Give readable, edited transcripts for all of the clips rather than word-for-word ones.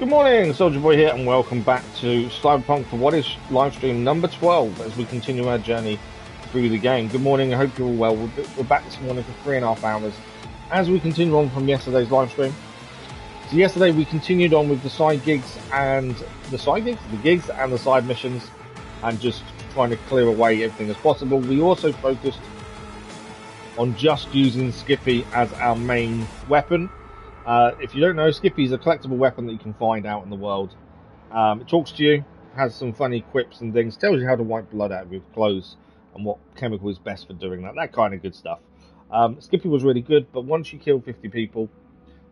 Good morning, Soldier Boy here, and welcome back to Cyberpunk for what is live stream number 12 as we continue our journey through the game. Good morning, I hope you're all well. We're back this morning for 3.5 hours as we continue on from yesterday's live stream. So yesterday we continued on with the gigs and the side missions, and just trying to clear away everything as possible. We also focused on just using Skippy as our main weapon. If you don't know, Skippy is a collectible weapon that you can find out in the world. It talks to you, has some funny quips and things, tells you how to wipe blood out of your clothes and what chemical is best for doing that kind of good stuff. Skippy was really good, but once you kill 50 people,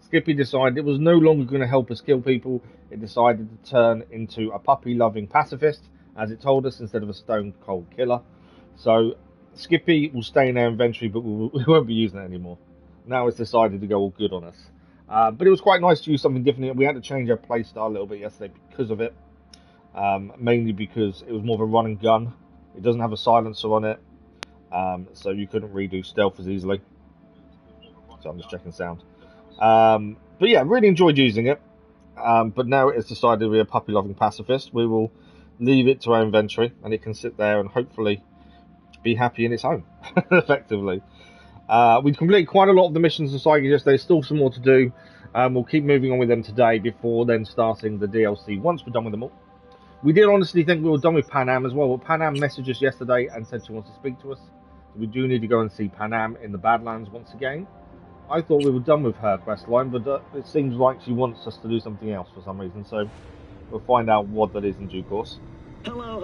Skippy decided it was no longer going to help us kill people. It decided to turn into a puppy-loving pacifist, as it told us, instead of a stone-cold killer. So Skippy will stay in our inventory, but we won't be using it anymore. Now it's decided to go all good on us. But it was quite nice to use something different. We had to change our playstyle a little bit yesterday because of it. Mainly because it was more of a run and gun. It doesn't have a silencer on it. So you couldn't redo stealth as easily. So I'm just checking sound. But yeah, really enjoyed using it. But now it's decided to be a puppy-loving pacifist. We will leave it to our inventory, and it can sit there and hopefully be happy in its home, effectively. We've completed quite a lot of the missions and side quests. There's still some more to do. We'll keep moving on with them today before then starting the DLC once we're done with them all. We did honestly think we were done with Panam as well. But Panam messaged us yesterday and said she wants to speak to us. We do need to go and see Panam in the Badlands once again. I thought we were done with her quest line, but it seems like she wants us to do something else for some reason. So we'll find out what that is in due course. Hello.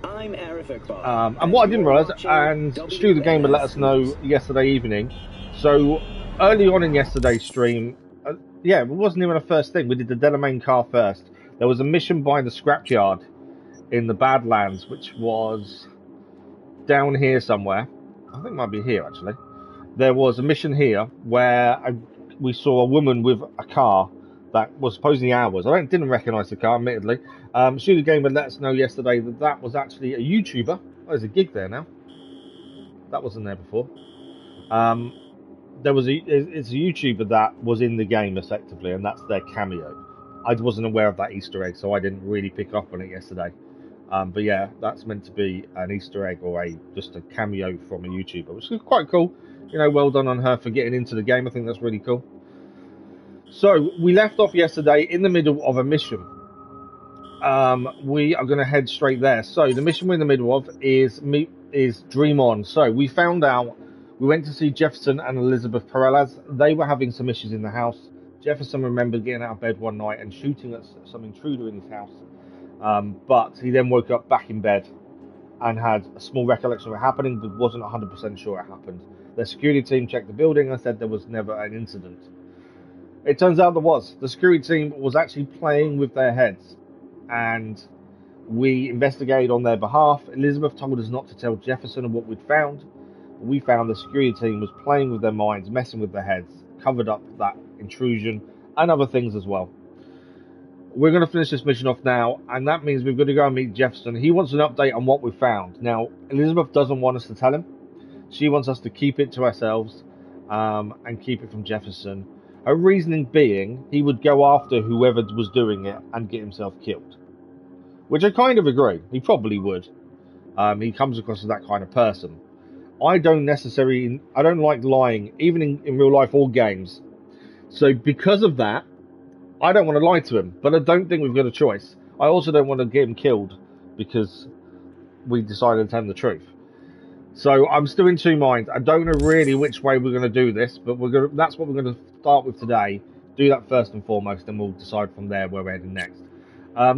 I'm Arif Iqbal. And what I didn't realise, and Stu the Gamer let us know yesterday evening, so early on in yesterday's stream, it wasn't even a first thing, we did the Delamain car first. There was a mission by the scrapyard in the Badlands, which was down here somewhere. I think it might be here, actually. There was a mission here where we saw a woman with a car that was supposedly ours. I didn't recognise the car, admittedly. Stu the Gamer let us know yesterday that was actually a YouTuber. Oh, there's a gig there now. That wasn't there before. It's a YouTuber that was in the game, effectively, and that's their cameo. I wasn't aware of that Easter egg, so I didn't really pick up on it yesterday. But yeah, that's meant to be an Easter egg or just a cameo from a YouTuber, which is quite cool. You know, well done on her for getting into the game. I think that's really cool. So we left off yesterday in the middle of a mission. We are going to head straight there. So the mission we're in the middle of is Dream On. So we found out, we went to see Jefferson and Elizabeth Perez. They were having some issues in the house. Jefferson remembered getting out of bed one night and shooting at some intruder in his house. But he then woke up back in bed and had a small recollection of it happening, but wasn't 100% sure it happened. The security team checked the building and said there was never an incident. It turns out there was. The security team was actually playing with their heads, and we investigated on their behalf. Elizabeth told us not to tell Jefferson of what we'd found. We found the security team was playing with their minds, messing with their heads, covered up that intrusion, and other things as well. We're going to finish this mission off now, and that means we've got to go and meet Jefferson. He wants an update on what we found. Now, Elizabeth doesn't want us to tell him. She wants us to keep it to ourselves, and keep it from Jefferson. Her reasoning being, he would go after whoever was doing it and get himself killed. Which I kind of agree. He probably would. He comes across as that kind of person. I don't like lying, even in real life or games. So because of that, I don't want to lie to him. But I don't think we've got a choice. I also don't want to get him killed because we decided to tell him the truth. So I'm still in two minds. I don't know really which way we're going to do this, but that's what we're going to start with today. Do that first and foremost, and we'll decide from there where we're heading next.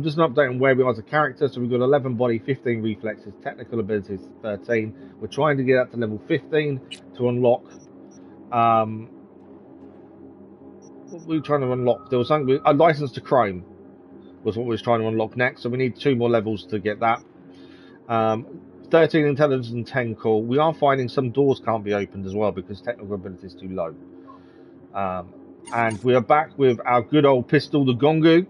Just an update on where we are as a character. So we've got 11 body, 15 reflexes, technical abilities 13. We're trying to get up to level 15 to unlock. What were we trying to unlock? There was something, a license to crime was what we was trying to unlock next. So we need 2 more levels to get that. 13 intelligence and 10 cool. We are finding some doors can't be opened as well because technical ability is too low. And we are back with our good old pistol, the Gongu,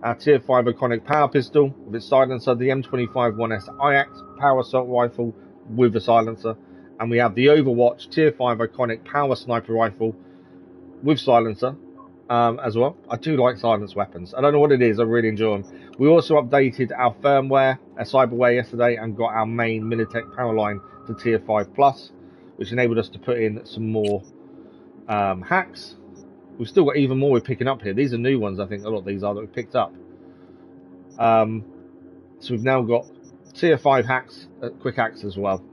our tier 5 iconic power pistol with its silencer, the M25 1S IAX power assault rifle with the silencer, and we have the Overwatch tier 5 iconic power sniper rifle with silencer as well. I do like silenced weapons. I don't know what it is. I really enjoy them. We also updated our firmware, our cyberware yesterday, and got our main Militech power line to tier 5 plus, which enabled us to put in some more hacks. We've still got even more we're picking up here. These are new ones, I think. A lot of these are that we picked up. So we've now got tier 5 hacks, quick hacks as well.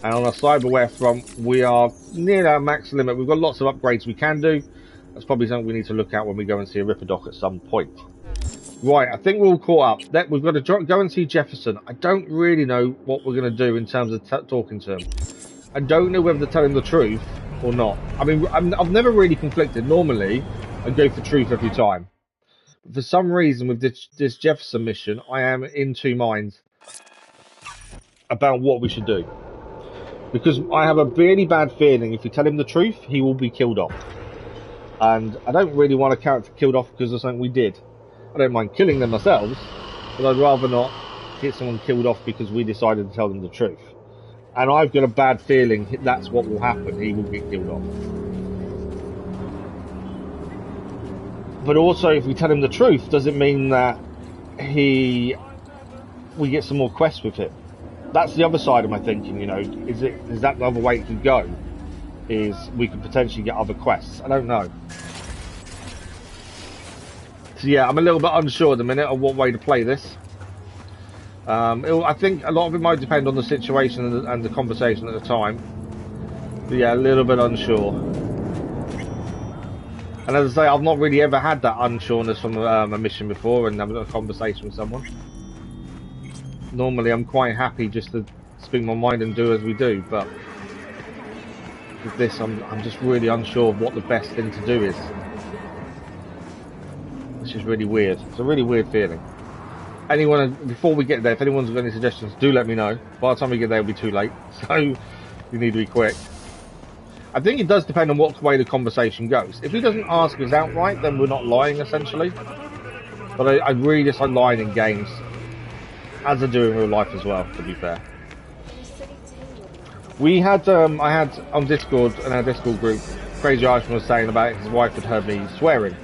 And on our cyberware front, we are near our max limit. We've got lots of upgrades we can do. That's probably something we need to look at when we go and see a Ripper Doc at some point. Right, I think we're all caught up. We've got to go and see Jefferson. I don't really know what we're going to do in terms of talking to him. I don't know whether to tell him the truth or not. I mean, I've never really conflicted. Normally, I go for truth every time. But for some reason, with this Jefferson mission, I am in two minds about what we should do. Because I have a really bad feeling if we tell him the truth, he will be killed off. And I don't really want a character killed off because of something we did. I don't mind killing them ourselves, but I'd rather not get someone killed off because we decided to tell them the truth. And I've got a bad feeling that's what will happen. He will get killed off. But also, if we tell him the truth, does it mean that we get some more quests with him? That's the other side of my thinking, you know. Is that the other way it could go? Is we could potentially get other quests? I don't know. So yeah, I'm a little bit unsure at the minute of what way to play this. I think a lot of it might depend on the situation and the conversation at the time. But yeah, a little bit unsure. And as I say, I've not really ever had that unsureness from a mission before and having a conversation with someone. Normally I'm quite happy just to speak my mind and do as we do, but with this I'm just really unsure of what the best thing to do is. Which is really weird. It's a really weird feeling. Anyone, before we get there, if anyone's got any suggestions, do let me know. By the time we get there, it'll be too late, so you need to be quick. I think it does depend on what way the conversation goes. If he doesn't ask us outright, then we're not lying, essentially. But I really dislike lying in games, as I do in real life as well, to be fair. We had, I had on Discord, in our Discord group, Crazy Irishman was saying about his wife had heard me swearing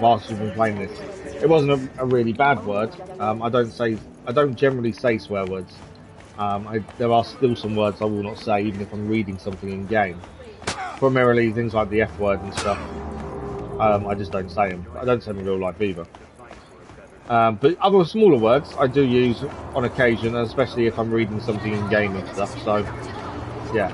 whilst we've been playing this. It wasn't a really bad word. I don't generally say swear words. There are still some words I will not say, even if I'm reading something in game. Primarily things like the F word and stuff. I just don't say them. I don't say them in real life either. But other smaller words I do use on occasion, especially if I'm reading something in game and stuff. So yeah,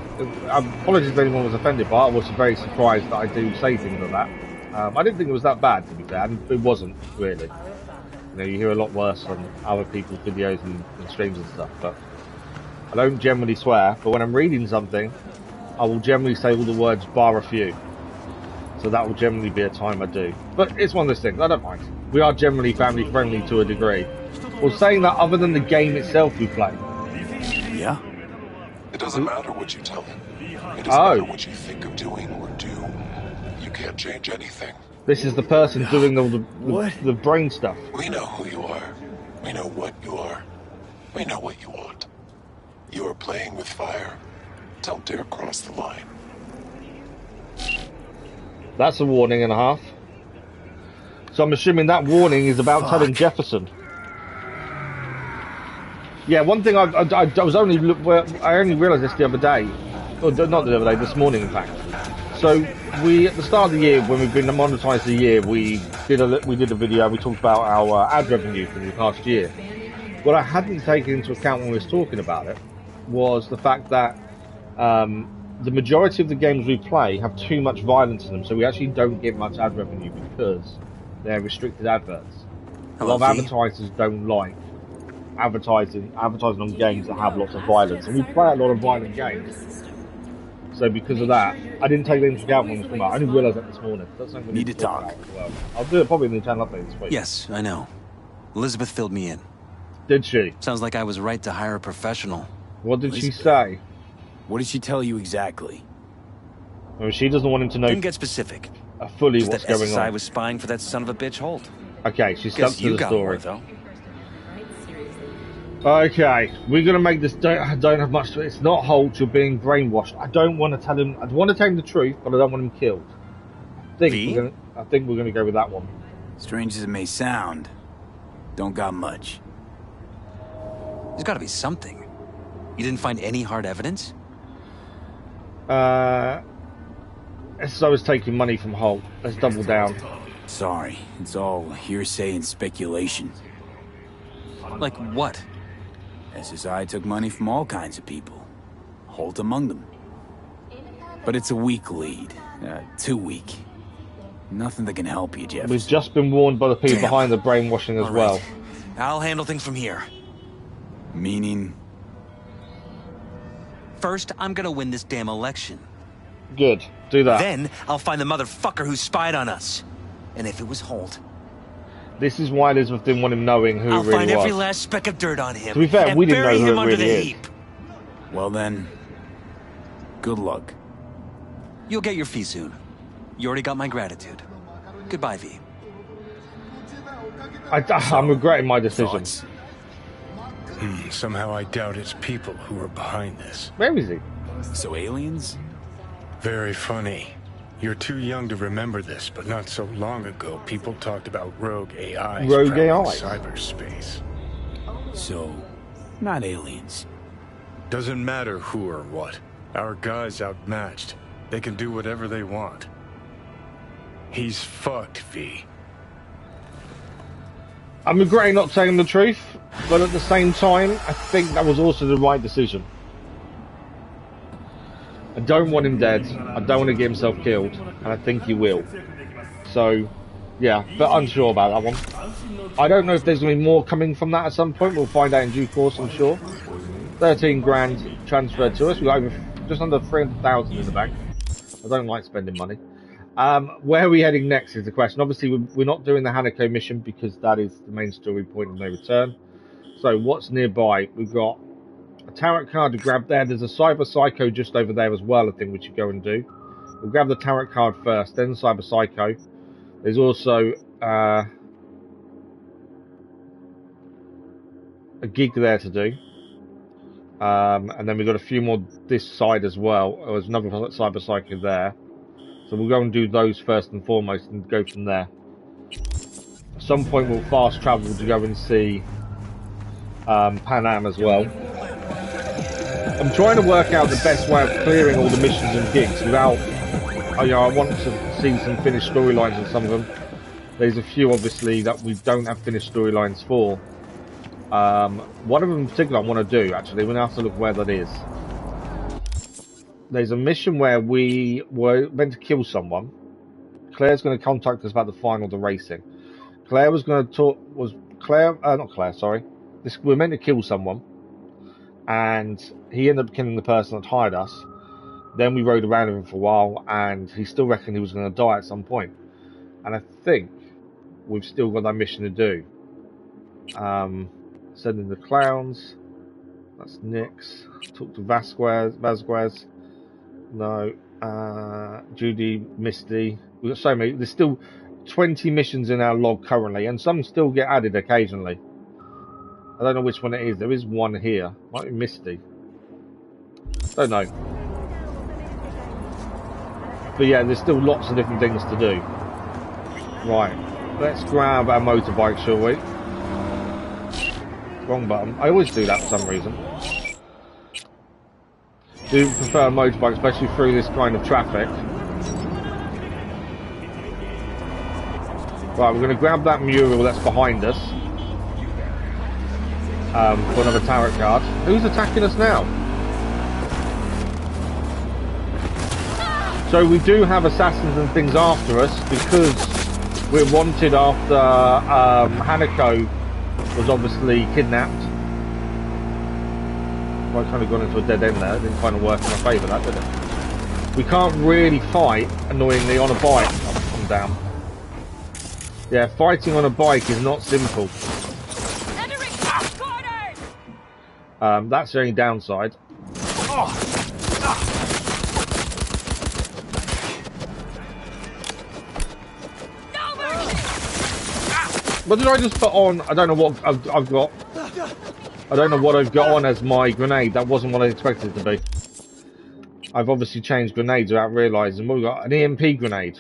apologies if anyone was offended by it. I was very surprised that I do say things like that. I didn't think it was that bad, to be fair, and it wasn't really. You know, you hear a lot worse on other people's videos and streams and stuff, but I don't generally swear. But when I'm reading something, I will generally say all the words bar a few. So that will generally be a time I do. But it's one of those things, I don't mind. We are generally family friendly to a degree. Well, saying that, other than the game itself we play. Yeah? It doesn't matter what you tell him. It doesn't matter what you think of doing or do. You can't change anything. This is the person doing all the brain stuff. We know who you are. We know what you are. We know what you want. You are playing with fire. Don't dare cross the line. That's a warning and a half. So I'm assuming that warning is about telling Jefferson. Yeah, one thing I only realised this the other day. Or not the other day, this morning in fact. So at the start of the year, when we've been monetised the year, we did a video. We talked about our ad revenue for the past year. What I hadn't taken into account when we was talking about it was the fact that the majority of the games we play have too much violence in them, so we actually don't get much ad revenue because they're restricted adverts. A lot of advertisers don't like advertising on games that have lots of violence, and we play a lot of violent games. So because of that, I didn't take that into account when it came out. I only realised that this morning. That's something we need to talk about as well. I'll do it probably in the channel update this week. Yes, I know. Elizabeth filled me in. Did she? Sounds like I was right to hire a professional. What did she say? What did she tell you exactly? Well, she doesn't want him to know. Didn't get specific. Fully what's going on. SSI was spying for that son of a bitch Holt. Okay, she stuck to the story. More, though. Okay, we're gonna make this. I don't have much to it. It's not Holt. You're being brainwashed. I don't want to tell him. I want to tell him the truth, but I don't want him killed. think we're gonna go with that one. Strange as it may sound, don't got much. There's gotta be something. You didn't find any hard evidence? As I was taking money from Holt, let's double down. Sorry, it's all hearsay and speculation. Like what? SSI took money from all kinds of people. Holt among them. But it's a weak lead. Too weak. Nothing that can help you, Jefferson. We've just been warned by the people behind the brainwashing as All well. right. I'll handle things from here. Meaning? First, I'm gonna win this damn election. Good. Do that. Then, I'll find the motherfucker who spied on us. And if it was Holt, This is why Elizabeth didn't want him knowing who I'll it really find was. every last speck of dirt on him. To be fair, and we didn't know bury who him it under really the is. heap. Well then, good luck. You'll get your fee soon. You already got my gratitude. Goodbye, V. I'm regretting my decision. Thoughts? Somehow I doubt it's people who are behind this. Where is he? So aliens? Very funny. You're too young to remember this, but not so long ago, people talked about rogue AIs Rogue prowling AIs? cyberspace. So, not aliens. Doesn't matter who or what. Our guy's outmatched. They can do whatever they want. He's fucked, V. I'm regretting not telling the truth, but at the same time, I think that was also the right decision. I don't want him dead. I don't want to get himself killed, and I think he will. So, yeah, but unsure about that one. I don't know if there's going to be more coming from that at some point. We'll find out in due course, I'm sure. 13 grand transferred to us. We've got over just under 300,000 in the bank. I don't like spending money. Where are we heading next is the question. Obviously, we're not doing the Hanako mission because that is the main story point of no return. So what's nearby? We've got a tarot card to grab there. There's a Cyberpyscho just over there as well, I think we should go and do. We'll grab the tarot card first, then Cyberpyscho. There's also a gig there to do. And then we've got a few more this side as well. There's another Cyberpyscho there. So we'll go and do those first and foremost and go from there. At some point we'll fast travel to go and see Panam as well. I'm trying to work out the best way of clearing all the missions and gigs without... I want to see some finished storylines on some of them. There's a few obviously that we don't have finished storylines for. One of them in particular I want to do actually. We're going to have to look where that is. There's a mission where we were meant to kill someone. Claire's going to contact us about the final, the racing. Claire was going to talk... not Claire, sorry. We're meant to kill someone. And he ended up killing the person that hired us. Then we rode around him for a while, and he still reckoned he was going to die at some point. And I think we've still got that mission to do. Sending the clowns. That's Nyx. Talk to Vasquez. No. Judy, Misty. We've got so many. There's still 20 missions in our log currently, and some still get added occasionally. I don't know which one it is. There is one here. Might be Misty. Don't know. But yeah, there's still lots of different things to do. Right. Let's grab our motorbike, shall we? Wrong button. I always do that for some reason. Do prefer a motorbike, especially through this kind of traffic. Right, we're going to grab that mural that's behind us. For another tarot card. Who's attacking us now? So we do have assassins and things after us because we're wanted after Hanako was obviously kidnapped. Well, I kind of gone into a dead end there. It didn't kind of work in my favour, that did it? We can't really fight, annoyingly, on a bike. Oh, come down. Yeah, fighting on a bike is not simple. That's the only downside. What did I just put on? I don't know what I've got. I don't know what I've got on as my grenade. That wasn't what I expected it to be. I've obviously changed grenades without realising. We've got an EMP grenade.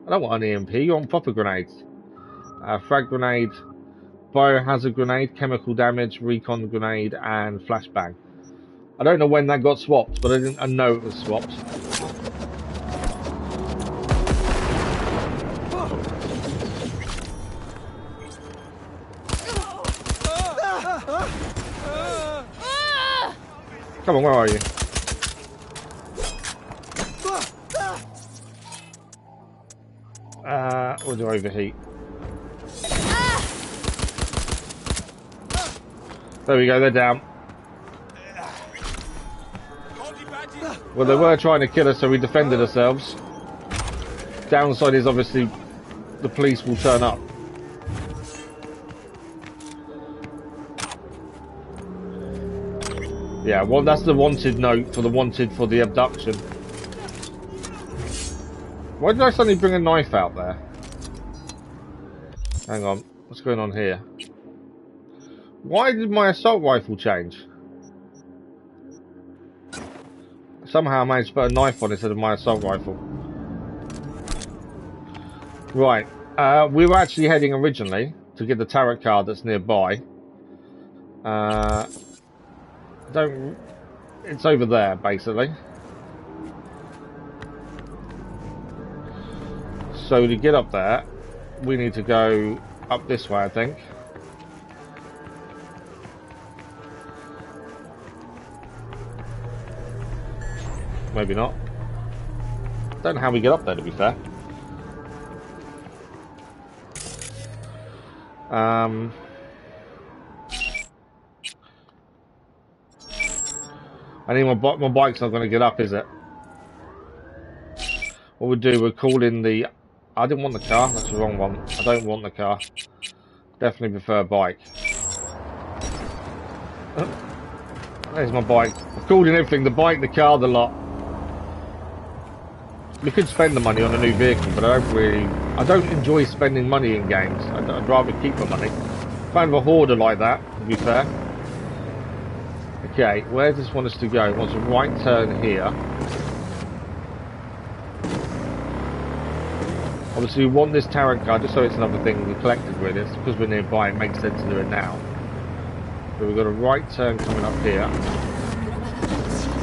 I don't want an EMP, you want proper grenades. Frag grenade, biohazard grenade, chemical damage, recon grenade, and flashbang. I don't know when that got swapped, but I know it was swapped. Come on, where are you? Or do I overheat? There we go, they're down. Well, they were trying to kill us, so we defended ourselves. Downside is obviously the police will turn up. Yeah, well, that's the wanted note for the abduction. Why did I suddenly bring a knife out there? Hang on, what's going on here? Why did my assault rifle change? Somehow I managed to put a knife on instead of my assault rifle. Right, we were actually heading originally to get the tarot card that's nearby. It's over there, basically. So to get up there, we need to go up this way, I think. Maybe not. Don't know how we get up there, to be fair. I think my bike's not going to get up, is it? What we'll do, we'll call in the... I didn't want the car, that's the wrong one. I don't want the car. Definitely prefer a bike. There's my bike. I've called in everything, the bike, the car, the lot. We could spend the money on a new vehicle, but I don't enjoy spending money in games. I'd rather keep the money. Kind of a hoarder like that, to be fair. Okay, where does this want us to go? It wants a right turn here. Obviously we want this tarot card just so it's another thing we collected with it. Because we're nearby, it makes sense to do it now. So we've got a right turn coming up here.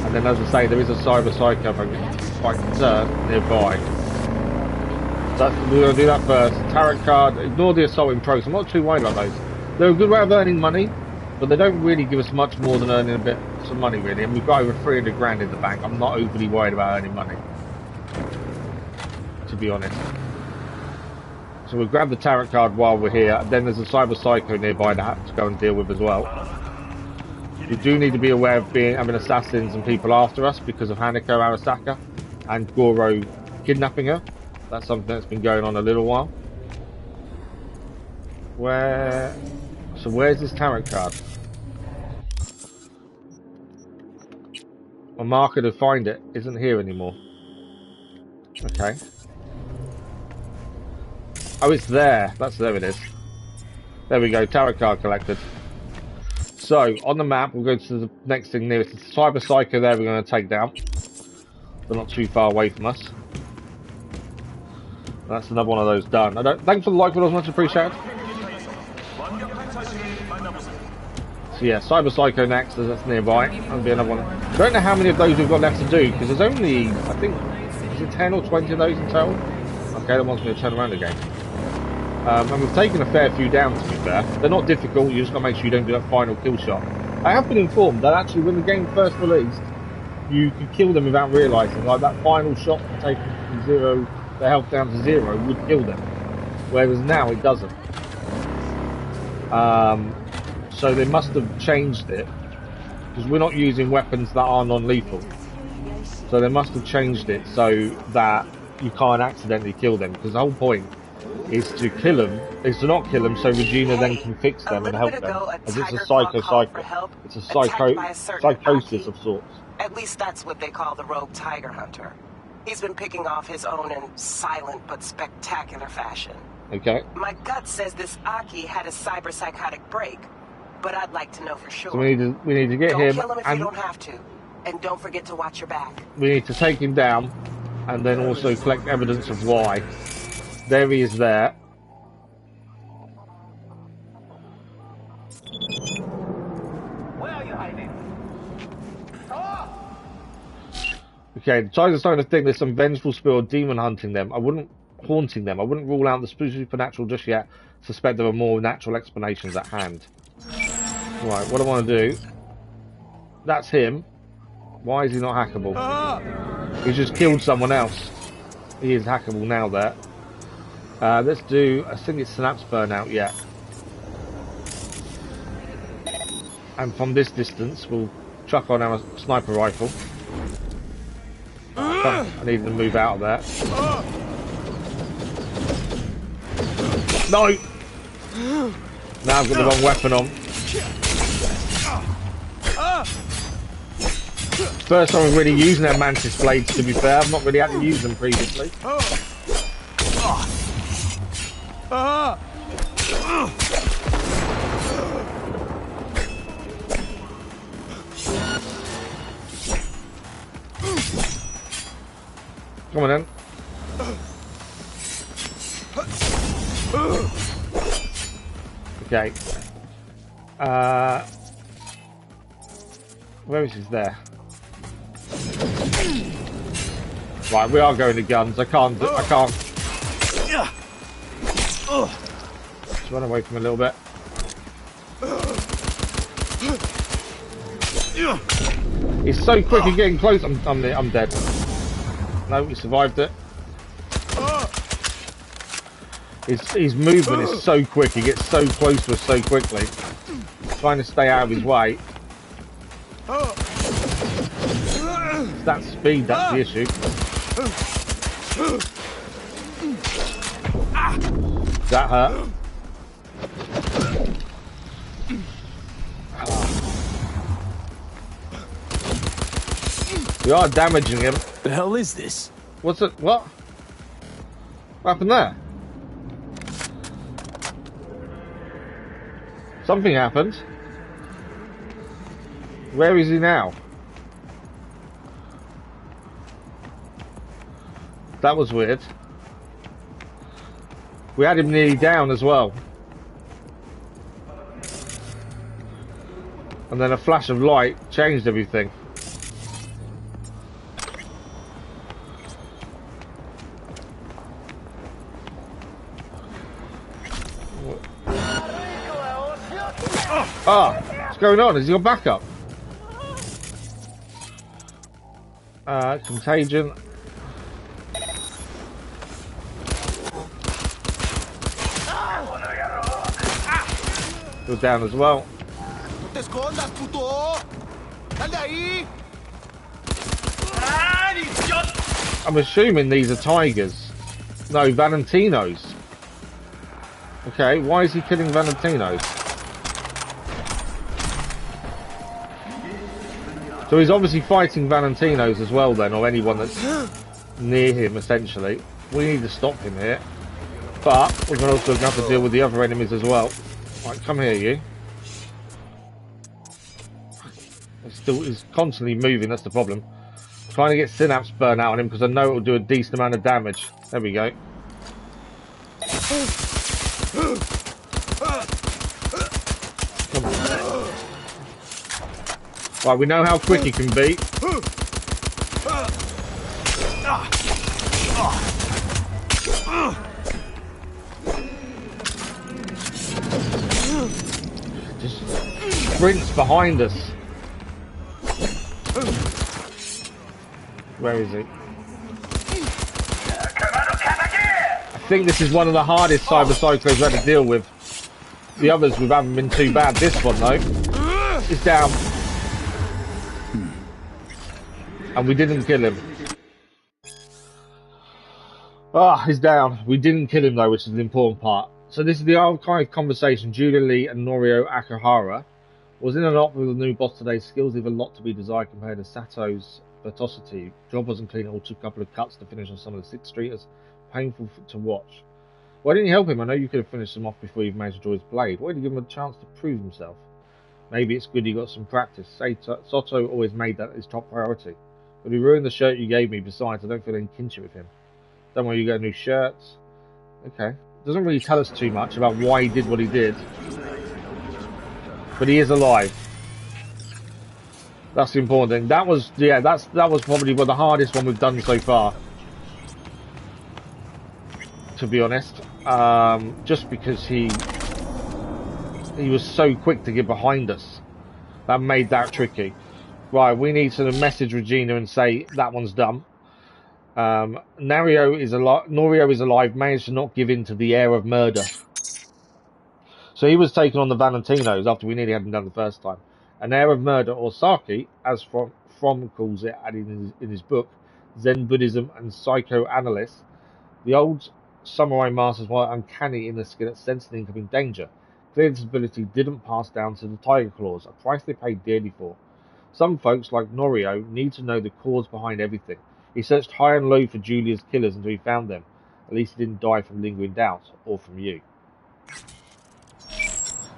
And then as I say, there is a Cyberpyscho right turn nearby. So we're going to do that first. Tarot card, ignore the assault in progress. I'm not too worried about those. They're a good way of earning money, but they don't really give us much more than earning some money really. And we've got over 300 grand in the bank. I'm not overly worried about earning money, to be honest. So we'll grab the tarot card while we're here. And then there's a Cyberpyscho nearby to have to go and deal with as well. We do need to be aware of having assassins and people after us because of Hanako Arasaka and Goro kidnapping her. That's something that's been going on a little while. So where's this tarot card? My marker to find it isn't here anymore. Okay. Oh, it's there. There it is. There we go. Tarot card collected. So on the map, we'll go to the next thing nearest. The Cyberpyscho there. We're going to take down. They're not too far away from us. That's another one of those done. Thanks for the like, videos, much appreciated. So yeah, Cyberpyscho next, as that's nearby. That'll be another one. I don't know how many of those we've got left to do because there's only, I think, is it 10 or 20 of those in total? Okay, that wants me to turn around again. And we've taken a fair few down, to be fair. They're not difficult. You just got to make sure you don't do that final kill shot. I have been informed that actually, when the game first released, you could kill them without realising. Like that final shot for taking the health down to 0 would kill them, whereas now it doesn't. So they must have changed it because we're not using weapons that are non-lethal. So they must have changed it so that you can't accidentally kill them. Because the whole point is to kill them, is to not kill them, so Regina then can fix them and help them. As it's a psycho. It's a psychosis of sorts. At least that's what they call the rogue tiger hunter. He's been picking off his own in silent but spectacular fashion. Okay. My gut says this Aki had a cyberpsychotic break, but I'd like to know for sure. So we need to get him. Don't kill him if you don't have to, and don't forget to watch your back. We need to take him down, and then also collect evidence of why. There he is there. Where are you hiding? Okay, the Tigers are starting to think there's some vengeful spirit or demon hunting them. I wouldn't rule out the supernatural just yet. Suspect there are more natural explanations at hand. Right, what I want to do... That's him. Why is he not hackable? He's just killed someone else. He is hackable now there. Let's do... I think it's Synapse Burnout, yeah. And from this distance, we'll chuck on our sniper rifle. I need to move out of there. No! Now I've got the wrong weapon on. First time I'm really using their Mantis blades, to be fair. I've not really had to use them previously. Come on then. Okay. Where is his there? Right, we are going to guns. I can't. Just run away from him a little bit. He's so quick at getting close. I'm dead. No, we survived it. His movement is so quick. He gets so close to us so quickly. Trying to stay out of his way. It's that speed, that's the issue. That hurt. We are damaging him. The hell is this? What's it? What? What happened there? Something happened. Where is he now? That was weird. We had him nearly down as well. And then a flash of light changed everything. Ah, what's going on? Is he got backup? Contagion. Go down as well. I'm assuming these are tigers. No, Valentinos. Okay, why is he killing Valentinos? So he's obviously fighting Valentinos as well then, or anyone that's near him essentially. We need to stop him here. But we're going to also have to deal with the other enemies as well. Right, come here you. He's constantly moving, that's the problem. Trying to get Synapse Burnout on him because I know it will do a decent amount of damage. There we go. Come on. Right, we know how quick he can be. Just sprints behind us. Where is he? I think this is one of the hardest cyber cyclones we've had to deal with. The others we haven't been too bad. This one though is down. And we didn't kill him. Ah, he's down. We didn't kill him though, which is the important part. So this is the archive conversation. Julia Lee and Norio Akihara was in an op with a new boss today. Skills leave a lot to be desired compared to Sato's virtuosity. Job wasn't clean. It all took a couple of cuts to finish on some of the six streeters. Painful to watch. Why didn't you help him? I know you could have finished him off before you managed to draw his blade. Why did you give him a chance to prove himself? Maybe it's good he got some practice. Soto always made that his top priority. But he ruined the shirt you gave me. Besides, I don't feel any kinship with him. Don't worry, you got new shirts. Okay. Doesn't really tell us too much about why he did what he did. But he is alive. That's the important thing. That was, yeah, that was probably the hardest one we've done so far. To be honest. Just because he was so quick to get behind us. That made that tricky. Right, we need to message Regina and say that one's done. Norio is alive, managed to not give in to the air of murder. So he was taken on the Valentinos after we nearly had him done the first time. An air of murder, or Saki, as From calls it in his book, Zen Buddhism and Psychoanalysis. The old samurai masters were uncanny in their skill at sensing incoming danger. Clear this ability didn't pass down to the Tiger Claws, a price they paid dearly for. Some folks, like Norio, need to know the cause behind everything. He searched high and low for Julia's killers until he found them. At least he didn't die from lingering doubt, or from you.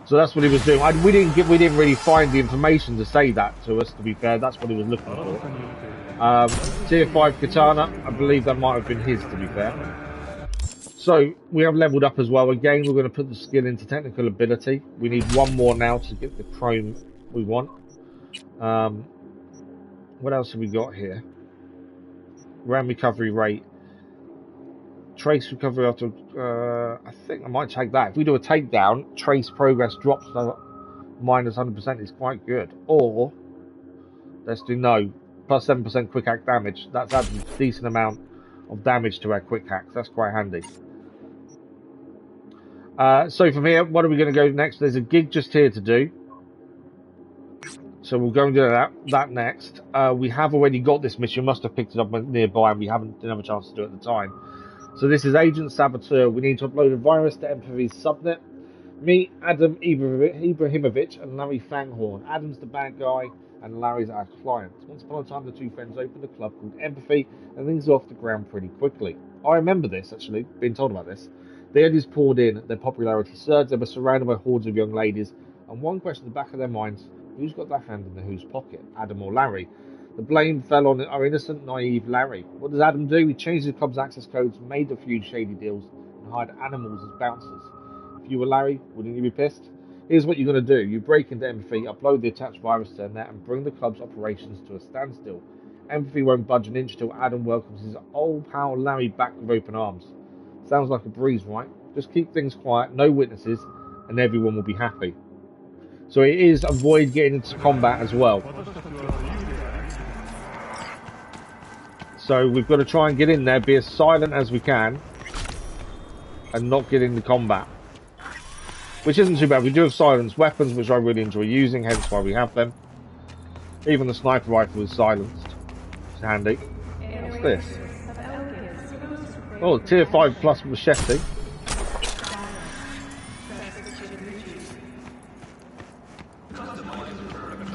So that's what he was doing. We didn't really find the information to say that to us. To be fair, that's what he was looking for. Tier 5 katana, I believe that might have been his. To be fair. So we have leveled up as well. Again, we're going to put the skill into technical ability. We need one more now to get the chrome we want. What else have we got here? Round recovery rate. Trace recovery after, I think I might take that. If we do a takedown, trace progress drops to minus 100% is quite good. Or, let's do no, plus 7% quick hack damage. That's a decent amount of damage to our quick hacks. That's quite handy. So from here, what are we going to go next? There's a gig just here to do. So we'll go and do that next. We have already got this mission. We must have picked it up nearby and we didn't have a chance to do it at the time. So this is Agent Saboteur. We need to upload a virus to Empathy's subnet. Me, Adam Ibrahimovic, and Larry Fanghorn. Adam's the bad guy, and Larry's our client. Once upon a time, the two friends opened a club called Empathy, and things are off the ground pretty quickly. I remember this, actually, being told about this. The eddies poured in, their popularity surged, they were surrounded by hordes of young ladies, and one question in the back of their minds, who's got their hand in the whose pocket, Adam or Larry? The blame fell on our innocent, naive Larry. What does Adam do? He changed the club's access codes, made a few shady deals, and hired animals as bouncers. If you were Larry, wouldn't you be pissed? Here's what you're going to do. You break into Empathy, upload the attached virus to their net, and bring the club's operations to a standstill. Empathy won't budge an inch till Adam welcomes his old pal Larry back with open arms. Sounds like a breeze, right? Just keep things quiet, no witnesses, and everyone will be happy. So it is avoid getting into combat as well. So we've got to try and get in there, be as silent as we can, and not get into combat. Which isn't too bad. We do have silenced weapons, which I really enjoy using, hence why we have them. Even the sniper rifle is silenced. It's handy. What's this? Oh, tier 5 plus machete.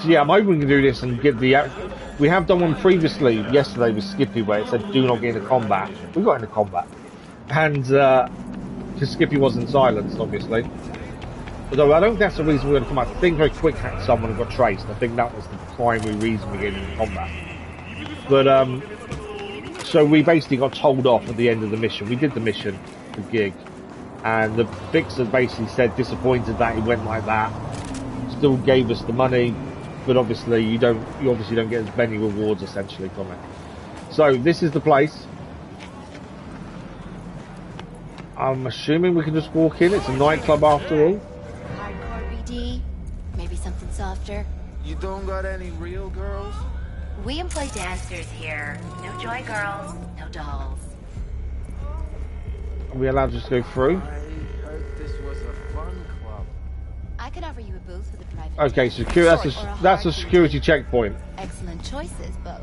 So yeah, I'm hoping we can do this and get the... We have done one previously, yesterday with Skippy, where it said do not get into combat. We got into combat. And, because Skippy wasn't silenced, obviously. Although I don't think that's the reason we're going to come out. I think I quick hacked someone and got traced. I think that was the primary reason we get into combat. But, so we basically got told off at the end of the mission. We did the mission, the gig. And the fixer basically said, disappointed that it went like that. Still gave us the money. But obviously you obviously don't get as many rewards essentially from it. So this is the place. I'm assuming we can just walk in. It's a nightclub after all. Hardcore BD, maybe something softer. You don't got any real girls? We employ dancers here. No joy girls, no dolls. Are we allowed to just go through? I heard this was a fun club. I could offer you a booth with a private. Okay, that's a security checkpoint. Excellent choices, both.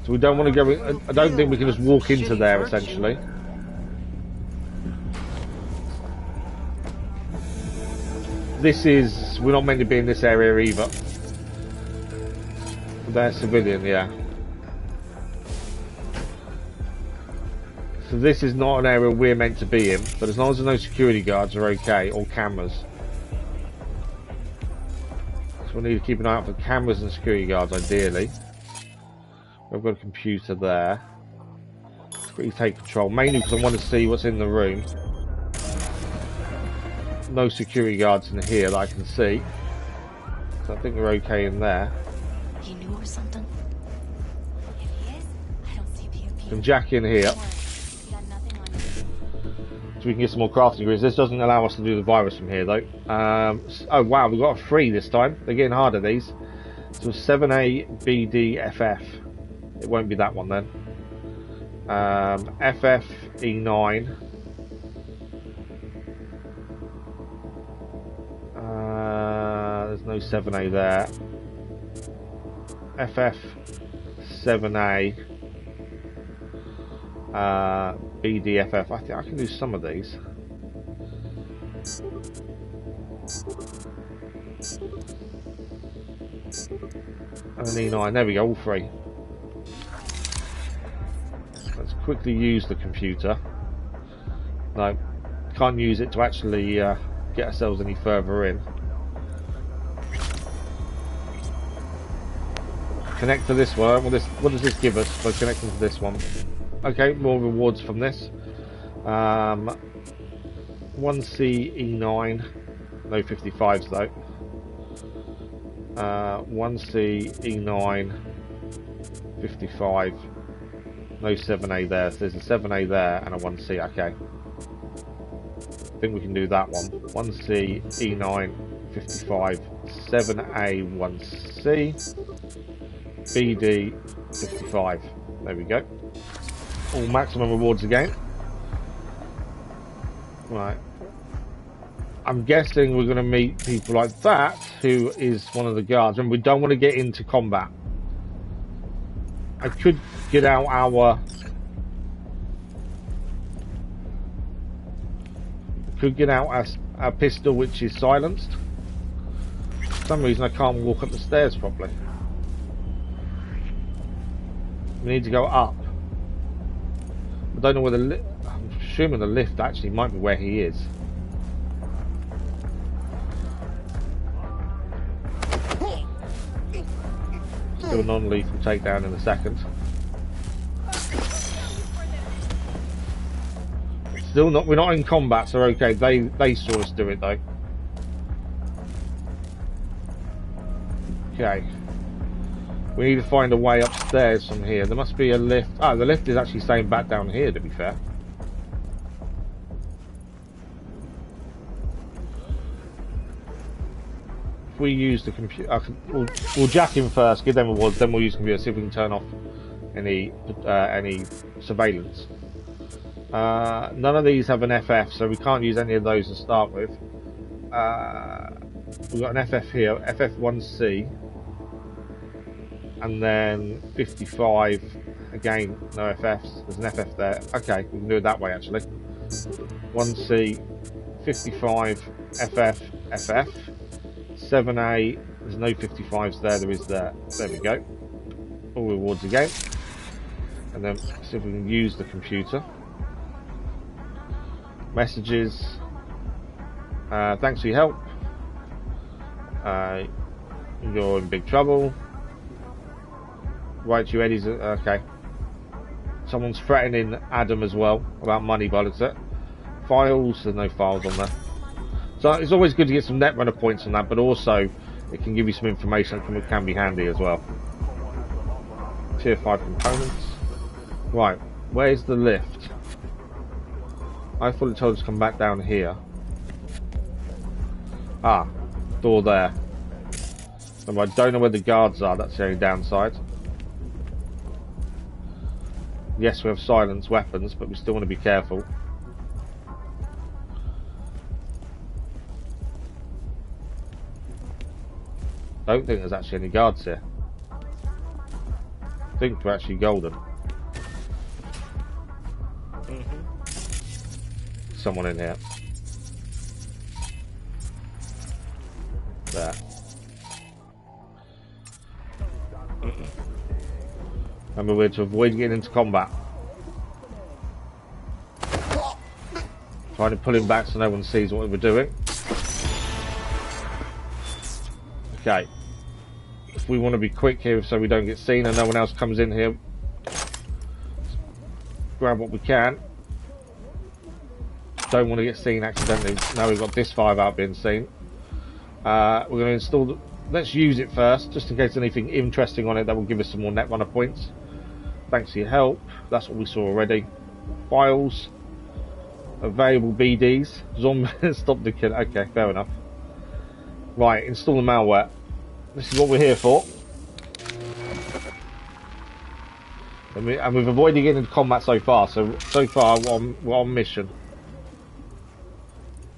So we don't want to go in, I don't think we can just walk into there essentially. We're not meant to be in this area either. They're civilian, yeah. So this is not an area we're meant to be in, but as long as there's no security guards are okay, or cameras. So we need to keep an eye out for cameras and security guards ideally. We've got a computer there. Let's quickly take control, mainly because I want to see what's in the room. no security guards in here that I can see. So I think we're okay in there. He knew or something? If he is, I don't see the Can jack in here. So we can get some more crafting grids. This doesn't allow us to do the virus from here though. Oh wow, we've got a 3 this time. They're getting harder, these. So 7A, BD, FF. It won't be that one then. FF, E9. There's no 7A there. FF, 7A. BDFF. I think I can do some of these. And E9. There we go, all 3. Let's quickly use the computer. No, can't use it to actually get ourselves any further in. Connect to this one. What does this give us by connecting to this one? Okay, more rewards from this. 1C E9, no 55s though. 1C E9, 55, no 7A there. So there's a 7A there and a 1C. Okay, I think we can do that one. 1C E9, 55, 7A, 1C, BD, 55. There we go. All maximum rewards again. Right. I'm guessing we're going to meet people like that, who is one of the guards. And we don't want to get into combat. I could get out our... our pistol, which is silenced. For some reason I can't walk up the stairs properly. We need to go up. I don't know where the I'm assuming the lift actually might be where he is. Do a non-lethal takedown in a second. Still not. We're not in combat, so okay. They saw us do it though. Okay. We need to find a way upstairs from here. There must be a lift. Ah, the lift is actually staying back down here, to be fair. If we use the computer, we'll jack him first, give them rewards, then we'll use the computer, see if we can turn off any surveillance. None of these have an FF, so we can't use any of those to start with. We've got an FF here, FF1C. And then 55, again, no FFs, there's an FF there. Okay, we can do it that way actually. 1C, 55, FF, FF, 7A, there's no 55s there, there is there. There we go. All rewards again. And then see if we can use the computer. Messages. Thanks for your help. You're in big trouble. Right, you Eddie's okay. Someone's threatening Adam as well about money by the looks of it. Files, there's no files on there. So it's always good to get some netrunner points on that, but also it can give you some information that can be handy as well. Tier 5 components. Right, where's the lift? I thought it told us to come back down here. Ah, door there. And I don't know where the guards are, that's the only downside. Yes, we have silenced weapons, but we still want to be careful. Don't think there's actually any guards here. I think we're actually golden. Someone in here. There. Remember, we're to avoid getting into combat. Trying to pull him back so no one sees what we're doing. Okay. If we want to be quick here so we don't get seen and no one else comes in here, grab what we can. Don't want to get seen accidentally. Now we've got this 5 out being seen. We're going to install the... Let's use it first, just in case there's anything interesting on it that will give us some more Netrunner points. Thanks for your help. That's what we saw already. Files. Available BDs. Zombie. Stop the kid. Okay, fair enough. Right, install the malware. This is what we're here for. And we've avoided getting into combat so far. So far we're on mission.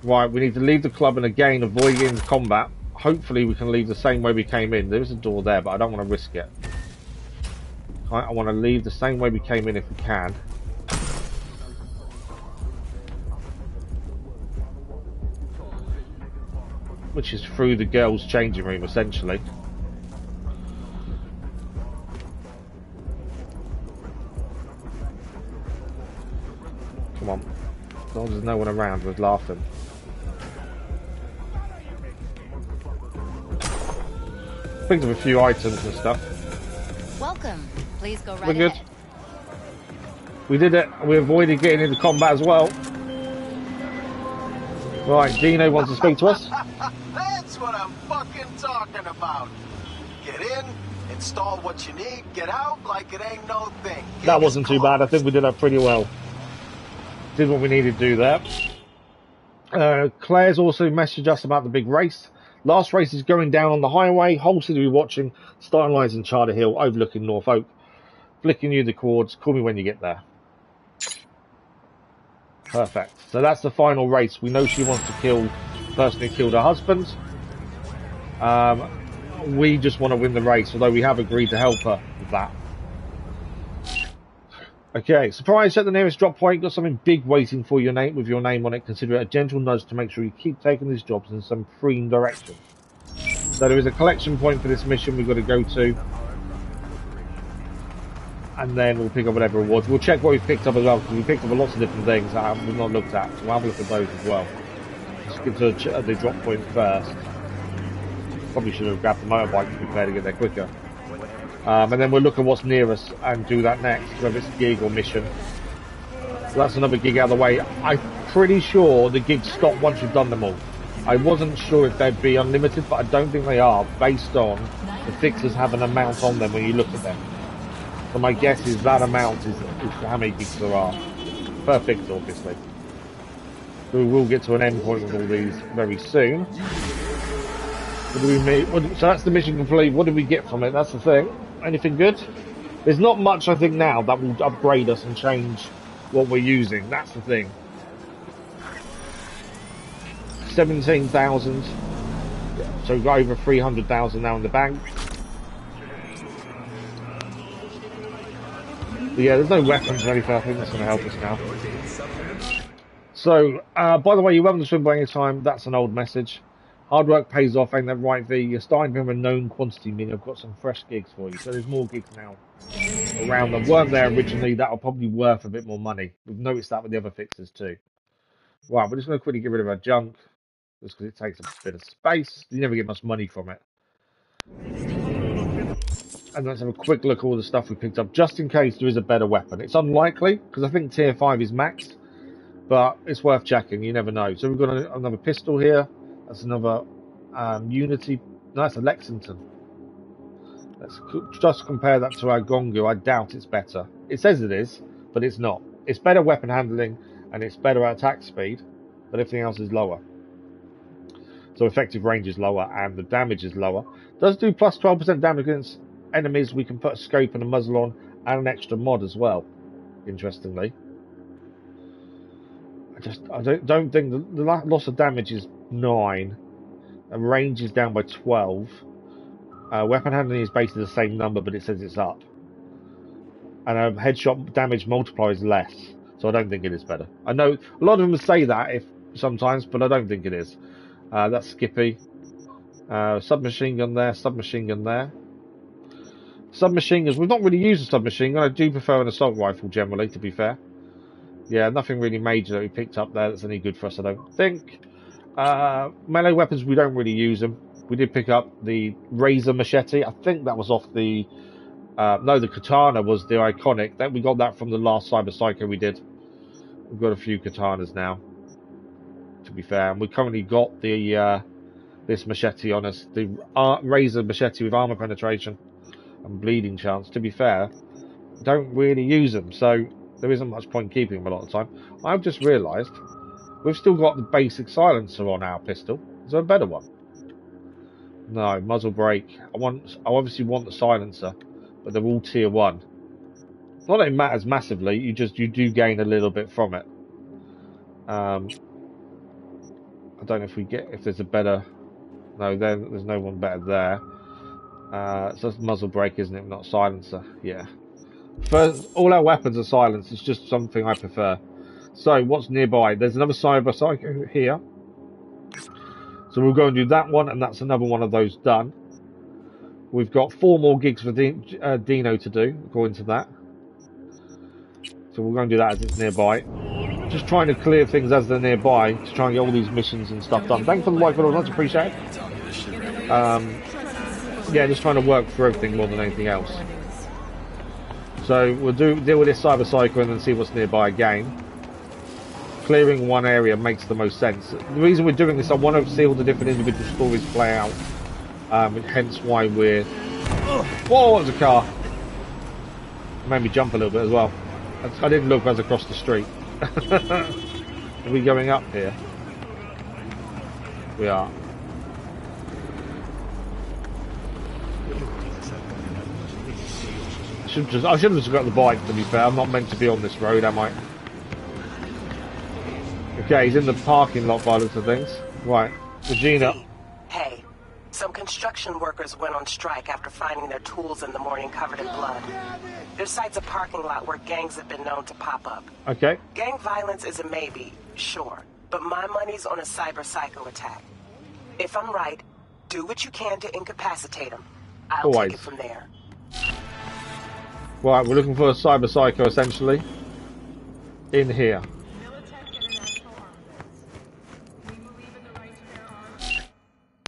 Right, we need to leave the club and again avoid getting into combat. Hopefully we can leave the same way we came in. There is a door there, but I don't want to risk it. I want to leave the same way we came in if we can. Which is through the girls' changing room, essentially. Come on. As long as there's no one around, we're laughing. Picked up a few items and stuff. Welcome. Please go right We're good. ahead. We did it. We avoided getting into combat as well. Right, Dino wants to speak to us. That's what I'm fucking talking about. Get in, install what you need, get out like it ain't no thing. That wasn't too bad. I think we did that pretty well. Did what we needed to do there. Claire's also messaged us about the big race. Last race is going down on the highway. Whole city will be watching. Starting lines in Charter Hill, overlooking Norfolk. Flicking you the cords. Call me when you get there. Perfect. So that's the final race. We know she wants to kill the person who killed her husband. We just want to win the race, although we have agreed to help her with that. Okay, surprise at the nearest drop point. Got something big waiting for your name with your name on it. Consider it a gentle nudge to make sure you keep taking these jobs in some freeing direction. So there is a collection point for this mission we've got to go to. And then we'll pick up whatever rewards. We'll check what we've picked up as well, because we picked up lots of different things that we've not looked at. So we'll have a look at those as well. Let's get to the drop point first. Probably should have grabbed the motorbike to be fair to get there quicker. And then we'll look at what's near us and do that next, whether it's gig or mission. So that's another gig out of the way. I'm pretty sure the gigs stop once you've done them all. I wasn't sure if they'd be unlimited, but I don't think they are, based on the fixers have an amount on them when you look at them. So my guess is that amount is how many gigs there are. Per fixer, obviously. So we will get to an end point with all these very soon. What do we mean? So that's the mission complete. What do we get from it? That's the thing. Anything good? There's not much, I think, now that will upgrade us and change what we're using. That's the thing. 17,000. So we've got over 300,000 now in the bank. But yeah, there's no weapons or anything. I think that's going to help us now. So, by the way, you're welcome to swim by any time. That's an old message. Hard work pays off, ain't that right, V? You're starting to have a known quantity, meaning I've got some fresh gigs for you. So there's more gigs now around that weren't there originally. That'll probably be worth a bit more money. We've noticed that with the other fixes too. Right, we're just going to quickly get rid of our junk, just because it takes a bit of space. You never get much money from it. And let's have a quick look at all the stuff we picked up, just in case there is a better weapon. It's unlikely, because I think tier 5 is maxed, but it's worth checking. You never know. So we've got another pistol here. That's another Unity. No, that's a Lexington. Let's just compare that to our Gongu. I doubt it's better. It says it is, but it's not. It's better weapon handling and it's better attack speed, but everything else is lower. So effective range is lower and the damage is lower. Does do plus 12% damage against enemies. We can put a scope and a muzzle on and an extra mod as well. Interestingly, I don't think the loss of damage is 9, and range is down by 12. Weapon handling is basically the same number, but it says it's up. And headshot damage multiplier is less, so I don't think it is better. I know a lot of them say that sometimes, but I don't think it is. That's Skippy. Submachine gun there, submachine gun there. Submachine guns, we've not really used a submachine gun. I do prefer an assault rifle generally, to be fair. Yeah, nothing really major that we picked up there that's any good for us, I don't think. Melee weapons, we don't really use them. We did pick up the Razor Machete. I think that was off the... no, the Katana was the iconic. We got that from the last Cyber Psycho we did. We've got a few Katanas now. to be fair. And we've currently got the this machete on us, the razor machete with armor penetration and bleeding chance. To be fair, don't really use them, so there isn't much point keeping them a lot of the time. I've just realised we've still got the basic silencer on our pistol. Is there a better one? No, muzzle brake. I obviously want the silencer, but they're all tier 1. Not that it matters massively. You do gain a little bit from it. I don't know if there's a better. No, there's no one better there. So that's muzzle brake, isn't it? Not silencer. Yeah. First, all our weapons are silenced. It's just something I prefer. So what's nearby? There's another Cyberpyscho here. So we'll go and do that one, and that's another one of those done. We've got 4 more gigs for Dino to do, according to that. So we'll go and do that as it's nearby. Just trying to clear things as they're nearby to try and get all these missions and stuff done. Thanks for the like, but much appreciated. Yeah, just trying to work through everything more than anything else. So we'll deal with this Cyberpyscho and then see what's nearby again. Clearing one area makes the most sense. The reason we're doing this, I want to see all the different individual stories play out. Hence why we're... Whoa, there's a car. It made me jump a little bit as well. I didn't look as I crossed the street. Are we going up here? We are. I should have just got the bike, to be fair. I'm not meant to be on this road, am I? Okay, he's in the parking lot by the looks of things. Right, Regina. Hey, some construction workers went on strike after finding their tools in the morning covered in blood. Their site's a parking lot where gangs have been known to pop up. Okay. Gang violence is a maybe, sure, but my money's on a Cyberpyscho attack. If I'm right, do what you can to incapacitate them. I'll take it from there. Right, we're looking for a Cyberpyscho, essentially. In here.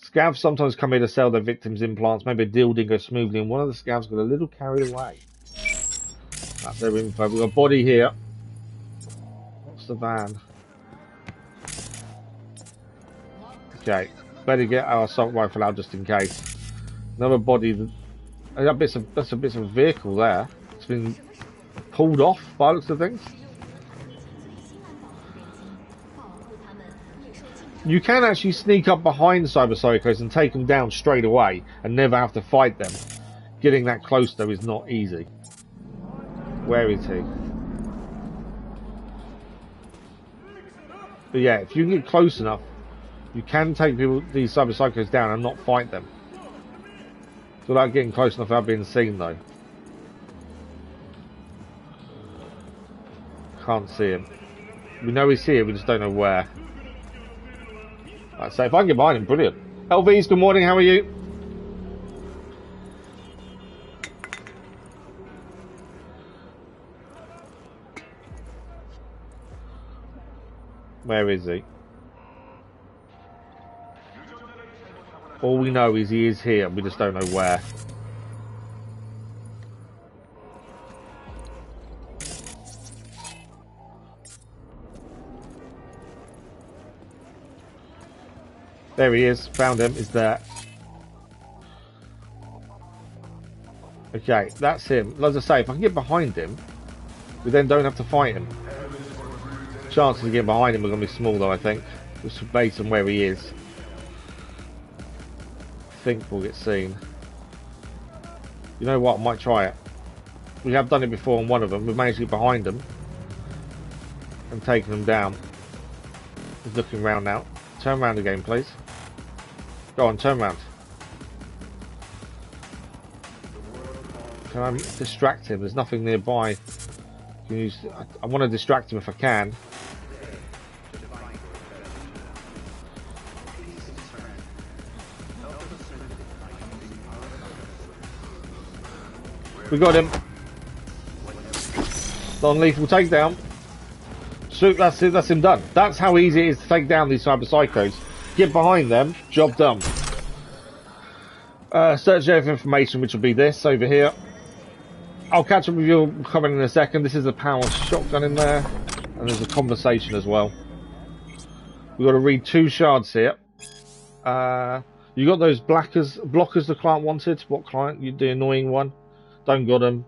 Scavs sometimes come here to sell their victims' implants. Maybe a deal didn't go smoothly, and one of the scavs got a little carried away. That's their info. We've got a body here. What's the van? Okay, better get our assault rifle out just in case. Another body. That's a bit of a vehicle there. It's been pulled off by the looks of things. You can actually sneak up behind Cyberpsychos and take them down straight away and never have to fight them. Getting that close though is not easy. Where is he? But yeah, if you can get close enough, you can take these Cyberpsychos down and not fight them. Without getting close enough without being seen though. Can't see him. We know he's here, we just don't know where. Right, so if I can get behind him, brilliant. LVs, good morning, how are you? Where is he? All we know is he is here, we just don't know where. There he is, found him, is there. Okay, that's him. As I say, if I can get behind him, we then don't have to fight him. Chances of getting behind him are going to be small though, I think. Just based on where he is. I think we'll get seen. You know what, I might try it. We have done it before on one of them. We've managed to get behind them and taken them down. He's looking around now. Turn around again, please. Go on, turn around. Can I distract him? There's nothing nearby. I want to distract him if I can. We got him. Non-lethal takedown. Shoot, that's it, that's him done. That's how easy it is to take down these Cyberpsychos. Get behind them, job done. Search area for information, which will be this over here. I'll catch up with your comment in a second. This is a power shotgun in there, and there's a conversation as well. We've got to read 2 shards here. You got those blockers the client wanted. What client? You the annoying one. Don't got him.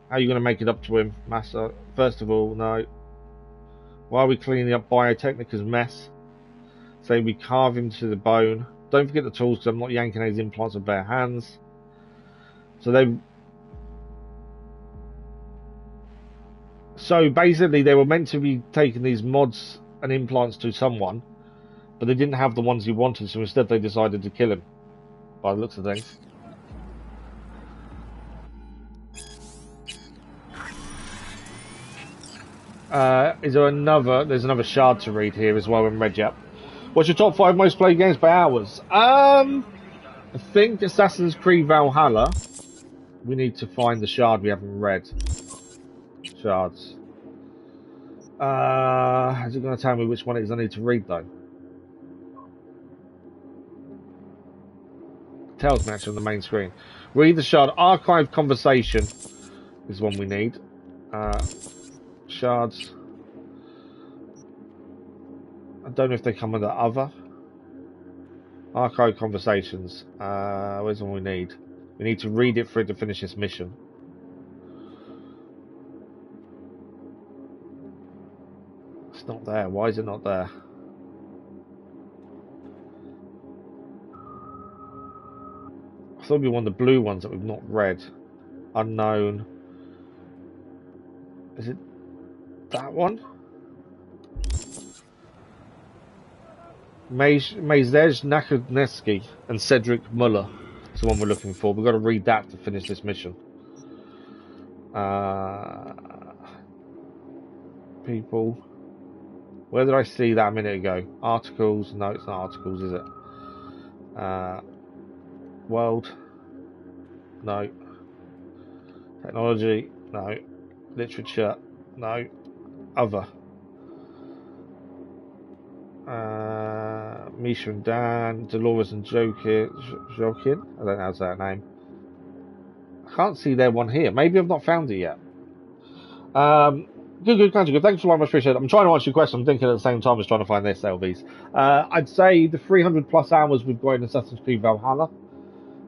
How are you going to make it up to him, Massa? First of all, no. Why are we cleaning up Biotechnica's mess? Say we carve him to the bone. Don't forget the tools, because I'm not yanking his implants with bare hands. So basically, they were meant to be taking these mods and implants to someone, but they didn't have the ones he wanted, so instead they decided to kill him, by the looks of things. Is there another? There's another shard to read here as well in red. Yep. What's your top 5 most played games by hours? I think Assassin's Creed Valhalla. We need to find the shard we haven't read. Shards. Is it going to tell me which one it is I need to read though? It tells me actually on the main screen. Read the shard. Archive conversation is one we need. Shards. I don't know if they come under other. Archive conversations. Where's the one we need? We need to read it for it to finish this mission. It's not there. Why is it not there? I thought it'd be one of the blue ones that we've not read. Unknown. Is it that one? Mazej Nakodneski and Cedric Muller is the one we're looking for. We've got to read that to finish this mission. People. Where did I see that a minute ago? Articles. No, it's not articles, is it? World. No. Technology. No. Literature. No. Other. Misha and Dan, Dolores and Jokin. I don't know how to say that name. I can't see their one here. Maybe I've not found it yet. Good. Thanks for much appreciate it. I'm trying to answer your question. I'm thinking at the same time as trying to find this LVs. I'd say the 300 plus hours we've got in Assassin's Creed Valhalla.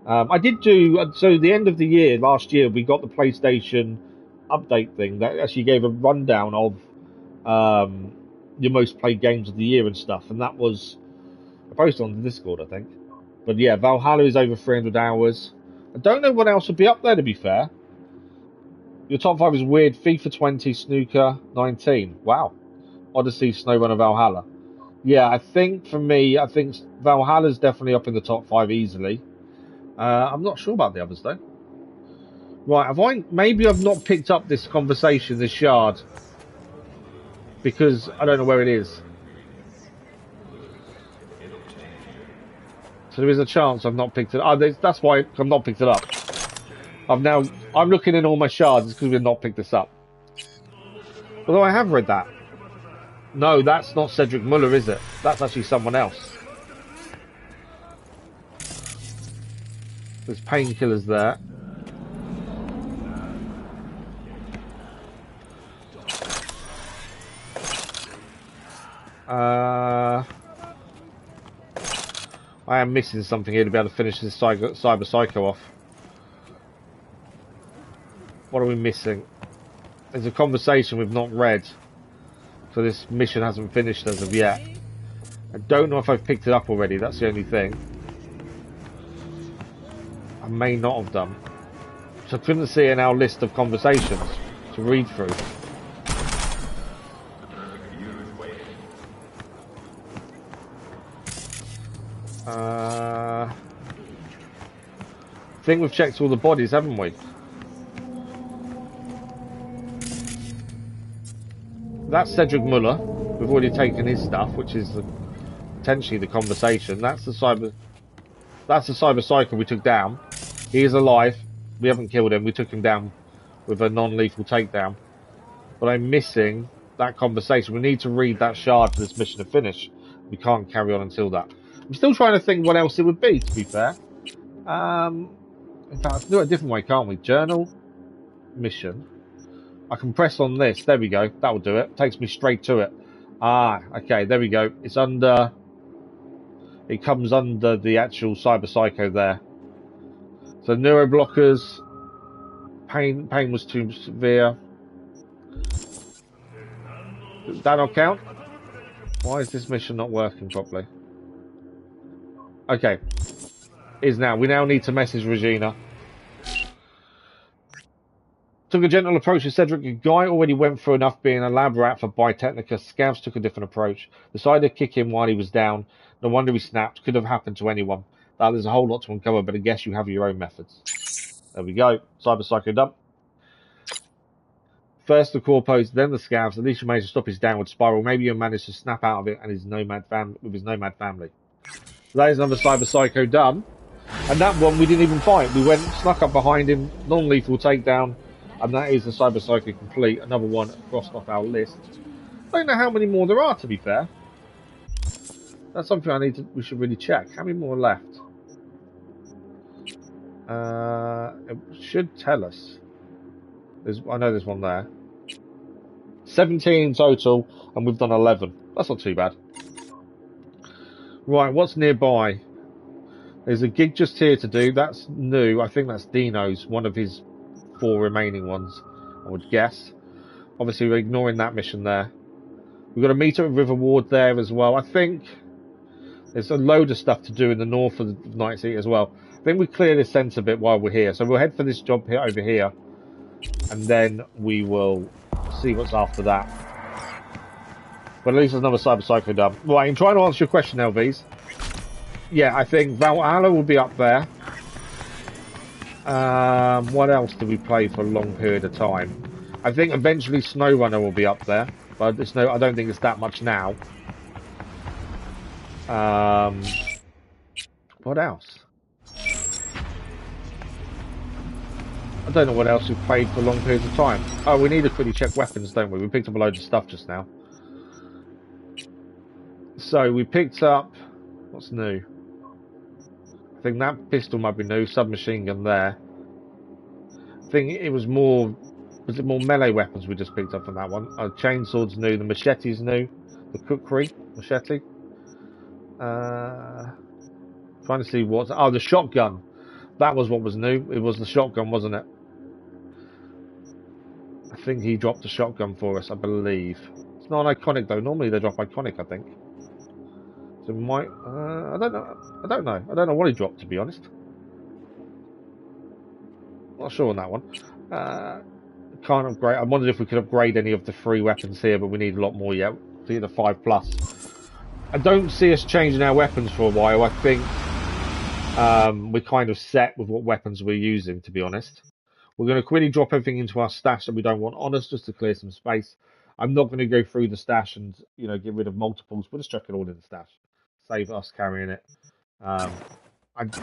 I did do, so the end of the year, last year, we got the PlayStation update thing that actually gave a rundown of your most played games of the year and stuff, and that was posted on the Discord, I think. But yeah, Valhalla is over 300 hours. I don't know what else would be up there, to be fair. Your top 5 is weird. FIFA 20, Snooker 19. Wow. Odyssey, SnowRunner, Valhalla. Yeah, I think for me, I think Valhalla's definitely up in the top 5 easily. I'm not sure about the others though. Right, maybe I've not picked up this conversation, this shard, because I don't know where it is. So there is a chance I've not picked it up. That's why I've not picked it up. I'm looking in all my shards because we've not picked this up. Although I have read that. No, that's not Cedric Muller, is it? That's actually someone else. There's painkillers there. I am missing something here to be able to finish this Cyber Psycho off. What are we missing? There's a conversation we've not read, so this mission hasn't finished as of yet. I don't know if I've picked it up already, that's the only thing. I may not have done. So I couldn't see it in our list of conversations to read through. I think we've checked all the bodies, haven't we? That's Cedric Muller. We've already taken his stuff, which is potentially the conversation. That's the cyber psycho we took down. He is alive. We haven't killed him. We took him down with a non-lethal takedown. But I'm missing that conversation. We need to read that shard for this mission to finish. We can't carry on until that. I'm still trying to think what else it would be, to be fair. In fact, let's do it a different way, can't we? Journal, mission. I can press on this. There we go. That will do it. Takes me straight to it. Ah, okay, there we go. It's under... It comes under the actual Cyberpyscho there. So neuroblockers, pain was too severe. Does that not count? Why is this mission not working properly? Okay. We now need to message Regina. Took a gentle approach to Cedric. A guy already went through enough being a lab rat for Bitechnica. Scavs took a different approach. Decided to kick him while he was down. No wonder he snapped. Could have happened to anyone. Now, there's a whole lot to uncover, but I guess you have your own methods. There we go. Cyberpyscho dump. First the Corpos, then the Scavs. At least you managed to stop his downward spiral. Maybe you managed to snap out of it and his nomad with his nomad family. So that is another Cyberpyscho done. And that one we didn't even fight. We went, snuck up behind him, non-lethal takedown. And that is the Cyberpyscho complete. Another one crossed off our list. I don't know how many more there are, to be fair. That's something we should really check. How many more are left? It should tell us. I know there's one there. 17 total, and we've done 11. That's not too bad. Right, what's nearby? There's a gig just here to do. That's new. I think that's Dino's, one of his 4 remaining ones, I would guess. Obviously, we're ignoring that mission there. We've got a meet at River Ward there as well. I think there's a load of stuff to do in the north of the Night Seat as well. I think we clear this centre bit while we're here. So we'll head for this job here over here. And then we will see what's after that. But at least there's another Cyberpyscho done. Right, I'm trying to answer your question, LVs. Yeah, I think Valhalla will be up there. What else do we play for a long period of time? I think eventually SnowRunner will be up there, but I don't think it's that much now. What else? I don't know what else we've played for long periods of time. Oh, we need to quickly check weapons, don't we? We picked up a load of stuff just now. So we picked up... What's new? I think that pistol might be new. Submachine gun there. I think it was more... Was it more melee weapons we just picked up from that one? Chainsaw's new. The machete's new. The kukri machete. Trying to see what's... Oh, the shotgun. That was what was new. It was the shotgun, wasn't it? I think he dropped a shotgun for us, I believe. It's not an iconic though. Normally they drop iconic, I think. So we might... I don't know. I don't know what he dropped, to be honest. Not sure on that one. Can't upgrade. I wondered if we could upgrade any of the 3 weapons here, but we need a lot more yet. To get the 5+. I don't see us changing our weapons for a while. I think we're kind of set with what weapons we're using, to be honest. We're going to quickly drop everything into our stash that we don't want on us, just to clear some space. I'm not going to go through the stash and, you know, get rid of multiples. We'll just chuck it all in the stash. Save us carrying it. I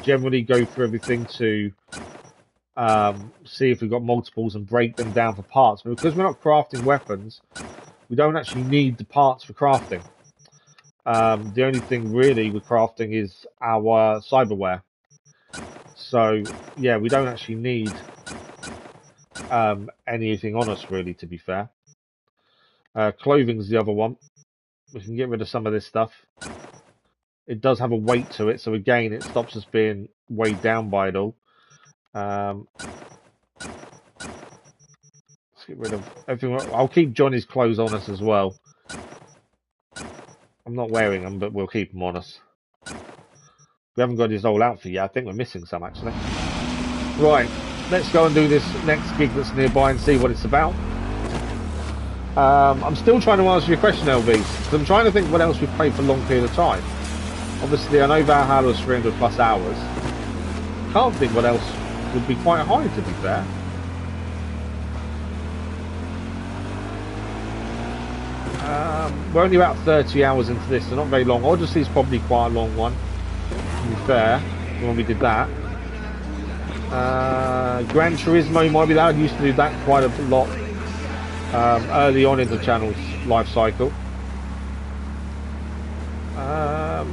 generally go through everything to see if we've got multiples and break them down for parts. But because we're not crafting weapons, we don't actually need the parts for crafting. The only thing really we're crafting is our cyberware. So, yeah, we don't actually need anything on us, really, to be fair. Clothing's the other one. We can get rid of some of this stuff. It does have a weight to it, so again, it stops us being weighed down by it all. Let's get rid of everything. I'll keep Johnny's clothes on us as well. I'm not wearing them, but we'll keep them on us. We haven't got his whole outfit yet. I think we're missing some, actually. Right, let's go and do this next gig that's nearby and see what it's about. I'm still trying to answer your question, LV, because I'm trying to think what else we've played for a long period of time. Obviously, I know Valhalla was 300+ hours. Can't think what else would be quite high, to be fair. We're only about 30 hours into this, so not very long. Odyssey is probably quite a long one, to be fair, when we did that. Gran Turismo might be that. I used to do that quite a lot early on in the channel's life cycle.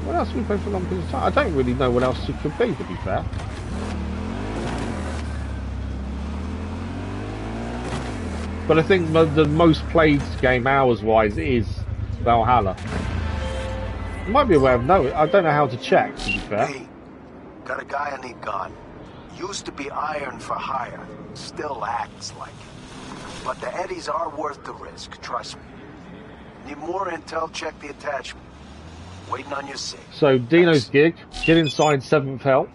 What else have we played for a long period of time? I don't really know what else it could be, to be fair. But I think the most played game hours-wise is Valhalla. There might be a way of knowing. I don't know how to check, to be fair. Hey, got a guy I need gone. Used to be iron for hire. Still acts like it. But the eddies are worth the risk, trust me. Need more intel, check the attachment. Waiting on your sig. So, Dino's gig. Get inside 7th Hell.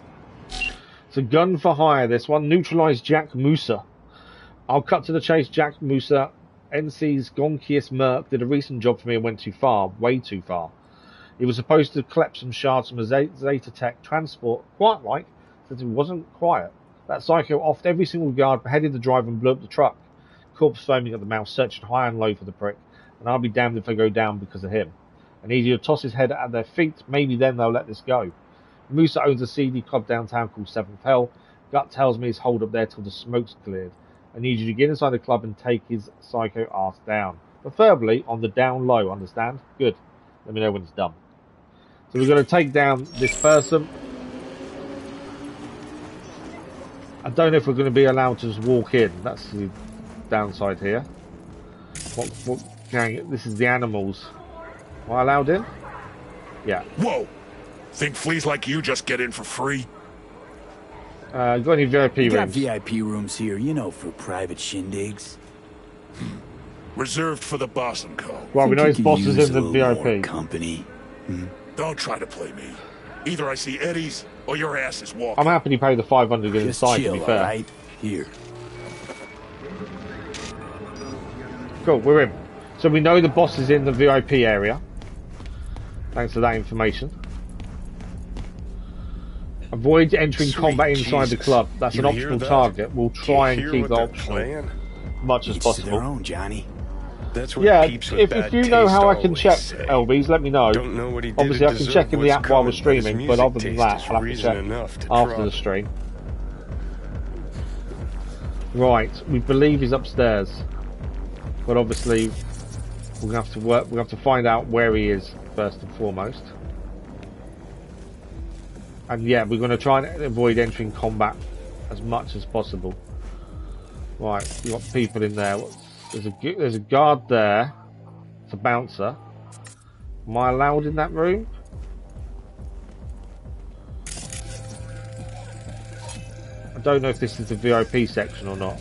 It's a gun for hire, this one. Neutralize Jack Musa. I'll cut to the chase. Jack Musa, NC's gonkiest merc, did a recent job for me and went too far. Way too far. He was supposed to collect some shards from a Zeta Tech transport. Quiet like, since it wasn't quiet. That psycho offed every single guard, beheaded the driver and blew up the truck. Corpse foaming at the mouth, searching high and low for the prick. And I'll be damned if I go down because of him. I need you to toss his head at their feet. Maybe then they'll let this go. Musa owns a CD club downtown called 7th Hell. Gut tells me he's holed up there till the smoke's cleared. I need you to get inside the club and take his psycho ass down. Preferably on the down low, understand? Good. Let me know when it's done. So we're going to take down this person. I don't know if we're going to be allowed to just walk in. That's the downside here. Gang, this is the animals. Am I allowed in? Yeah. Whoa! Think fleas like you just get in for free? Got any VIP rooms? Got VIP rooms here, you know, for private shindigs. Reserved for the boss and co. Well, we know his boss is in the VIP. Company. Don't try to play me. Either I see Eddie's or your ass is walking. I'm happy to pay the 500 to get inside, to be fair. Right? Here. Cool, we're in. So we know the boss is in the VIP area. Thanks for that information. Avoid entering combat inside the club. That's an optional target. We'll try and keep the optional much as possible. Their own, Johnny. That's what Yeah, peeps with if you know how I can check LBs, let me know. Obviously, I can check in the app while we're streaming, but other than that, I'll have to check after the stream. Right, we believe he's upstairs, but obviously we're gonna have to work. We're gonna have to find out where he is first and foremost. And yeah, we're going to try and avoid entering combat as much as possible. Right, you got people in there. There's a guard there. It's a bouncer. Am I allowed in that room? I don't know if this is the VIP section or not.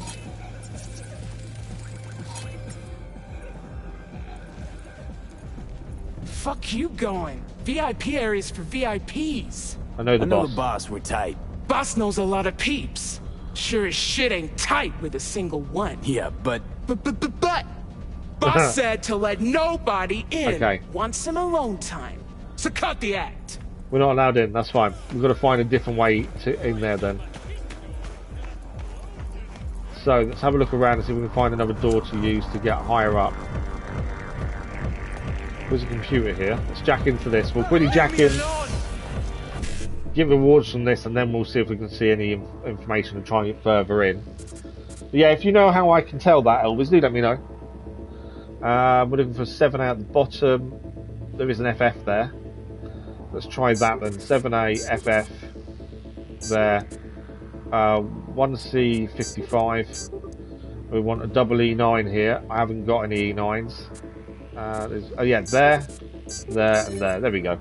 Fuck you going. VIP areas for VIPs. I know the boss. The boss, we're tight. Boss knows a lot of peeps. Sure as shit ain't tight with a single one. Yeah, but... Boss said to let nobody in. Okay. Want some alone time. So cut the act. We're not allowed in, that's fine. We've got to find a different way in there then. So, let's have a look around and see if we can find another door to use to get higher up. There's a computer here. Let's jack into this. We'll quickly jack in. Get rewards from this, and then we'll see if we can see any information and try and get further in. But yeah, if you know how I can tell that, Elvis, do let me know. We're looking for 7A at the bottom. There is an FF there. Let's try that then. 7A, FF there. 1C55. We want a double E9 here. I haven't got any E9s. Oh yeah, there, and there. There we go.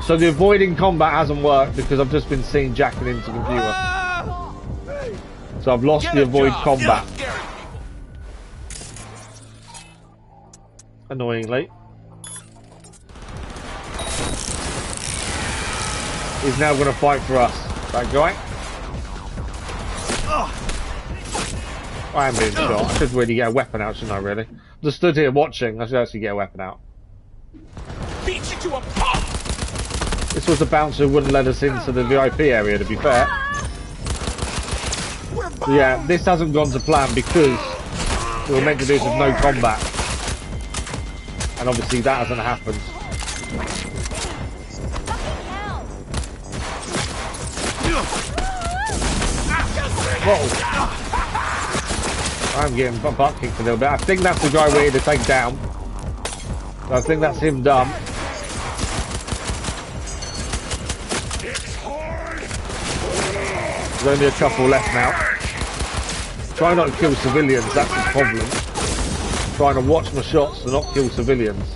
So the avoiding combat hasn't worked because I've just been seen jacking into the computer. So I've lost the avoid combat. Annoyingly. He's now going to fight for us. That guy. I am being shot. I should really get a weapon out, shouldn't I, really? Just stood here watching. I should actually get a weapon out. Beat you to a pulp! This was the bouncer who wouldn't let us into the VIP area, to be fair. Yeah, this hasn't gone to plan because we were meant to do this with no combat. And obviously that hasn't happened. Whoa. I'm getting butt kicked a little bit. I think that's the guy we're here to take down. So I think that's him done. There's only a couple left now. Try not to kill civilians, that's the problem. Trying to watch my shots to not kill civilians.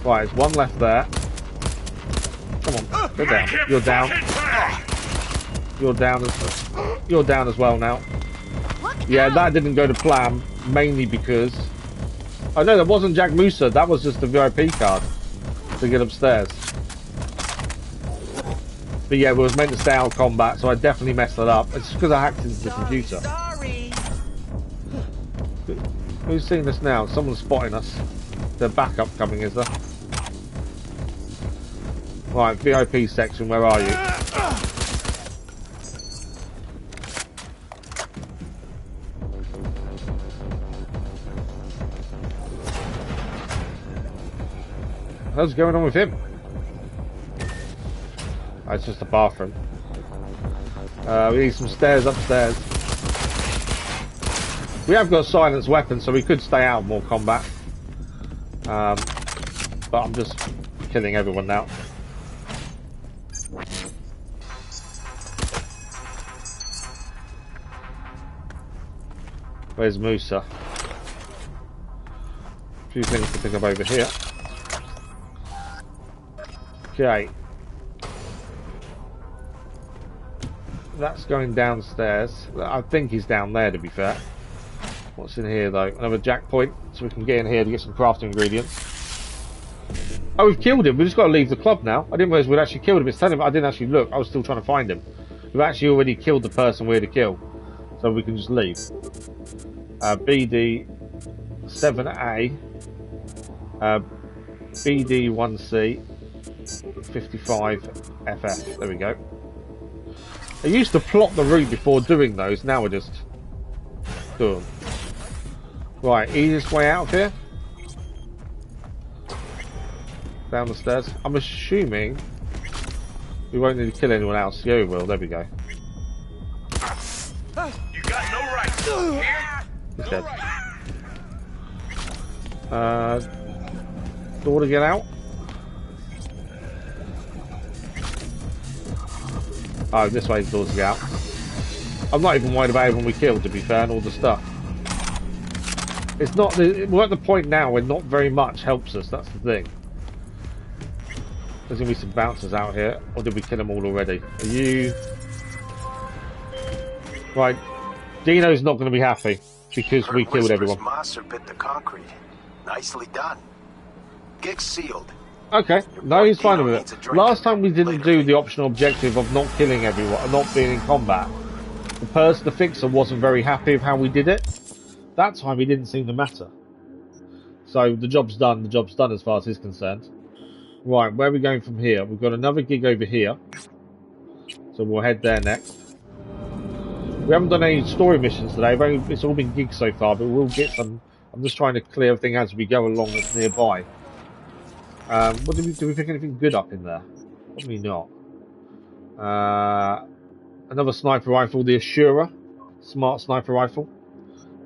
Right, there's one left there. Come on, go down. You're down. You're down as well now. Yeah, that didn't go to plan, mainly because... Oh no, that wasn't Jack Musa, that was just the VIP card to get upstairs. But yeah, we was meant to stay out of combat, so I definitely messed that up. It's because I hacked into the computer. Sorry. Who's seeing this now? Someone's spotting us. There's backup coming, is there? Right, VIP section, where are you? What's going on with him? Oh, it's just a bathroom. We need some stairs upstairs. We have got a silenced weapon, so we could stay out of more combat. But I'm just killing everyone now. Where's Musa? A few things to pick up over here. Okay. That's going downstairs. I think he's down there, to be fair. What's in here, though? Another jack point, so we can get in here to get some crafting ingredients. Oh, we've killed him. We've just got to leave the club now. I didn't realise we'd actually killed him. It's telling me I didn't actually look. I was still trying to find him. We've actually already killed the person we're to kill. So we can just leave. BD 7A. BD 1C. 55 FF. There we go. I used to plot the route before doing those. Now we're just do them. Right, easiest way out of here. Down the stairs. I'm assuming we won't need to kill anyone else. Yeah, we will. There we go. You got no right. He's dead. Door to get out. Oh, this way the doors to get out. I'm not even worried about everyone we killed, to be fair, and all the stuff. It's not. We're at the point now where not very much helps us. That's the thing. There's gonna be some bouncers out here, or did we kill them all already? Are you right? Dino's not going to be happy because we killed everyone. Monster bit the concrete. Nicely done. Gigs sealed. Okay, no, he's fine with it. Last time we didn't do the optional objective of not killing everyone, not being in combat. The fixer wasn't very happy with how we did it. That time he didn't seem to matter. So the job's done as far as he's concerned. Right, where are we going from here? We've got another gig over here. So we'll head there next. We haven't done any story missions today. It's all been gigs so far, but we'll get some. I'm just trying to clear everything as we go along that's nearby. What do we pick anything good up in there? Probably not. Another sniper rifle, the Asura, smart sniper rifle,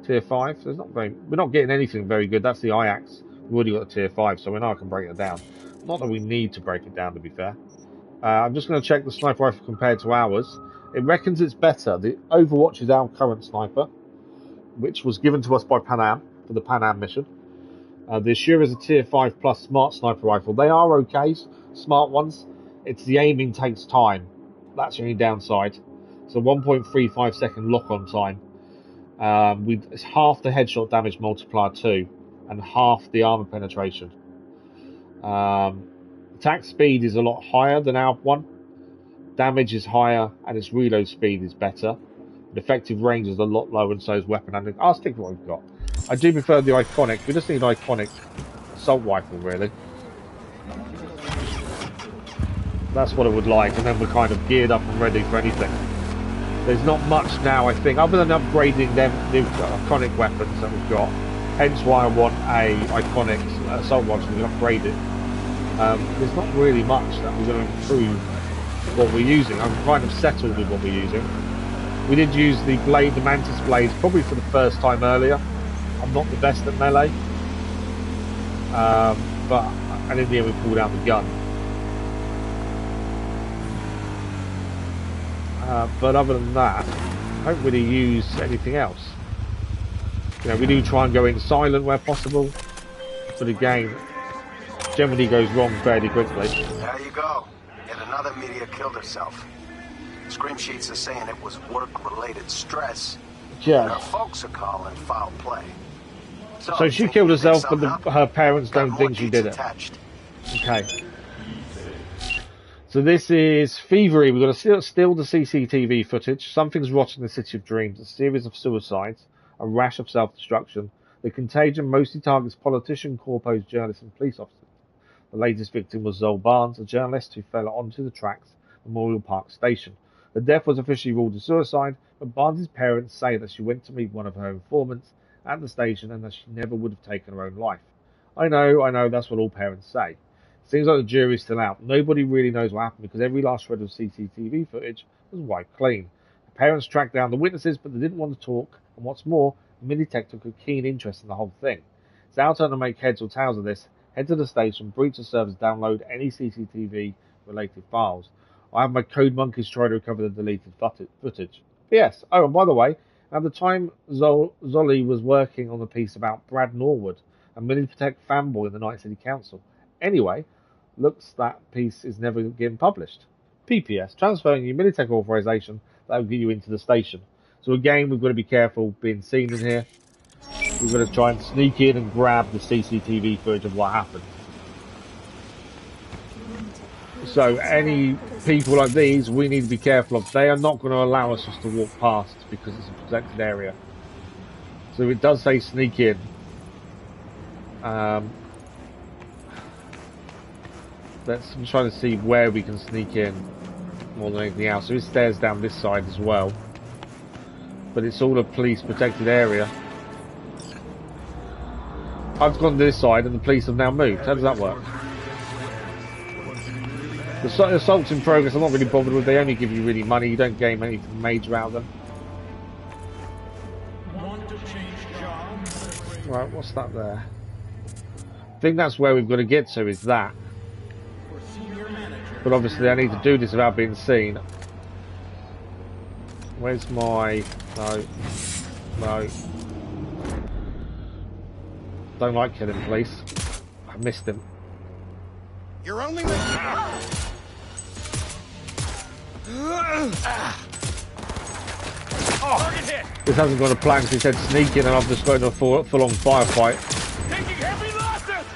tier 5. There's not very. We're not getting anything very good. That's the Ajax. We've already got a tier 5, so we know I can break it down. Not that we need to break it down, to be fair. I'm just going to check the sniper rifle compared to ours. It reckons it's better. The Overwatch is our current sniper, which was given to us by Panam for the Panam mission. The Asura is a tier 5 plus smart sniper rifle. They are okay, smart ones. It's the aiming takes time. That's the only downside. So 1.35 second lock-on time. It's half the headshot damage multiplier 2 and half the armor penetration. Attack speed is a lot higher than our one. Damage is higher and its reload speed is better. The effective range is a lot lower and so is weapon handling. I'll stick with what we've got. I do prefer the iconic. We just need an iconic assault rifle, really. That's what I would like, and then we're kind of geared up and ready for anything. There's not much now, I think, other than upgrading them, the iconic weapons that we've got. Hence why I want a iconic assault rifle, so we can upgrade it. There's not really much that we're going to improve what we're using. I'm kind of settled with what we're using. We did use the blade, the Mantis blade, probably for the first time earlier. I'm not the best at melee, and in the end we pulled out the gun. But other than that, I don't really use anything else. You know, we do try and go in silent where possible, but again, generally goes wrong fairly quickly. There you go. Yet another media killed herself. Scream sheets are saying it was work-related stress. Yeah. Her folks are calling foul play. So she killed herself, but her parents don't think she did it. Attached. Okay. So this is thievery. We've got to steal the CCTV footage. Something's rotting the City of Dreams. A series of suicides. A rash of self-destruction. The contagion mostly targets politicians, corpos, journalists and police officers. The latest victim was Zoe Barnes, a journalist who fell onto the tracks at Memorial Park Station. The death was officially ruled a suicide, but Barnes' parents say that she went to meet one of her informants at the station and that she never would have taken her own life. I know, that's what all parents say. Seems like the jury's still out. Nobody really knows what happened because every last shred of CCTV footage was wiped clean. The parents tracked down the witnesses, but they didn't want to talk, and what's more, the Minitech took a keen interest in the whole thing. It's our turn to make heads or tails of this. Head to the station, breach the servers, download any CCTV-related files. I have my code monkeys try to recover the deleted footage. P.S. Oh, and by the way, at the time Zolly was working on the piece about Brad Norwood, a Minitech fanboy in the Night City Council. Anyway, looks that piece is never getting published. PPS, transferring your Minitech authorization, that will get you into the station. So again, we've got to be careful being seen in here. We've got to try and sneak in and grab the CCTV footage of what happened. So any people like these, we need to be careful of. They are not going to allow us just to walk past because it's a protected area. So it does say sneak in. I'm trying to see where we can sneak in more than anything else. There is stairs down this side as well. But it's all a police protected area. I've gone to this side and the police have now moved. How does that work? The assaults in progress I'm not really bothered with. They only give you really money. You don't gain anything major out of them. Right, what's that there? I think that's where we've got to get to, is that. But obviously I need to do this without being seen. Where's my... No. Don't like killing police. I missed him. You're only This hasn't got a plan because he said sneak in and I've just got into a full-on firefight. Taking heavy losses!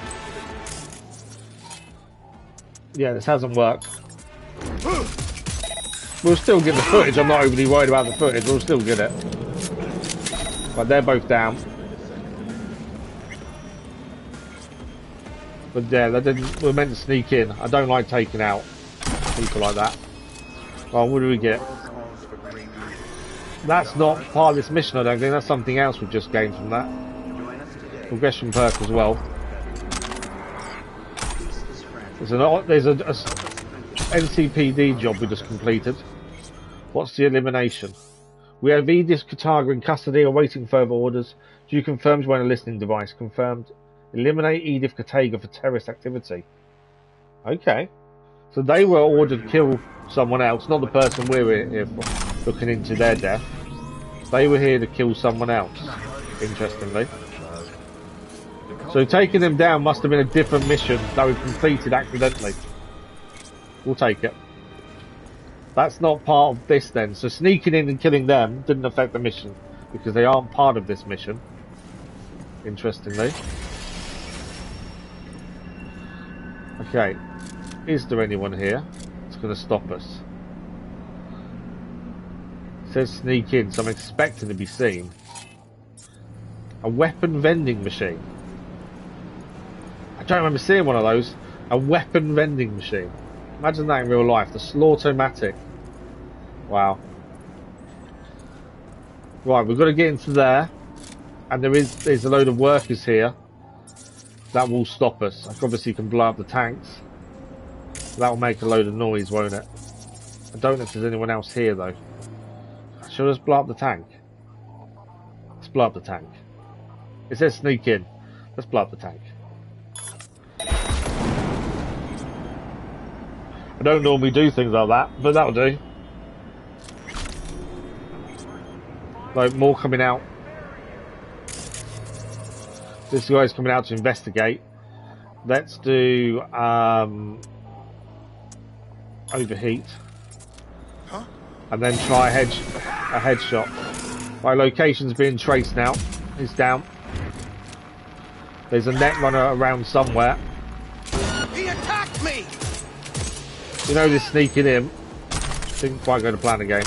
Yeah, this hasn't worked. We'll still get the footage. I'm not overly worried about the footage. We'll still get it. But they're both down. But yeah, we're meant to sneak in. I don't like taking out people like that. Oh, what do we get? That's not part of this mission, I don't think. That's something else we've just gained from that. Progression perk as well. There's a NCPD job we just completed. What's the elimination? We have Edith Kataga in custody awaiting further orders. Due confirms when a listening device confirmed. Eliminate Edith Kataga for terrorist activity. Okay. So they were ordered to kill someone else, not the person we're here for, looking into their death. They were here to kill someone else, interestingly. So taking them down must have been a different mission that we completed accidentally. We'll take it. That's not part of this then. So sneaking in and killing them didn't affect the mission because they aren't part of this mission, interestingly. Okay, is there anyone here that's going to stop us? It says sneak in, so I'm expecting to be seen. A weapon vending machine. I don't remember seeing one of those. A weapon vending machine. Imagine that in real life. The Slaughtomatic. Wow. Right, we've got to get into there. And there's a load of workers here. That will stop us. I obviously can blow up the tanks. That will make a load of noise, won't it? I don't know if there's anyone else here though. Should I just blow up the tank? Let's blow up the tank. It says sneak in. Let's blow up the tank. I don't normally do things like that, but that'll do. Like more coming out. This guy's coming out to investigate. Let's do overheat. Huh? And then try a headshot. My location's being traced now. He's down. There's a net runner around somewhere. He attacked me! You know this sneaking in. Didn't quite go to plan again.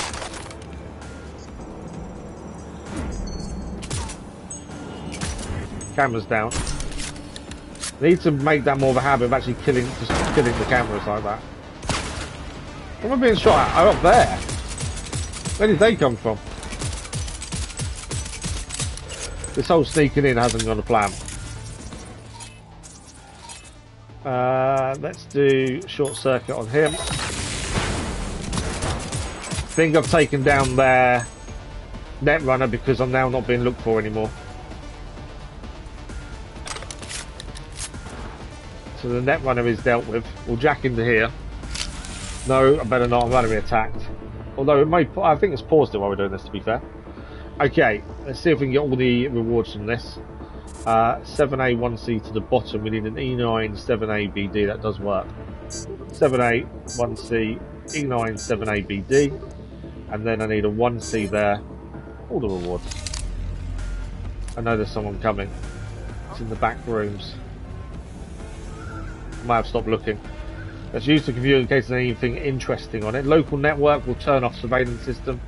Camera's down. Need to make that more of a habit of actually killing the cameras like that. Where am I being shot at? Oh, up there. Where did they come from? This whole sneaking in hasn't gone to plan. Let's do short circuit on him. Think I've taken down their net runner because I'm now not being looked for anymore. So the net runner is dealt with. We'll jack into here. No, I better not. I'm going to be attacked. Although it may, I think it's paused it while we're doing this, to be fair. Okay, let's see if we can get all the rewards from this. 7A 1C to the bottom. We need an E9 7A BD. That does work. 7A 1C E9 7A BD, and then I need a 1C there. All the rewards. I know there's someone coming. It's in the back rooms. Might have stopped looking. Let's use the computer in case there's anything interesting on it. Local network will turn off surveillance system.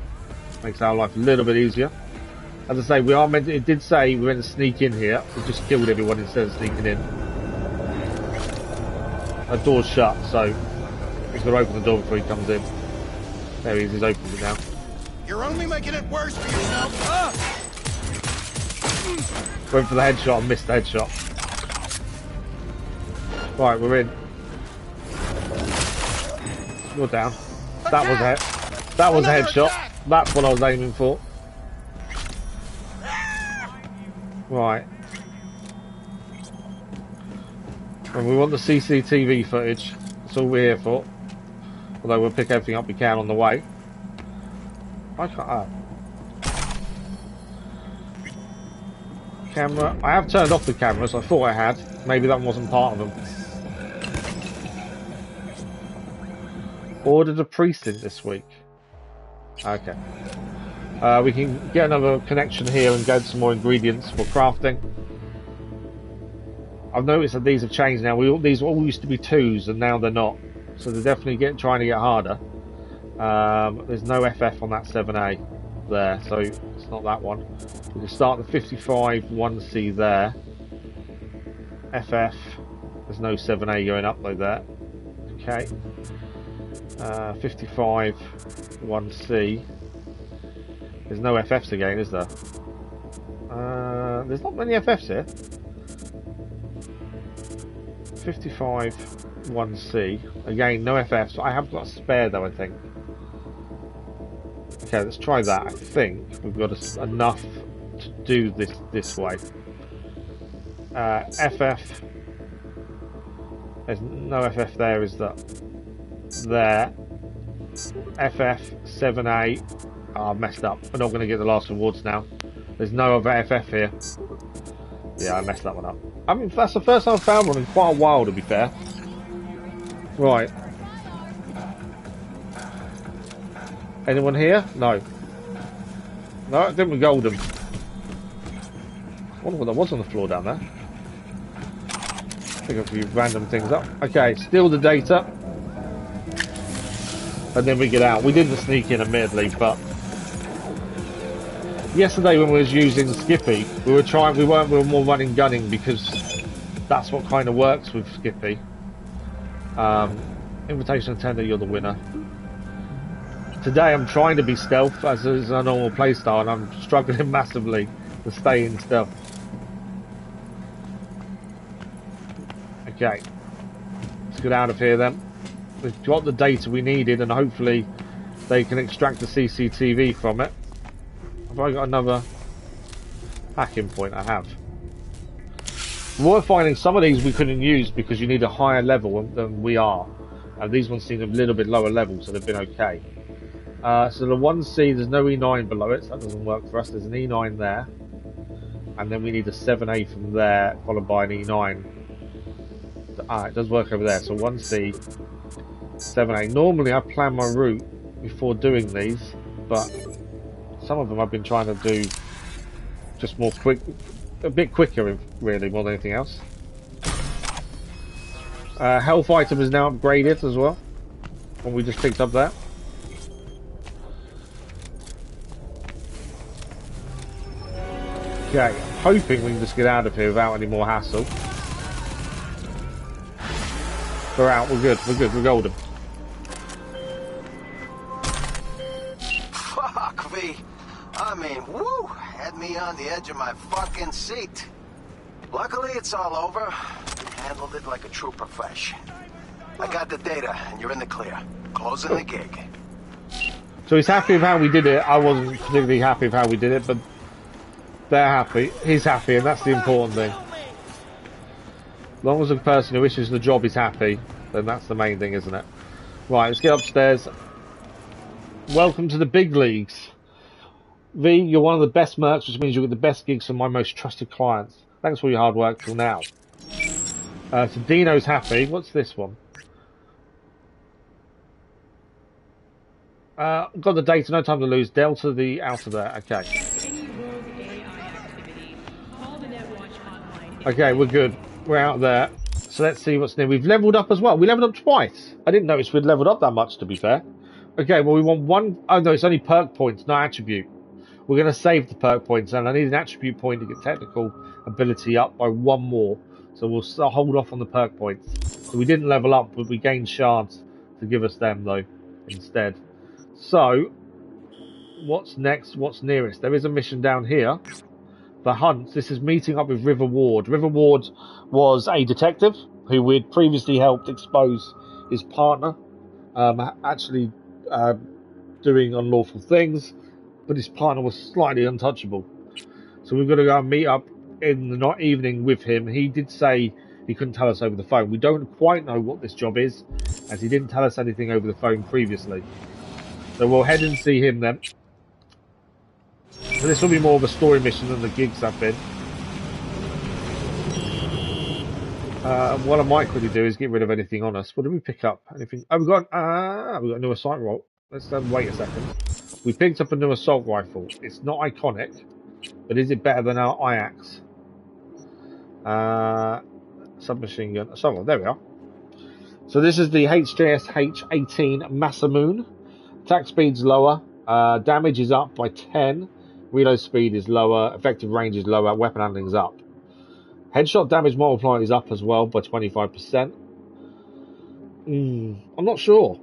Makes our life a little bit easier. As I say, we are meant to, it did say we were meant to sneak in here. We just killed everyone instead of sneaking in. Our door's shut, so he's got to open the door before he comes in. There he is, he's opened it now. You're only making it worse for yourself. Ah! Went for the headshot and missed the headshot. Right, we're in. You're down. That was a headshot. That's what I was aiming for. Right. And we want the CCTV footage. That's all we're here for. Although we'll pick everything up we can on the way. I can't. Camera. I have turned off the cameras. I thought I had. Maybe that wasn't part of them. Ordered a precinct this week. Okay. We can get another connection here and get some more ingredients for crafting. I've noticed that these have changed now. These all used to be 2s and now they're not. So they're definitely trying to get harder. There's no FF on that 7A there, so it's not that one. We can start the 55 1C there. FF, there's no 7A going up like that. Okay. 55 1C. There's no FFs again, is there? There's not many FFs here. 55 1C. Again, no FFs. I have got a spare though, I think. Okay, let's try that. I think we've got enough to do this way. FF. There's no FF there, is that? There. FF 7A. Oh, I've messed up. We're not going to get the last rewards now. There's no other FF here. Yeah, I messed that one up. I mean, that's the first time I've found one in quite a while, to be fair. Right. Anyone here? No. No, I think we gold them. I wonder what that was on the floor down there. Pick a few random things up. Okay, steal the data. And then we get out. We didn't sneak in, admittedly, but yesterday when we was using Skippy, we were more running gunning because that's what kind of works with Skippy. Invitation tender, you're the winner. Today I'm trying to be stealth as is a normal playstyle, and I'm struggling massively to stay in stealth. Okay, let's get out of here then. We've got the data we needed, and hopefully they can extract the CCTV from it. Have I got another hacking point? I have. We're finding some of these we couldn't use because you need a higher level than we are, and these ones seem a little bit lower level, so they've been okay. So the 1C, there's no E9 below it, so that doesn't work for us. There's an E9 there. and then we need a 7A from there, followed by an E9. Ah, it does work over there. So 1C, 7A. Normally I plan my route before doing these, but some of them I've been trying to do just more quick, a bit quicker, really, more than anything else. Health item is now upgraded as well, when we just picked up that. Okay, hoping we can just get out of here without any more hassle. We're out, we're good, we're golden. Fuck me. I mean, woo! Had me on the edge of my fucking seat. Luckily, it's all over. Handled it like a true profesh. I got the data, and you're in the clear. Closing the gig. So he's happy with how we did it. I wasn't particularly happy with how we did it, but they're happy. He's happy, and that's the important thing. As long as the person who issues the job is happy, then that's the main thing, isn't it? Right, let's get upstairs. Welcome to the big leagues. V, you're one of the best mercs, which means you'll get the best gigs from my most trusted clients. Thanks for your hard work till now. So Dino's happy. What's this one? Got the data, no time to lose. Delta the out of there. Okay. Okay, we're good. We're out there. So let's see what's new. We've leveled up as well. We leveled up twice. I didn't notice we'd leveled up that much, to be fair. Okay, well, we want one. Oh, no, it's only perk points, not attribute. We're going to save the perk points, and I need an attribute point to get technical ability up by one more. So we'll hold off on the perk points. So we didn't level up, but we gained shards to give us them, though, instead. So, what's next? What's nearest? There is a mission down here. The hunt. This is meeting up with River Ward. River Ward was a detective who we'd previously helped expose his partner, actually doing unlawful things, but his partner was slightly untouchable. So we've got to go and meet up in the evening with him. He did say he couldn't tell us over the phone. We don't quite know what this job is, as he didn't tell us anything over the phone previously. So we'll head and see him then. So this will be more of a story mission than the gigs have been. What I might quickly do is get rid of anything on us. What did we pick up? Anything? Oh, we got a new assault rifle. Let's wait a second. We picked up a new assault rifle. It's not iconic, but is it better than our IAX? Submachine gun. Assault. There we are. So this is the HJS H18 Masamoon. Attack speed's lower. Damage is up by 10. Reload speed is lower. Effective range is lower. Weapon handling is up. Headshot damage multiplier is up as well by 25%. I'm not sure.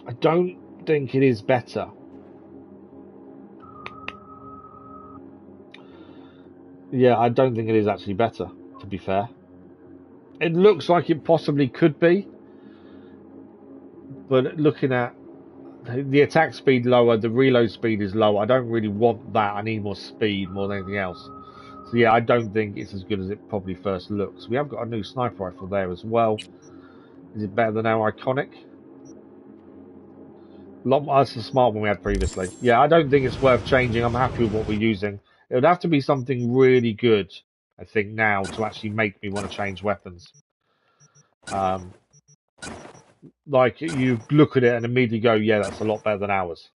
I don't think it is better. Yeah, I don't think it is actually better, to be fair. It looks like it possibly could be. But looking at the attack speed lower, the reload speed is lower. I don't really want that. I need more speed more than anything else. So yeah, I don't think it's as good as it probably first looks. We have got a new sniper rifle there as well. Is it better than our iconic? That's the smart one we had previously. Yeah, I don't think it's worth changing. I'm happy with what we're using. It would have to be something really good, I think, now to actually make me want to change weapons. Like, you look at it and immediately go, yeah, that's a lot better than ours.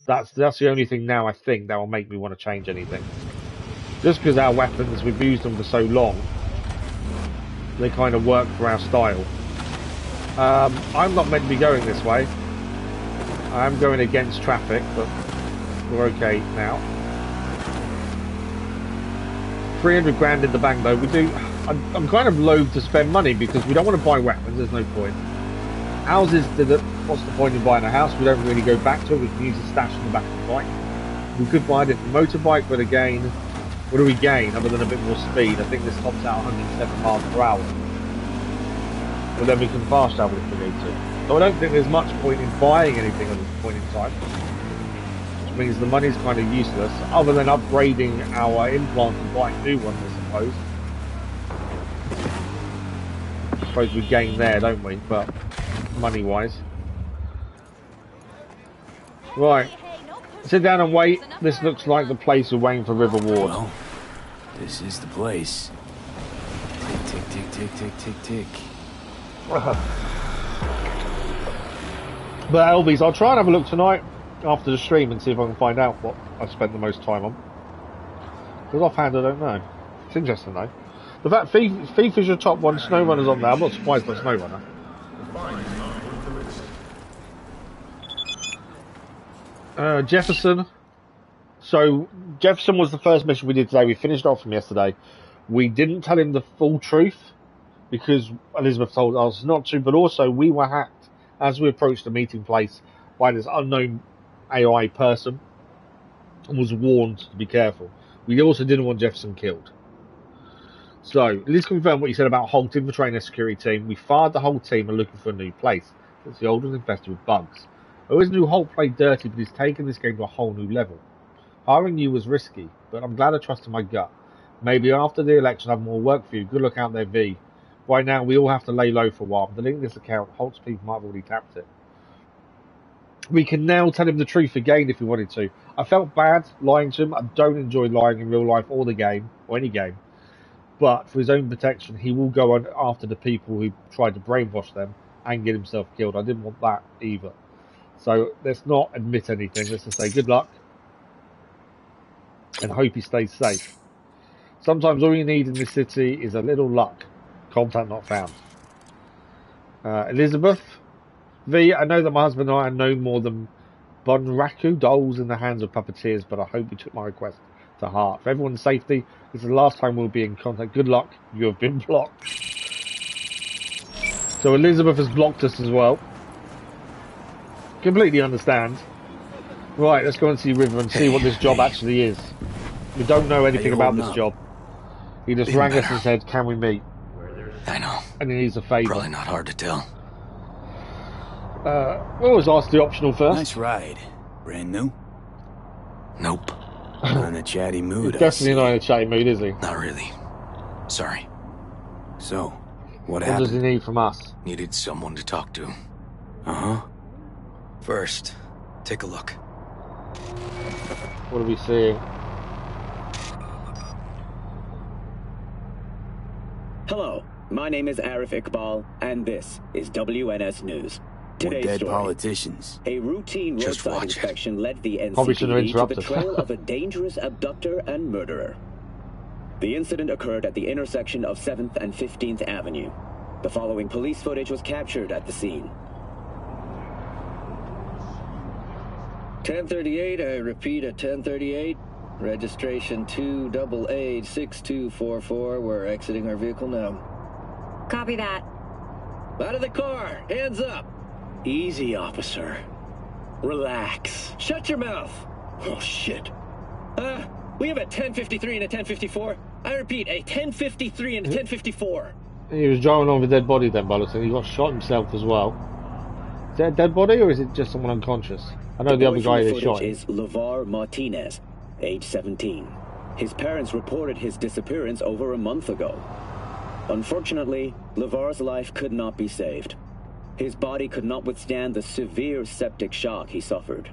That's the only thing now, I think, that will make me want to change anything. Just because our weapons, we've used them for so long, they kind of work for our style. I'm not meant to be going this way. I'm going against traffic, but we're okay now. 300 grand in the bank, though. I'm kind of loath to spend money because we don't want to buy weapons. There's no point. Houses, what's the point in buying a house? We don't really go back to it. We can use a stash in the back of the bike. We could buy a different motorbike, but again, what do we gain other than a bit more speed? I think this tops out 107 miles per hour. But then we can fast travel if we need to. So I don't think there's much point in buying anything at this point in time. Which means the money's kind of useless, other than upgrading our implant and buying new ones, I suppose. I suppose we gain there, don't we? But money-wise. Right. Sit down and wait. This looks like the place we're waiting for River Ward. Well, This is the place. Tick, tick, tick, tick, tick, tick, tick. But Elvis, I'll try and have a look tonight after the stream and see if I can find out what I spent the most time on. Because offhand, I don't know. It's interesting though. The fact FIFA's your top one, SnowRunner's on there. I'm not surprised by SnowRunner. Jefferson. So Jefferson was the first mission we did today. We finished off from yesterday. We didn't tell him the full truth because Elizabeth told us not to, but also we were hacked as we approached the meeting place by this unknown AI person and was warned to be careful. We also didn't want Jefferson killed. So, let's confirm what you said about Holt infiltrating a security team. We fired the whole team and looking for a new place, since the old was infested with bugs. I always knew Holt played dirty, but he's taken this game to a whole new level. Hiring you was risky, but I'm glad I trusted my gut. Maybe after the election I'll have more work for you. Good luck out there, V. Right now, we all have to lay low for a while. I'm deleting this account. Holt's people might have already tapped it. We can now tell him the truth again if we wanted to. I felt bad lying to him. I don't enjoy lying in real life or the game, or any game. But for his own protection, he will go on after the people who tried to brainwash them and get himself killed. I didn't want that either. So let's not admit anything. Let's just say good luck and hope he stays safe. Sometimes all you need in this city is a little luck. Contact not found. Elizabeth. V, I know that my husband and I are no more than Bunraku dolls in the hands of puppeteers, but I hope you took my request to heart. For everyone's safety, this is the last time we'll be in contact. Good luck. You have been blocked. So Elizabeth has blocked us as well. Completely understand. Right, let's go and see River and see what this job actually is. We don't know anything about this job. He just rang us and said, can we meet? I know. And he needs a favour. Probably not hard to tell. We'll always ask the optional first. Nice ride. Brand new? Nope. Not in a chatty mood. Definitely not in a chatty mood, is he? Not really. Sorry. So, what happened? What does he need from us? Needed someone to talk to. Uh-huh. First, take a look. What are we seeing? Hello, my name is Arif Iqbal, and this is WNS News. Today's dead story. Politicians. A routine roadside inspection led the Probably NCPD to the trail of a dangerous abductor and murderer. The incident occurred at the intersection of 7th and 15th Avenue. The following police footage was captured at the scene. 1038, I repeat at 1038. Registration 2AA6244. We're exiting our vehicle now. Copy that. Out of the car! Hands up! Easy, officer. Relax. Shut your mouth! Oh, shit. We have a 1053 and a 1054. I repeat, a 1053 and a 1054. He was driving on with a dead body then, Bulletin. He got shot himself as well. Is that a dead body or is it just someone unconscious? I know the other guy they shot is LeVar Martinez, age 17. His parents reported his disappearance over a month ago. Unfortunately, LeVar's life could not be saved. His body could not withstand the severe septic shock he suffered.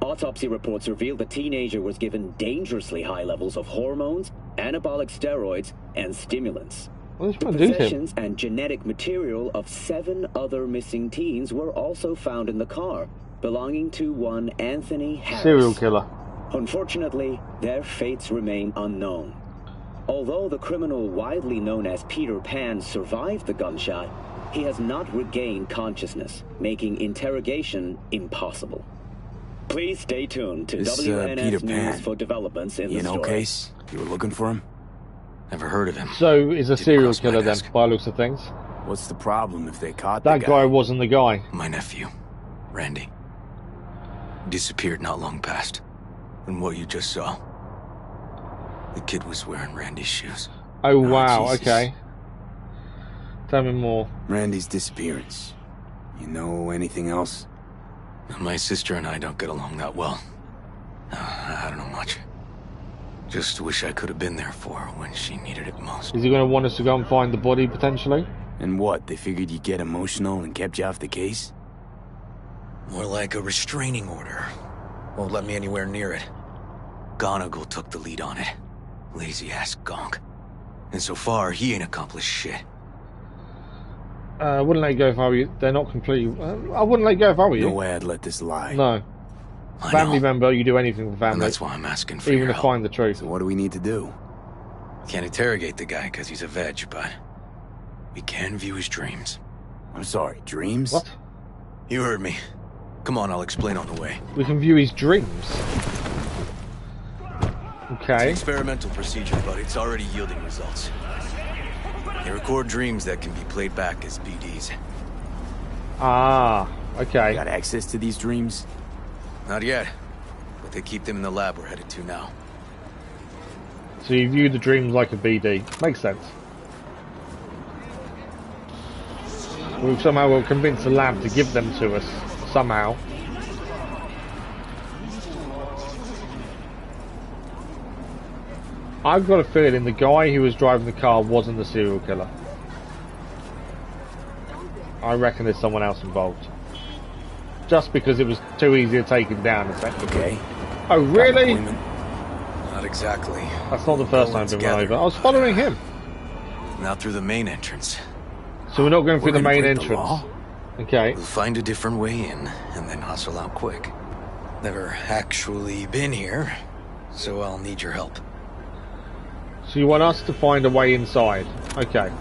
Autopsy reports revealed the teenager was given dangerously high levels of hormones, anabolic steroids, and stimulants. The possessions and genetic material of 7 other missing teens were also found in the car, belonging to one Anthony Harris. Serial killer. Unfortunately, their fates remain unknown. Although the criminal widely known as Peter Pan survived the gunshot, he has not regained consciousness, making interrogation impossible. Please stay tuned to WNS News for developments in the story. Case? You were looking for him? Never heard of him. So, he's a serial killer then, by the looks of things. What's the problem if they caught that guy? Wasn't the guy. My nephew, Randy. Disappeared not long past. And what you just saw. The kid was wearing Randy's shoes. Oh, wow, okay. Tell me more. Randy's disappearance. You know anything else? My sister and I don't get along that well. I don't know much. Just wish I could have been there for her when she needed it most. Is he going to want us to go and find the body, potentially? And what, they figured you'd get emotional and kept you off the case? More like a restraining order. Won't let me anywhere near it. Gonagle took the lead on it. Lazy-ass gonk. And so far, he ain't accomplished shit. I wouldn't let you go if I were you. They're not completely... I wouldn't let you go if I were you. No way I'd let this lie. No. Family member, you do anything for family. And that's why I'm asking for even your to help. find the truth. So what do we need to do? Can't interrogate the guy because he's a veg, but we can view his dreams. I'm sorry, dreams? What? You heard me. Come on, I'll explain on the way. We can view his dreams. Okay. It's an experimental procedure, but it's already yielding results. They record dreams that can be played back as BDs. Ah, okay. Got access to these dreams? Not yet, but they keep them in the lab we're headed to now. So you view the dreams like a BD. Makes sense. We've somehow will convince the lab to give them to us. Somehow. I've got a feeling the guy who was driving the car wasn't the serial killer. I reckon there's someone else involved. Just because it was too easy to take him down, effectively. Okay. Oh, really? Not exactly. That's not the first time I've been run over. I was following him. Not through the main entrance. So we're not going through the main entrance. Okay. We'll find a different way in, and then hustle out quick. Never actually been here, so I'll need your help. So you want us to find a way inside? Okay.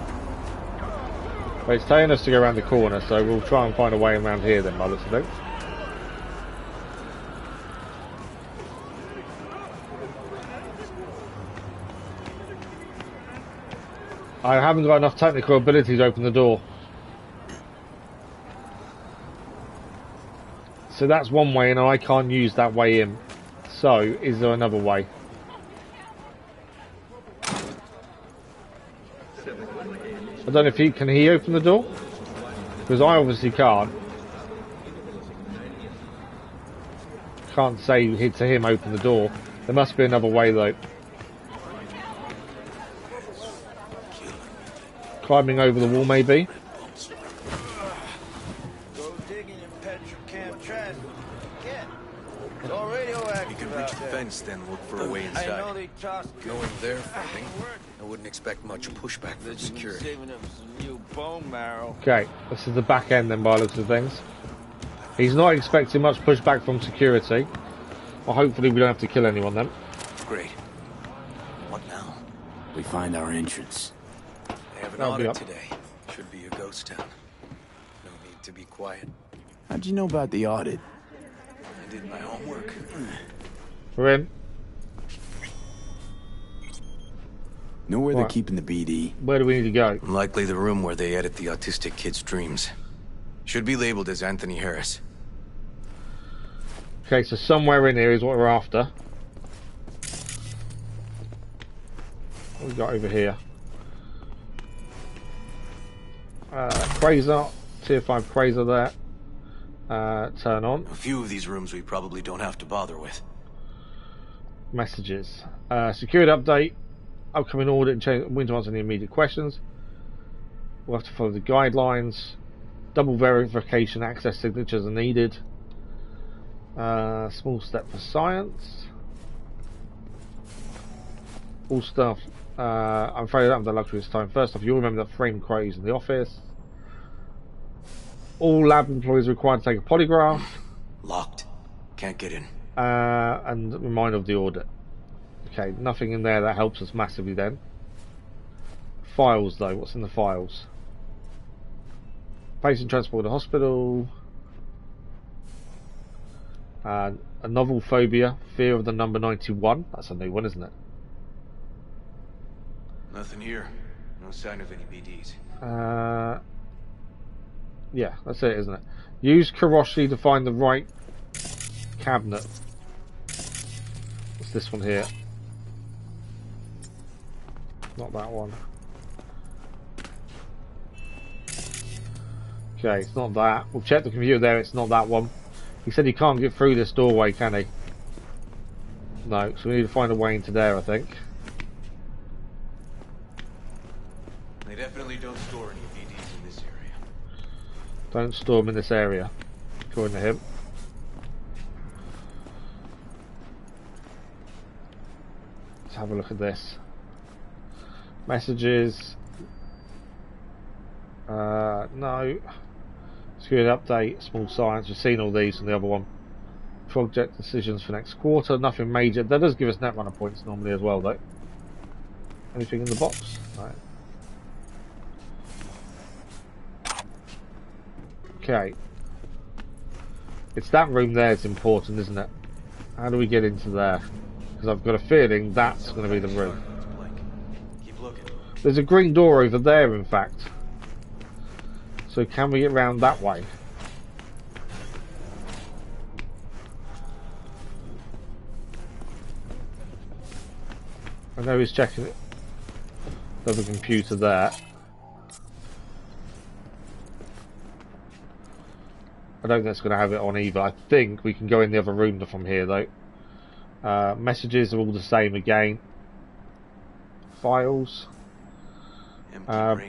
But it's telling us to go around the corner, so we'll try and find a way around here then, by the looks of it. I haven't got enough technical ability to open the door. So that's one way, and I can't use that way in. So, is there another way? I don't know if can he open the door? Because I obviously can't. Can't say to him open the door. There must be another way though. Climbing over the wall maybe? Go digging in Petrocamp trash. Yeah. It's all radioactive. You can reach the fence, then look for a way inside. I know they tossed Knowing their funding, I wouldn't expect much pushback from security. Saving them some new bone marrow. Okay, this is the back end then by the looks of things. He's not expecting much pushback from security. Well, hopefully we don't have to kill anyone then. Great. What now? We find our entrance. They have an That'll be audit up. today. Should be a ghost town. No need to be quiet. How'd you know about the audit? I did my homework. We're in. Know where Right. they're keeping the BD? Where do we need to go? Likely the room where they edit the autistic kid's dreams. Should be labeled as Anthony Harris. Okay, so somewhere in here is what we're after. What we got over here? Quasar, tier 5 Quasar there. Turn on. A few of these rooms we probably don't have to bother with. Messages. Security update. Upcoming audit and change. We need to answer any immediate questions. We'll have to follow the guidelines. Double verification access signatures are needed. Small step for science. All stuff. I'm afraid I don't have the luxury this time. First off, you'll remember that frame quotes in the office. All lab employees are required to take a polygraph. Locked. Can't get in. And reminder of the audit. Okay, nothing in there that helps us massively then. Files though, what's in the files? Patient transport to hospital. A novel phobia, fear of the number 91. That's a new one, isn't it? Nothing here. No sign of any BDs. Yeah, that's it, isn't it? Use Karoshi to find the right cabinet. What's this one here? Not that one. Okay, it's not that. We'll check the computer there, it's not that one. He said he can't get through this doorway, can he? No, so we need to find a way into there, I think. They definitely don't store any BDs in this area. Don't store them in this area, according to him. So have a look at this. Messages. No. Security update, small science. We've seen all these from the other one. Project decisions for next quarter. Nothing major. That does give us netrunner points normally as well, though. Anything in the box? Right. Okay. It's that room there that's important, isn't it? How do we get into there? Because I've got a feeling that's going to be the room. There's a green door over there, in fact. So can we get round that way? I know he's checking it. There's a computer there. I don't think it's going to have it on either. I think we can go in the other room from here, though. Messages are all the same again. Files.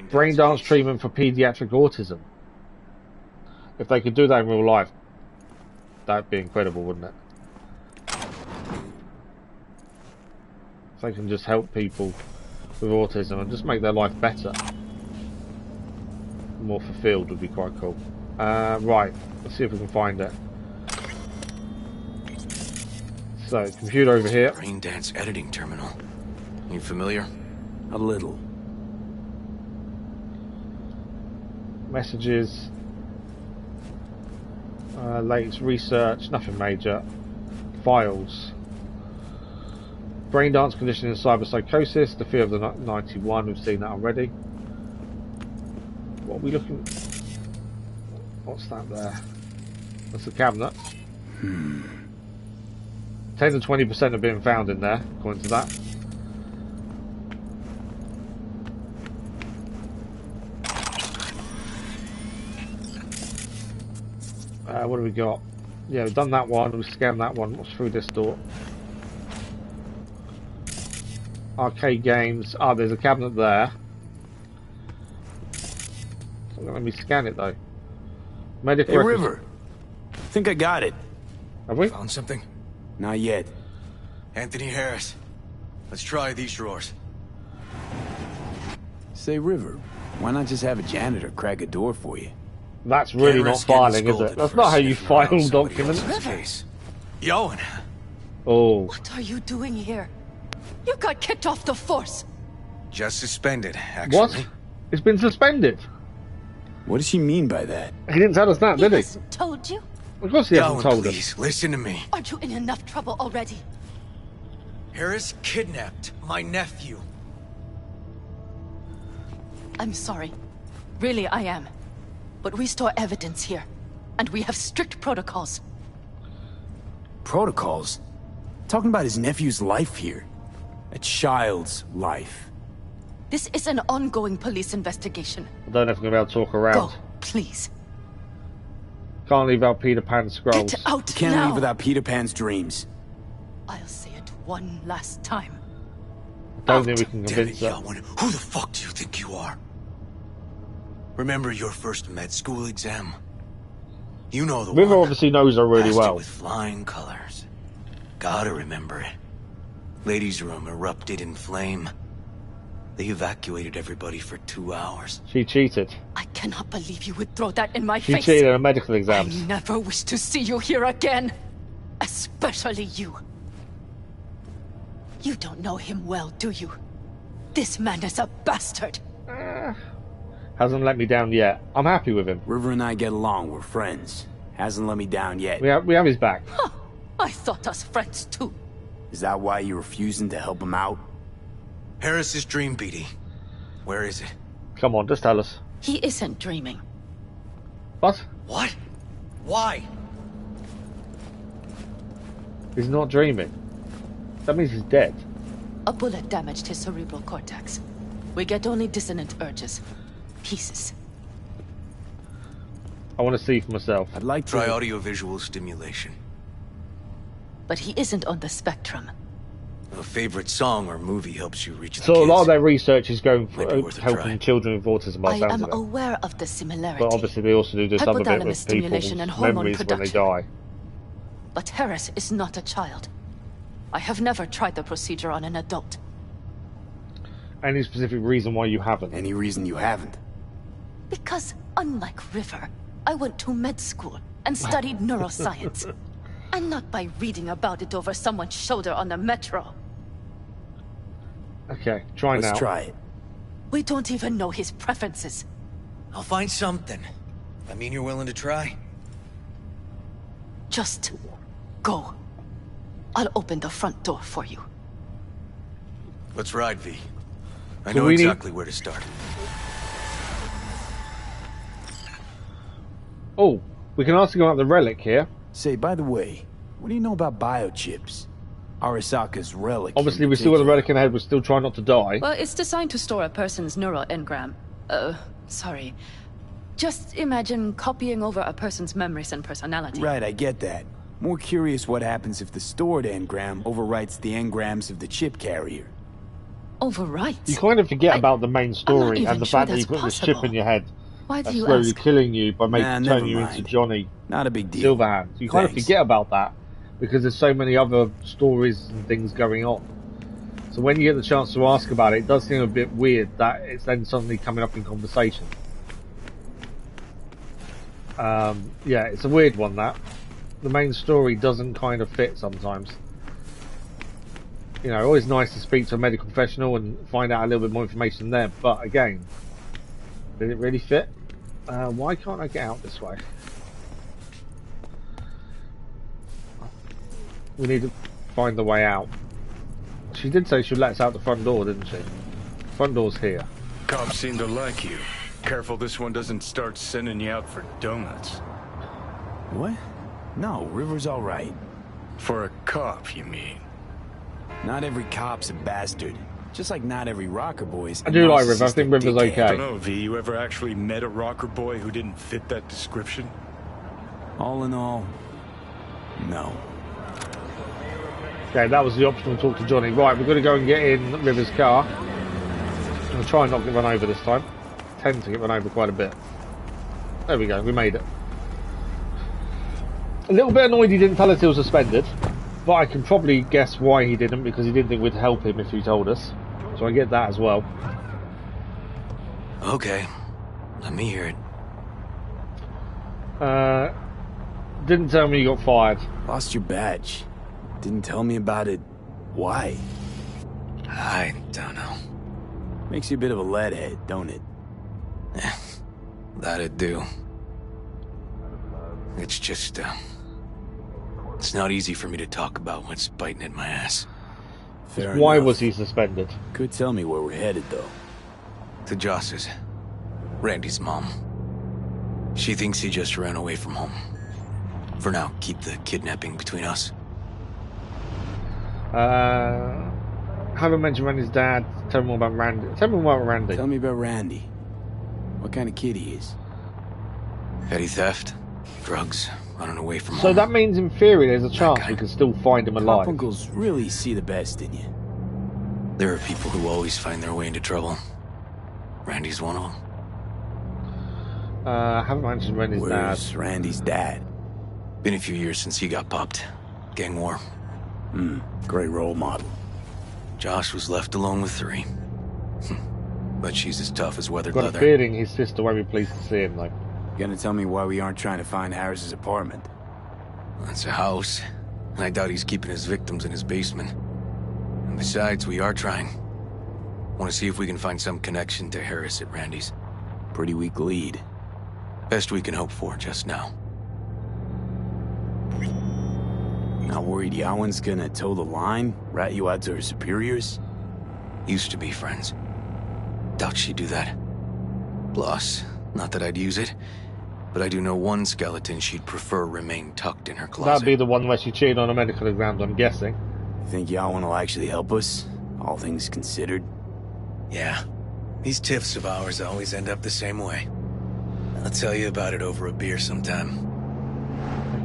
Brain dance treatment for pediatric autism. If they could do that in real life, that'd be incredible, wouldn't it? If they can just help people with autism and just make their life better, more fulfilled, would be quite cool. Right, let's see if we can find it. So, computer over here. Brain dance editing terminal. You familiar? A little. Messages. Latest research, nothing major. Files. Brain dance conditioning and cyberpsychosis, the fear of the 91, we've seen that already. What are we looking... What's that there? That's the cabinet. 10 to 20% have been found in there, according to that. What do we got? Yeah, we've done that one. We've scanned that one. What's through this door? Arcade games. Ah, there's a cabinet there. So let me scan it though. Medical. Hey, River. I think I got it. Have we? Found something? Not yet. Anthony Harris. Let's try these drawers. Say, River, why not just have a janitor crack a door for you? That's really not filing, is it? That's not how you file documents. Yoan. Oh. What are you doing here? You got kicked off the force. Just suspended, actually. What? It's been suspended. What does she mean by that? He didn't tell us that, did he? Hasn't told you? Of course he hasn't told us. Please, listen to me. Aren't you in enough trouble already? Harris kidnapped my nephew. I'm sorry. Really, I am. But we store evidence here, and we have strict protocols. Protocols? Talking about his nephew's life here. A child's life. This is an ongoing police investigation. I don't know if I'm going to be able to talk around. Go, please. Can't leave out Peter Pan's scrolls. Get out Can't now. leave without Peter Pan's dreams. I'll say it one last time. Don't think we can convince her. Who the fuck do you think you are? Remember your first med school exam? You know the River one. obviously knows her really Passed it well. with flying colors. Gotta remember it. Ladies' room erupted in flame. They evacuated everybody for 2 hours. She cheated. I cannot believe you would throw that in my She face. cheated on medical exams. I never wish to see you here again. Especially you. You don't know him well, do you? This man is a bastard. Hasn't let me down yet. I'm happy with him. River and I get along. We're friends. Hasn't let me down yet. We have his back. Huh. I thought us friends too. Is that why you're refusing to help him out? Harris's dream, BD. Where is it? Come on, just tell us. He isn't dreaming. What? What? Why? He's not dreaming. That means he's dead. A bullet damaged his cerebral cortex. We get only dissonant urges. Pieces. I want to see for myself. I'd like to try audiovisual stimulation. But he isn't on the spectrum. A favorite song or movie helps you reach the So kids. a lot of their research is going for helping try. children with autism by I sounds am of it. aware of the similarity. But obviously they also do some of it Hypothalamus with stimulation people's and hormone memories when they production. die. But Harris is not a child. I have never tried the procedure on an adult. Any specific reason why you haven't? Any reason you haven't? Because, unlike River, I went to med school and studied neuroscience. And not by reading about it over someone's shoulder on the metro. Okay, try now. Let's try it. We don't even know his preferences. I'll find something. I mean, you're willing to try? Just go. I'll open the front door for you. Let's ride, V. I So know we exactly where to start. Oh, we can ask about the relic here. Say, by the way, what do you know about biochips? Arasaka's relic. Obviously, we still got the relic in the head. We're still trying not to die. Well, it's designed to store a person's neural engram. Sorry. Just imagine copying over a person's memories and personality. Right, I get that. More curious what happens if the stored engram overwrites the engrams of the chip carrier. Overwrites? You kind of forget about the main story and the sure fact that that's you've got this possible. chip in your head. Why do That's you slowly ask? killing you by turning you mind. into Johnny. Not a big deal. Silverhand. You kind of Thanks. forget about that because there's so many other stories and things going on. So when you get the chance to ask about it, it does seem a bit weird that it's then suddenly coming up in conversation. Yeah, it's a weird one, that. The main story doesn't kind of fit sometimes. You know, always nice to speak to a medical professional and find out a little bit more information there, but again, did it really fit? Why can't I get out this way? We need to find the way out. She did say she'd let us out the front door, didn't she? Front door's here. Cops seem to like you. Careful this one doesn't start sending you out for donuts. What? No, River's all right. For a cop, you mean? Not every cop's a bastard. Just like not every rocker boy's. I do like River. I think River's I okay. don't know, V. You ever actually met a rocker boy who didn't fit that description? All in all, no. Okay, that was the optional talk to Johnny. Right, we're going to go and get in River's car. I'm going to try and not get run over this time. Tend to get run over quite a bit. There we go, we made it. A little bit annoyed he didn't tell us he was suspended, but I can probably guess why he didn't, because he didn't think we'd help him if he told us. So I get that as well. Okay, let me hear it. Didn't tell me you got fired. Lost your badge. Didn't tell me about it. Why? I don't know. Makes you a bit of a leadhead, don't it? That'd do. It's just, it's not easy for me to talk about what's biting at my ass. Fair Why enough. was he suspended? Could tell me where we're headed, though. To Joss's. Randy's mom. She thinks he just ran away from home. For now, keep the kidnapping between us. Haven't mentioned Randy's dad. Tell me more about Randy. Tell me more about Randy. Tell me about Randy. What kind of kid he is. Petty theft, drugs, running away from So home. that means in theory there's a chance we can still find him alive. Uncles really see the best in you. There are people who always find their way into trouble. Randy's one of them. Haven't mentioned Randy's Where's Randy's dad? Been a few years since he got popped. Gang war. Great role model. Josh was left alone with 3. But she's as tough as weathered Got a leather. feeling his sister won't be pleased to see him though. You gonna tell me why we aren't trying to find Harris's apartment? That's a house. And I doubt he's keeping his victims in his basement. And besides, we are trying. Want to see if we can find some connection to Harris at Randy's. Pretty weak lead. Best we can hope for just now. Not worried Yawen's gonna toe the line? Rat you out to her superiors? Used to be friends. Doubt she'd do that. Plus, not that I'd use it, but I do know one skeleton she'd prefer remain tucked in her closet. That'd be the one where she cheated on a medical exam, I'm guessing. Think Yawen will actually help us? All things considered? Yeah. These tiffs of ours always end up the same way. I'll tell you about it over a beer sometime.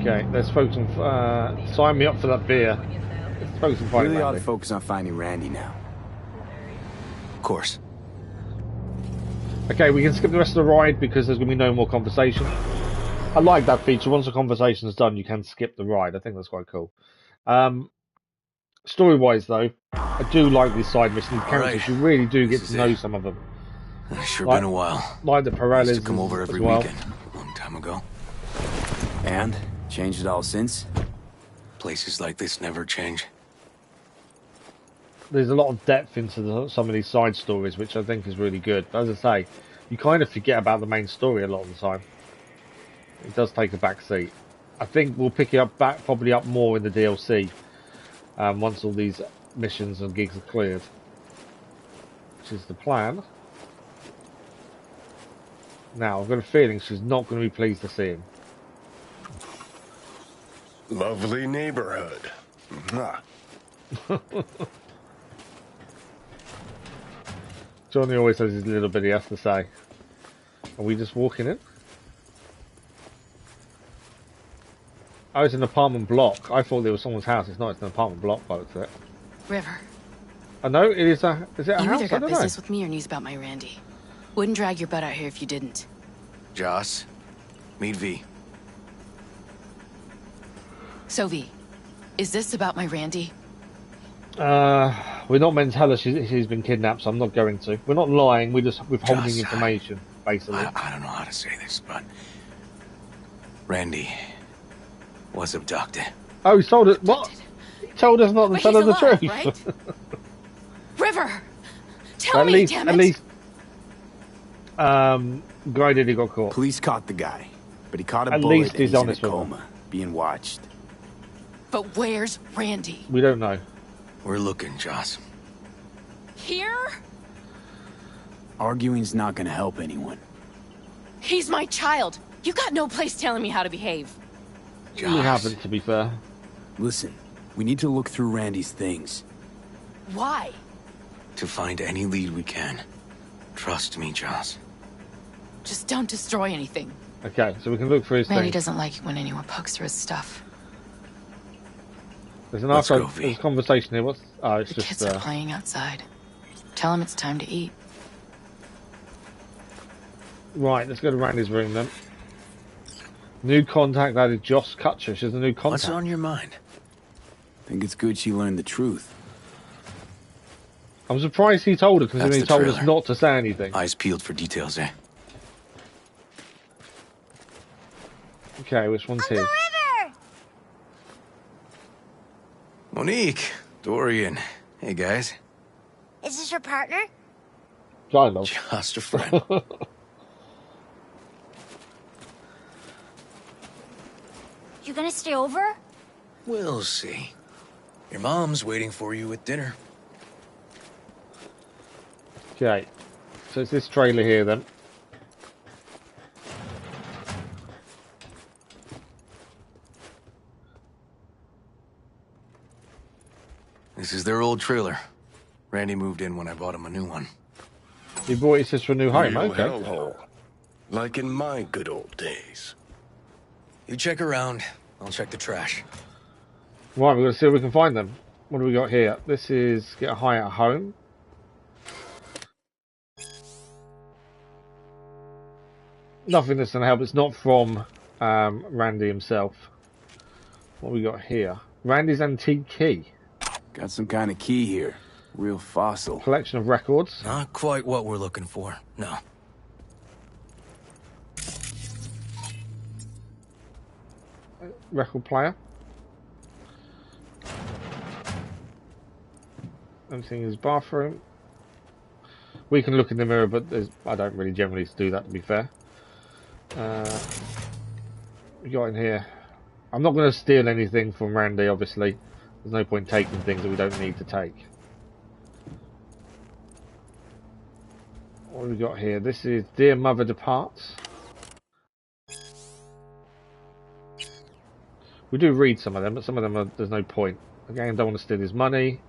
Okay, let's focus on... sign me up for that beer. Let's focus on finding Really ought to Randy. focus on finding Randy now. Of course. Okay, we can skip the rest of the ride because there's going to be no more conversation. I like that feature. Once the conversation's done, you can skip the ride. I think that's quite cool. Story-wise, though, I do like these side missions. Characters, right. you really do get This to is know it. some of them. It's sure been a while. Like the I Pirellis used to come over every as well. weekend, a long time ago. And? Changed it all since? Places like this never change. There's a lot of depth into some of these side stories, which I think is really good. As I say, you kind of forget about the main story a lot of the time. It does take a back seat. I think we'll pick it up probably up more in the DLC once all these missions and gigs are cleared, which is the plan. Now, I've got a feeling she's not going to be pleased to see him. Lovely neighborhood. Mwah. Johnny always has his little bit he has to say. Are we just walking in? Oh, it's an apartment block. I thought there was someone's house. It's not. It's an apartment block by the looks of it. River. I know it is a. Is it a You house? either I got don't business know. with me or news about my Randy. Wouldn't drag your butt out here if you didn't. Joss, meet V. So V, is this about my Randy? We're not meant to tell her she's been kidnapped, so I'm not going to. We're not lying. We're just withholding Joss, information, basically. I don't know how to say this, but Randy was abducted. Oh, he told us what? He told us not to tell her the alive, truth. right? River, tell me, damn it. At least, Guy Diddy got caught. Police caught the guy, but he caught a At bullet least and he's he's in a honest with them. coma, being watched. But where's Randy? We don't know. We're looking, Joss. Here? Arguing's not gonna help anyone. He's my child. You got no place telling me how to behave. We haven't, to be fair. Listen, we need to look through Randy's things. Why? To find any lead we can. Trust me, Joss. Just don't destroy anything. Okay, so we can look through his Randy thing. doesn't like it when anyone pokes through his stuff. There's an Let's after go, V. there's a conversation here. What's? Oh, it's The just. kids are playing outside. Tell him it's time to eat. Right, let's go to Randy's room then. New contact added. Joss Kutcher. She's a new contact. What's on your mind? Think it's good she learned the truth. I'm surprised he told her, considering he That's the told us trailer. not to say anything. Eyes peeled for details, eh? Okay, which one's his? Monique, Dorian. Hey, guys. Is this your partner? Kind of. Just a friend. You gonna stay over? We'll see. Your mom's waiting for you at dinner. Okay, so it's this trailer here then. This is their old trailer. Randy moved in when I bought him a new one. He bought his sister a new home. Real Okay. hellhole. Like in my good old days. You check around. I'll check the trash. Right, we're going to see if we can find them. What do we got here? This is get a high at home. Nothing that's going to help. It's not from Randy himself. What we got here? Randy's antique key. Got some kind of key here. Real fossil. Collection of records. Not quite what we're looking for. No. Record player. Everything is bathroom. We can look in the mirror, but I don't really generally do that, to be fair. We got in here. I'm not going to steal anything from Randy, obviously. There's no point taking things that we don't need to take. What have we got here? This is Dear Mother Departs. We do read some of them, but some of them there's no point. Again, don't want to steal his money.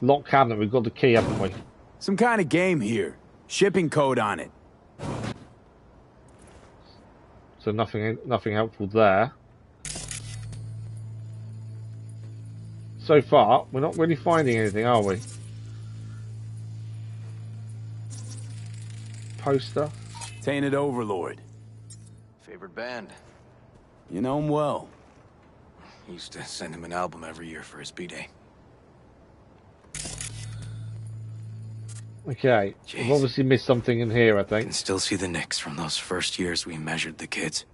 Lock cabinet, we've got the key, haven't we? Some kind of game here. Shipping code on it. So nothing helpful there. So far, we're not really finding anything, are we? Poster. Tainted Overlord. Favorite band? You know him well. Used to send him an album every year for his B-Day. Okay, Jeez. we've obviously missed something in here, I I think. can still see the nicks from those first years we measured the kids.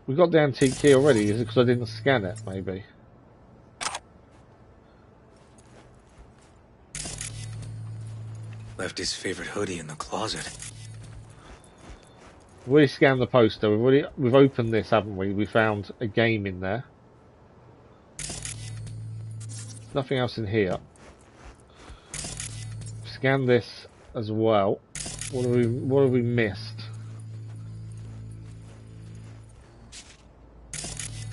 We got the antique key already. Is it because I didn't scan it, maybe? Left his favorite hoodie in the closet. We scanned the poster. We've opened this, haven't we? We found a game in there. Nothing else in here. Scan this as well. What have we missed?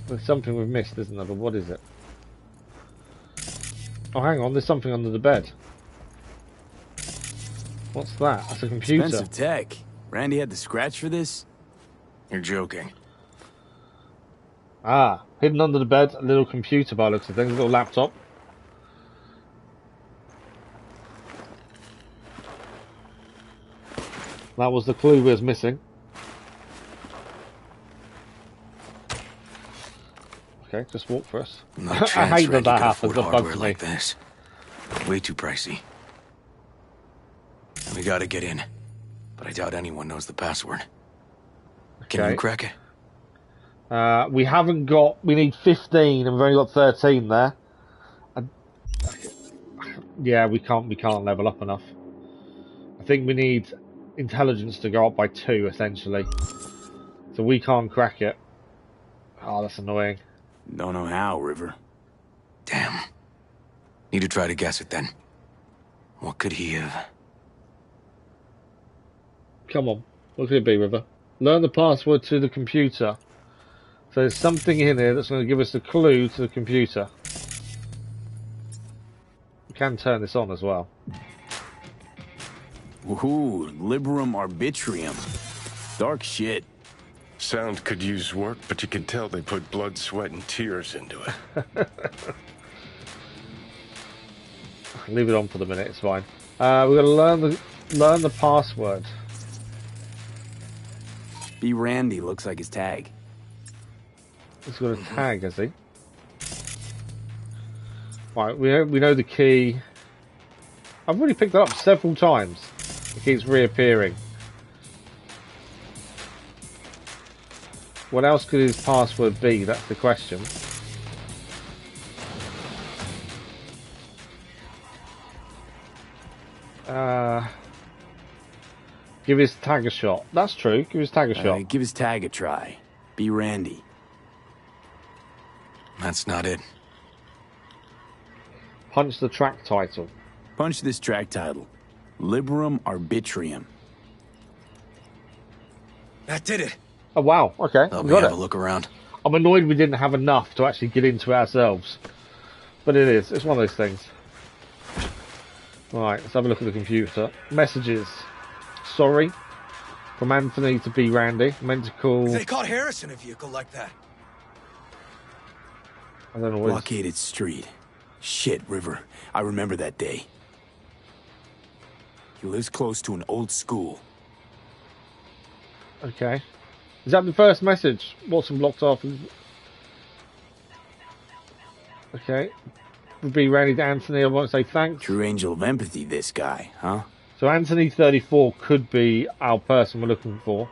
There's something we've missed, isn't there? But what is it? Oh, hang on. There's something under the bed. What's that? That's a computer. Expensive tech. Randy had the scratch for this? You're joking. Ah, hidden under the bed, a little computer by the looks of things, a little laptop. That was the clue we was missing. Okay, just walk for us. No I chance hate that Randy that could happens. afford That hardware bugs me. like this. Way too pricey. We gotta get in, but I doubt anyone knows the password. Can Okay. you crack it? We haven't got. We need 15, and we've only got 13 there. Yeah, we can't level up enough. I think we need intelligence to go up by 2, essentially. So we can't crack it. Oh, that's annoying. Don't know how, River. Damn. Need to try to guess it then. What could he have? Come on. What could it be, River? Learn the password to the computer. So there's something in here that's going to give us a clue to the computer. We can turn this on as well. Woohoo, Liberum Arbitrium. Dark shit. Sound could use work, but you can tell they put blood, sweat, and tears into it. Leave it on for the minute, it's fine. We've got to learn the password. B. Randy looks like his tag. He's got a tag, has he? Right, we know the key. I've already picked that up several times. It keeps reappearing. What else could his password be? That's the question. Give his tag a shot. That's true. Give his tag a shot. Give his tag a try. B. Randy. That's not it. Punch the track title. Punch this track title. Liberum Arbitrium. That did it. Oh wow, okay. Let we me got have it. a look around. I'm annoyed we didn't have enough to actually get into it ourselves. But it is. It's one of those things. Right, let's have a look at the computer. Messages. Sorry. From Anthony to B. Randy. Meant to call... They caught Harris in a vehicle like that. I don't know what Blockaded street. Shit, River. I remember that day. He lives close to an old school. Okay. Is that the first message? Watson blocked off. Okay. Would be Randy to Anthony. I want to say thanks. True angel of empathy, this guy, huh? So Anthony 34 could be our person we're looking for.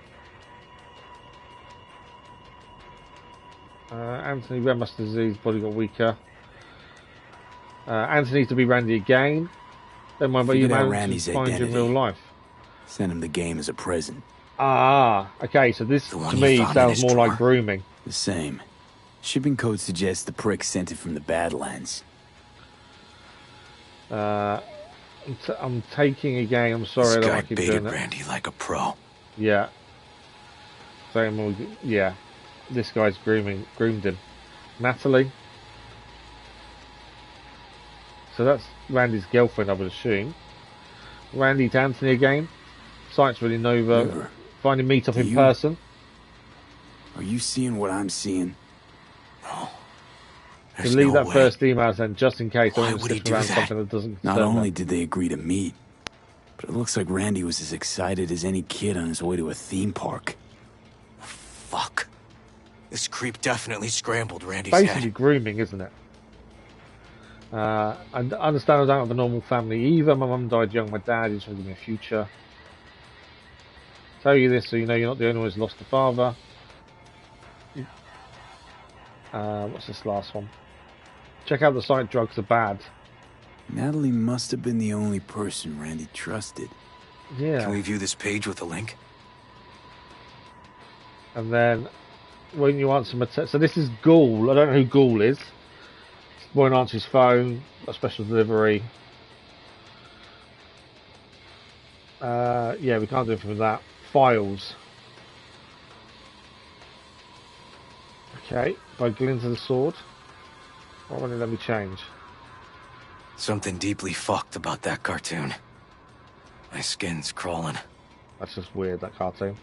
Anthony, red muscle disease, body got weaker. Anthony to be Randy again. Don't mind, but you managed to find you in real life. Send him the game as a present. Ah, okay, so this to me sounds more like grooming. The same. Shipping code suggests the prick sent it from the Badlands. I'm taking a game. I'm sorry, I don't want to keep doing it. Randy like a pro. Yeah. Yeah. This guy's groomed him. Natalie. So that's Randy's girlfriend, I would assume. Randy to Anthony again. Site's really Nova. River, Finally meet up in person. Are you seeing what I'm seeing? No. Delete that first email then, just in case I don't would he stick do around that? something that doesn't concern Not only them. did they agree to meet, but it looks like Randy was as excited as any kid on his way to a theme park. Fuck. This creep definitely scrambled Randy's Basically head. grooming, isn't it? I understand I don't have a normal family either. My mum died young, my dad is giving me a future. Tell you this so you know you're not the only one who's lost a father. What's this last one? Check out the site Drugs Are Bad. Natalie must have been the only person Randy trusted. Yeah. Can we view this page with a link? And then, when you answer my text, so this is Ghoul. I don't know who Ghoul is. Won't answer his phone. A special delivery. Yeah, we can't do anything with that. Files. Okay, by Glint of the Sword. Why won't it let me change? Something deeply fucked about that cartoon. My skin's crawling. That's just weird, that cartoon.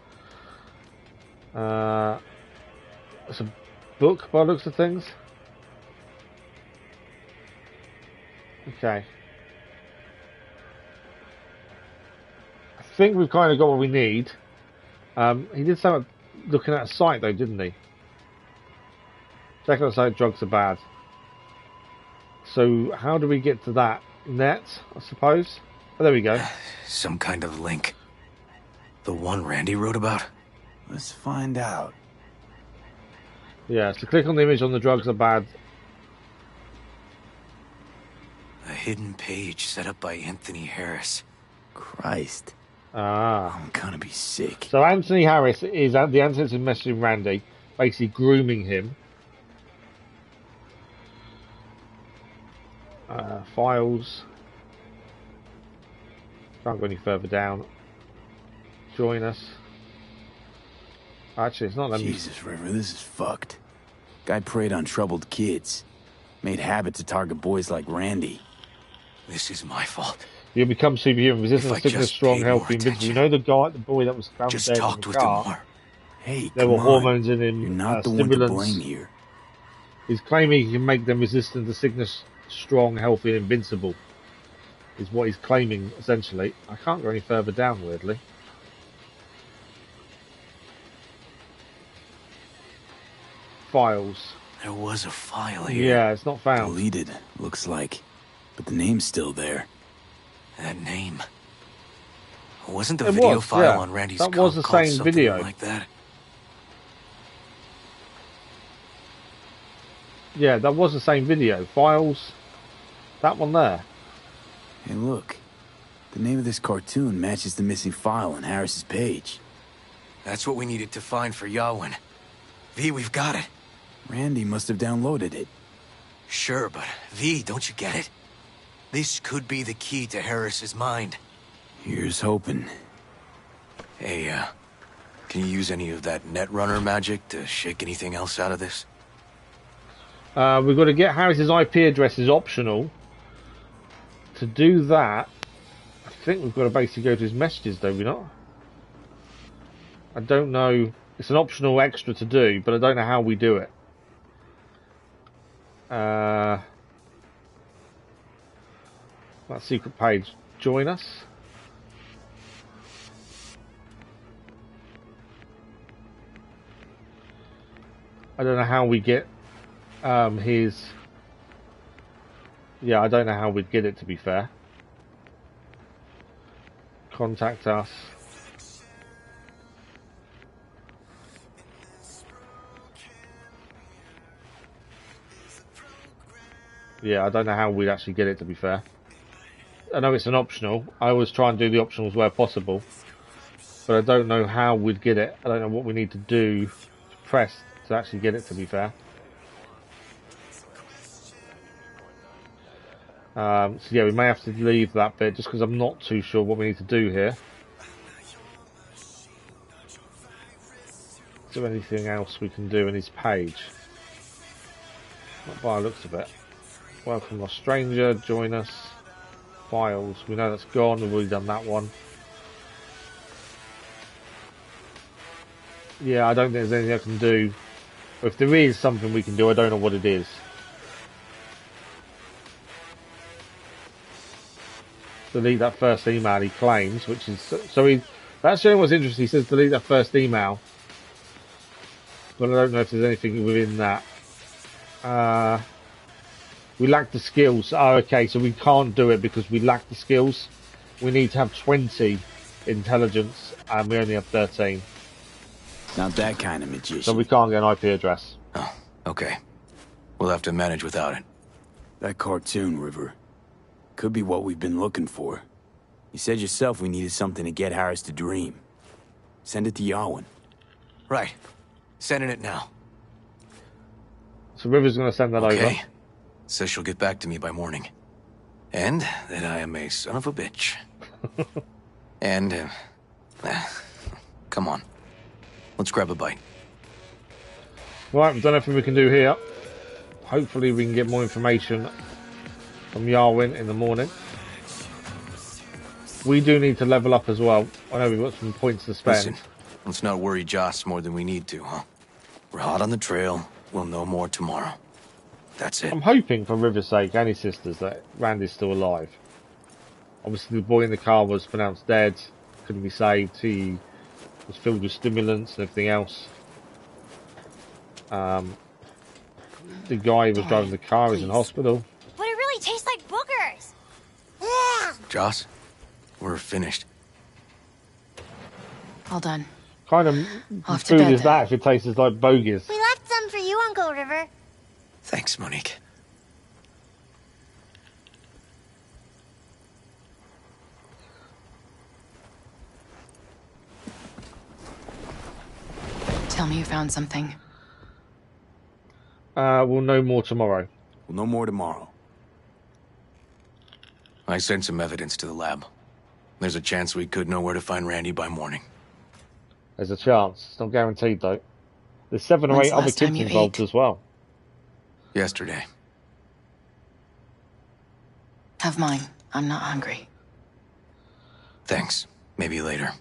It's a book by the looks of things. Okay. I think we've kind of got what we need. He did start looking at a site though, didn't he? Check out the site, Drugs Are Bad. So how do we get to that? Net, I suppose? Oh, there we go. Some kind of link. The one Randy wrote about? Let's find out. Yeah, so click on the image on the Drugs Are Bad. A hidden page set up by Anthony Harris. Christ. Ah. I'm gonna be sick. So Anthony Harris is the answer to messaging Randy, basically grooming him. Files. Can't go any further down. Join us. Actually, it's not letting me. Jesus, River, this is fucked. Guy preyed on troubled kids. Made habit to target boys like Randy. This is my fault. You'll become superhuman, resistant, sickness, strong, healthy, invincible. You know the boy that was found just dead talked in with the car? him more. Hey, there were hormones in him. You're not the one to blame here. He's claiming he can make them resistant to sickness, strong, healthy, and invincible. Is what he's claiming, essentially. I can't go any further down, weirdly. Files. There was a file here. Yeah, it's not found. Deleted, looks like. But the name's still there. That name. Wasn't the video file on Randy's that was the same video. Like that? Yeah, that was the same video. Files. That one there. Hey, look. The name of this cartoon matches the missing file on Harris's page. That's what we needed to find for Yawin. V, we've got it. Randy must have downloaded it. Sure, but V, don't you get it? This could be the key to Harris's mind. Here's hoping. Hey, can you use any of that Netrunner magic to shake anything else out of this? We've got to get Harris's IP address is optional. To do that, I think we've got to basically go to his messages, do we not? I don't know. It's an optional extra to do, but I don't know how we do it. That secret page. Join us. I don't know how we get his. Yeah, I don't know how we'd get it, to be fair. Contact us. Yeah, I don't know how we'd actually get it, to be fair. I know it's an optional. I always try and do the optionals where possible. But I don't know how we'd get it. I don't know what we need to do to press to actually get it, to be fair. So yeah, we may have to leave that bit just because I'm not too sure what we need to do here. Is there anything else we can do in his page? Not by the looks of it. Welcome a stranger, join us. Files, we know that's gone, we've already done that one. Yeah, I don't think there's anything I can do. But if there is something we can do, I don't know what it is. Delete that first email he claims, which is so he. That's showing what's interesting. He says delete that first email, but I don't know if there's anything within that. We lack the skills. Oh, okay, so we can't do it because we lack the skills. We need to have 20 intelligence, and we only have 13. Not that kind of magician. So we can't get an IP address. Oh, okay. We'll have to manage without it. That cartoon, River. Could be what we've been looking for. You said yourself we needed something to get Harris to dream. Send it to Yarwin. Right. Sending it now. So River's going to send that over. Says she'll get back to me by morning. And that I am a son of a bitch. And, come on. Let's grab a bite. Right, we've done everything we can do here. Hopefully we can get more information from Yarwin in the morning. We do need to level up as well. I know we've got some points to spend. Listen, let's not worry Joss more than we need to, huh? We're hot on the trail. We'll know more tomorrow. That's it. I'm hoping, for River's sake and his sisters, that Randy's still alive. Obviously, the boy in the car was pronounced dead. Couldn't be saved. He was filled with stimulants and everything else. The guy who was driving the car is in hospital. But it really tastes like boogers. Joss, we're finished. All done. Kind of Off to food bed, is that if it tastes like bogies? We left some for you, Uncle River. Thanks, Monique. Tell me you found something. We'll know more tomorrow. We'll know more tomorrow. I sent some evidence to the lab. There's a chance we could know where to find Randy by morning. There's a chance. It's not guaranteed, though. There's 7 or When's 8 the other last kids time you involved ate? as well. Yesterday. Have mine. I'm not hungry. Thanks. Maybe later.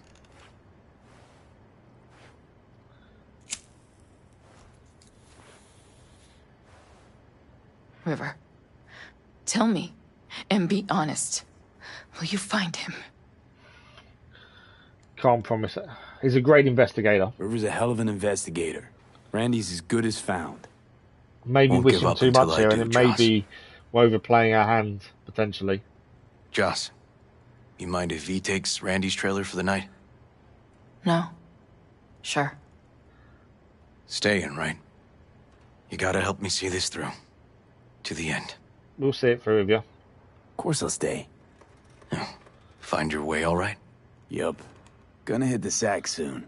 River, tell me, and be honest. Will you find him? Can't promise it. He's a great investigator. River's a hell of an investigator. Randy's as good as found. Maybe Won't wishing give up too until much I here, do, and it may Joss. be we're overplaying our hand, potentially. Joss, you mind if V takes Randy's trailer for the night? No. Sure. Staying, right? You gotta help me see this through. To the end. We'll see it through with you. Of course I'll stay. Find your way all right? Yup. Gonna hit the sack soon.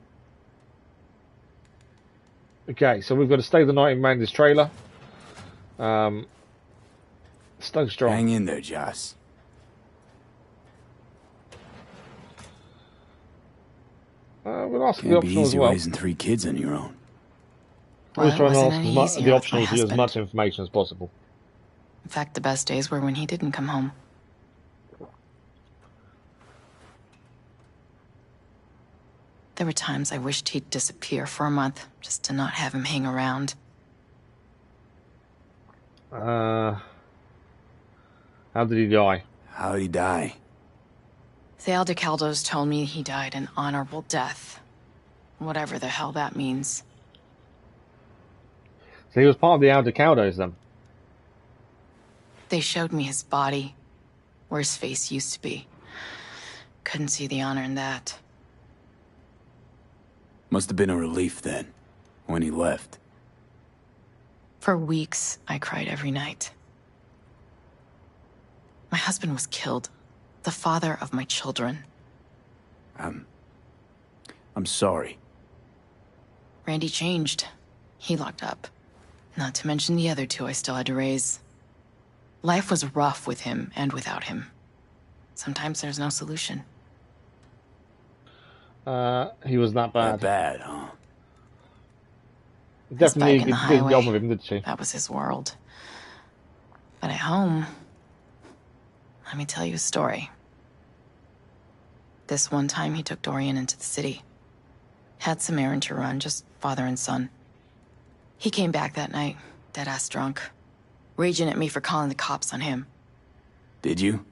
Okay, so we've got to stay the night in Randy's trailer. Stay strong. Hang in there, Joss. We'll ask the Can't be optional as easy well. raising 3 kids on your own. Well, We're trying to it wasn't ask any easier the with my optionals to get as husband. much information as possible. In fact, the best days were when he didn't come home. There were times I wished he'd disappear for a month, just to not have him hang around. How did he die? How'd he die? The Aldecaldos told me he died an honorable death. Whatever the hell that means. So he was part of the Aldecaldos then? They showed me his body, where his face used to be. Couldn't see the honor in that. Must have been a relief then, when he left. For weeks, I cried every night. My husband was killed. The father of my children. I'm sorry. Randy changed. He locked up. Not to mention the other 2 I still had to raise. Life was rough with him and without him. Sometimes there's no solution. He was that bad. That bad, huh? Definitely His bike in the didn't get on highway. with him, did she? That was his world. But at home, let me tell you a story. This one time he took Dorian into the city. Had some errand to run, just father and son. He came back that night, dead-ass drunk. Raging at me for calling the cops on him. Did you?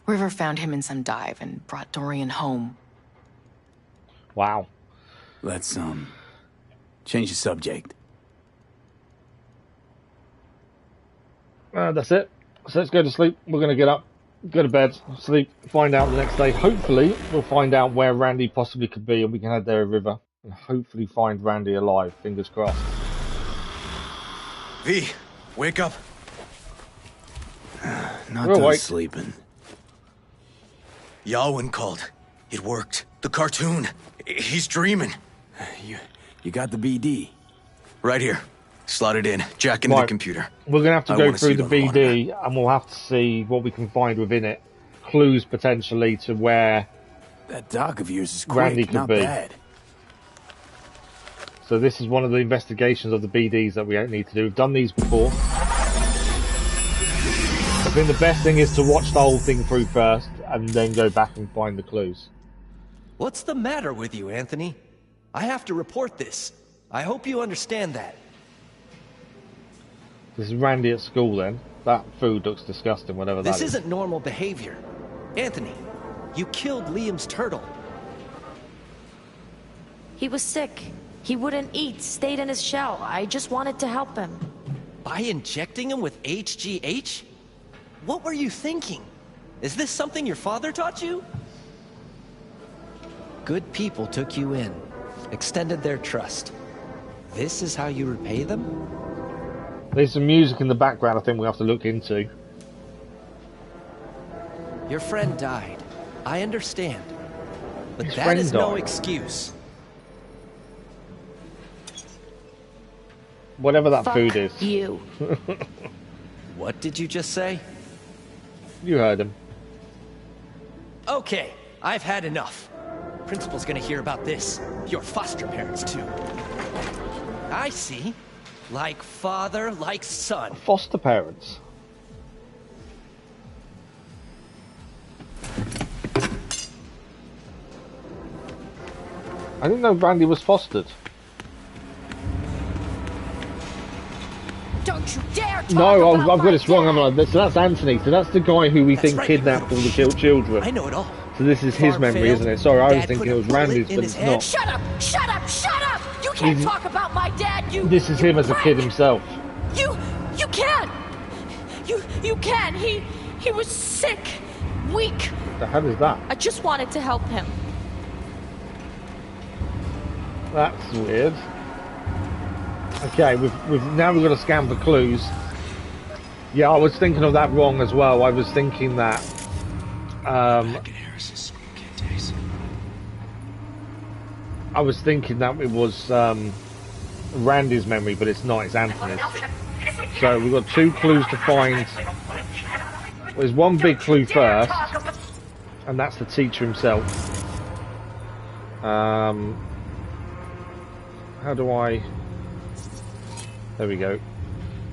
River found him in some dive and brought Dorian home. Wow. Let's, change the subject. That's it. So let's go to sleep. We're going to get up, go to bed, sleep, find out the next day. Hopefully, we'll find out where Randy possibly could be, and we can head there a river and hopefully find Randy alive. Fingers crossed. V, wake up. Not We're done awake. sleeping. Yalwyn called. It worked. The cartoon. He's dreaming. You got the BD? Right here. Slot it in. Jack into the computer. We're going to have to I go wanna see through it the on the BD, and we'll have to see what we can find within it. Clues potentially to where that doc of yours is quick, Randy could not be. bad. So this is one of the investigations of the BDs that we need to do. We've done these before. I think the best thing is to watch the whole thing through first, and then go back and find the clues. What's the matter with you, Anthony? I have to report this. I hope you understand that. This is Randy at school then. That food looks disgusting, whatever that is. This isn't normal behavior. Anthony, you killed Liam's turtle. He was sick. He wouldn't eat, stayed in his shell. I just wanted to help him. By injecting him with HGH? What were you thinking? Is this something your father taught you? Good people took you in, extended their trust. This is how you repay them? There's some music in the background I think we have to look into. Your friend died. I understand. But His that friend is no died. excuse. Whatever that Fuck food is. you. What did you just say? You heard him. Okay, I've had enough. Principal's gonna hear about this. Your foster parents, too. I see. Like father, like son. Foster parents. I didn't know Randy was fostered. Don't you dare talk No, about I've got my this wrong. dad. I'm like, so that's Anthony. So that's the guy who we think right, kidnapped all the children. I know it all. So this is his Farm memory, failed. isn't it? Sorry, I was Dad thinking put it a was bullet Randy's, in but his it's head. not. Shut up! Shut up! Shut up! You can't He's- talk about my dad. You. This is him as a kid himself. You can't. You can. He was sick, weak. The hell is that? I just wanted to help him. That's weird. Okay, we've now got to scan for clues. Yeah, I was thinking of that wrong as well. I was thinking that I was thinking that it was Randy's memory, but it's not. It's Anthony's. So we've got two clues to find. There's one big clue first, and that's the teacher himself. How do I... There we go.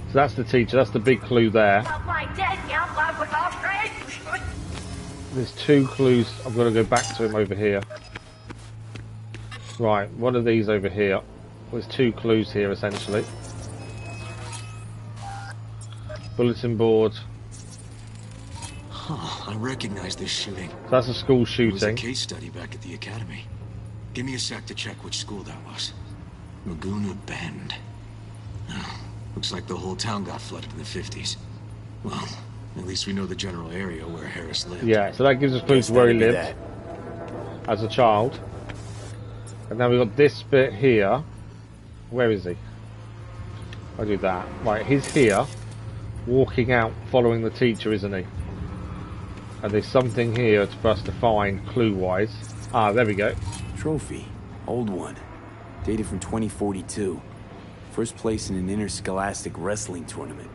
So that's the teacher, that's the big clue there. There's two clues, I've got to go back to him over here. Right, what are these over here? There's two clues here essentially. Bulletin board. I recognize this shooting. So that's a school It was a shooting. case study back at the academy. Give me a sec to check which school that was. Laguna Bend. Oh, looks like the whole town got flooded in the 50s. Well, at least we know the general area where Harris lived. Yeah, so that gives us clues to where he lived as a child. And then we've got this bit here. Where is he? I'll do that. Right, he's here, walking out, following the teacher, isn't he? And there's something here for us to find, clue-wise. Ah, there we go. Trophy. Old one. Dated from 2042. First place in an interscholastic wrestling tournament.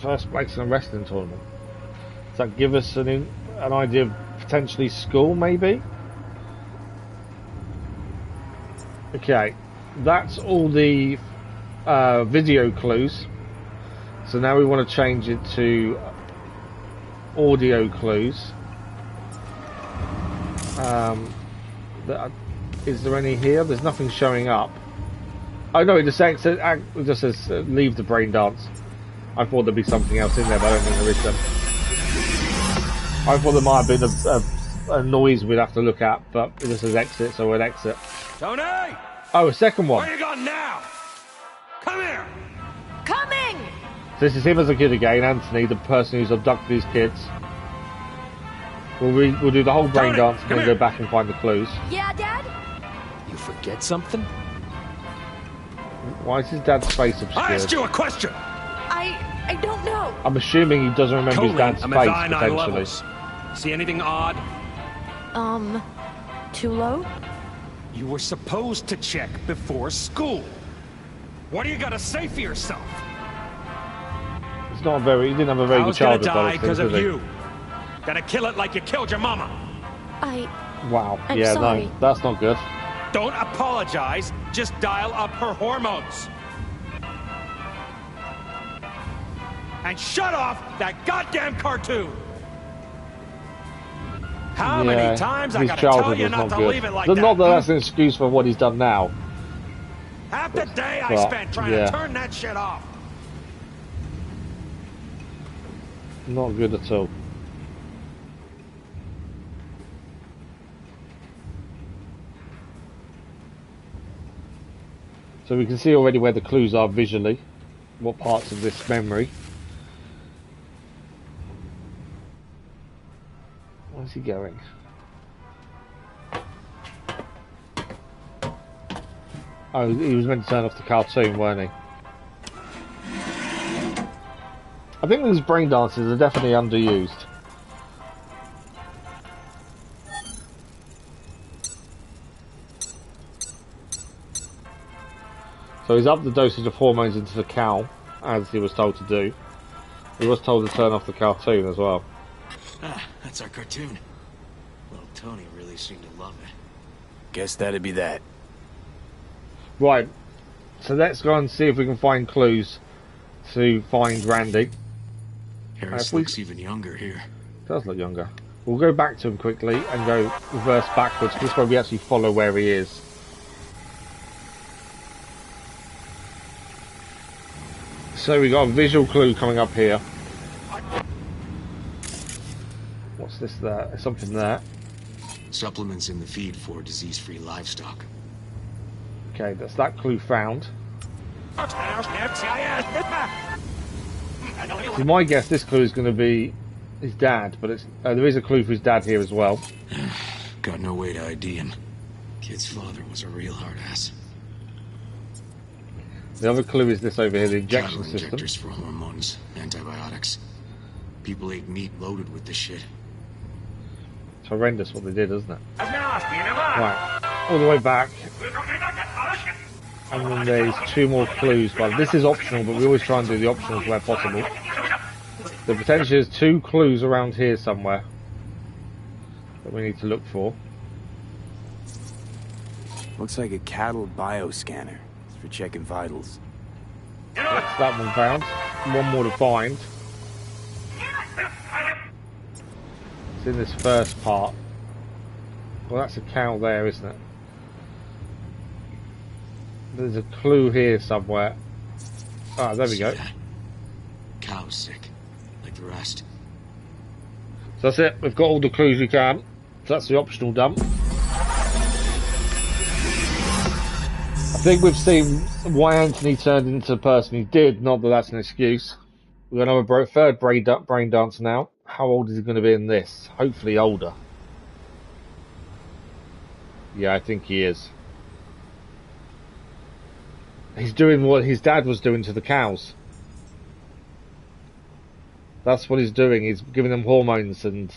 First place in a wrestling tournament. Does that give us an idea of potentially school, maybe? Okay, that's all the video clues. So now we want to change it to audio clues. Is there any here? There's nothing showing up. Oh no, it just says leave the brain dance. I thought there'd be something else in there, but I don't think there is. I thought there might have been a noise we'd have to look at, but it just says exit, so we'll exit. Tony! Oh, a second one. Where you going now? Come here! coming! So this is him as a kid again, Anthony, the person who's abducted these kids. We'll do the whole brain dance and then go back and find the clues. Yeah, Dad? You forget something? Why is his dad's face obscured? I asked you a question! I don't know. I'm assuming he doesn't remember his dad's I'm face, at potentially. levels. See anything odd? Too low? You were supposed to check before school. What do you got to say for yourself? He didn't have a very good childhood. Die because of you. Gotta kill it like you killed your mama. Wow. I'm yeah, sorry. no, that's not good. Don't apologize. Just dial up her hormones. And shut off that goddamn cartoon. How many times I gotta tell you not to leave it like that? Not that that's an excuse for what he's done now. Half the day I spent trying to turn that shit off. Not good at all. So we can see already where the clues are visually. What parts of this memory. Where's he going? Oh, he was meant to turn off the cartoon, weren't he? I think these brain dances are definitely underused. So he's upped the dosage of hormones into the cow, as he was told to do. He was told to turn off the cartoon as well. Ah, that's our cartoon. Little Tony really seemed to love it. Guess that'd be that. Right, so let's go and see if we can find clues to find Randy. Harris looks even younger here. Does look younger. We'll go back to him quickly and go reverse backwards. This way we actually follow where he is. So we got a visual clue coming up here. What's this there? There's something there. Supplements in the feed for disease-free livestock. Okay, that's that clue found. See, my guess this clue is going to be his dad, but it's there is a clue for his dad here as well. Got no way to ID him. Kid's father was a real hard ass. The other clue is this over here, the injection system. Injectors for hormones, antibiotics. People ate meat loaded with this shit. It's horrendous what they did, isn't it? Right, all the way back. And then there's two more clues, but this is optional, but we always try and do the optionals where possible. The potentially is two clues around here somewhere that we need to look for. Looks like a cattle bioscanner. It's for checking vitals. That's that one found. One more to find. It's in this first part. Well, that's a cow there, isn't it? There's a clue here somewhere. Ah, there we go. Cow's sick, like the rest. So that's it. We've got all the clues we can. So that's the optional dump. I think we've seen why Anthony turned into the person he did. Not that that's an excuse. We're going to have a third brain dance now. How old is he going to be in this? Hopefully older. Yeah, I think he is. He's doing what his dad was doing to the cows. That's what he's doing. He's giving them hormones and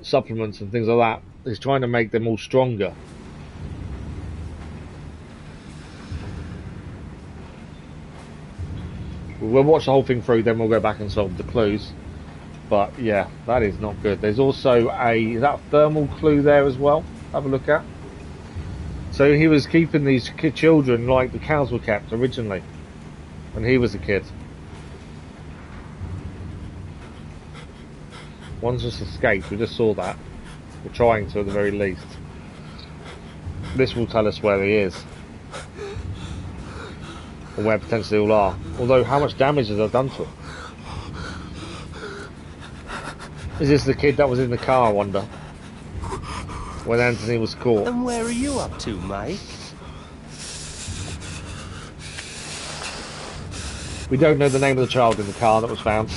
supplements and things like that. He's trying to make them all stronger. We'll watch the whole thing through, then we'll go back and solve the clues. But yeah, that is not good. There's also is that thermal clue there as well? Have a look at. So he was keeping these children like the cows were kept originally when he was a kid. One's just escaped, we just saw that. We're trying to at the very least. This will tell us where he is. Or where potentially all are. Although, how much damage has that done to him? Is this the kid that was in the car, I wonder? When Anthony was caught. And where are you up to, Mike? We don't know the name of the child in the car that was found.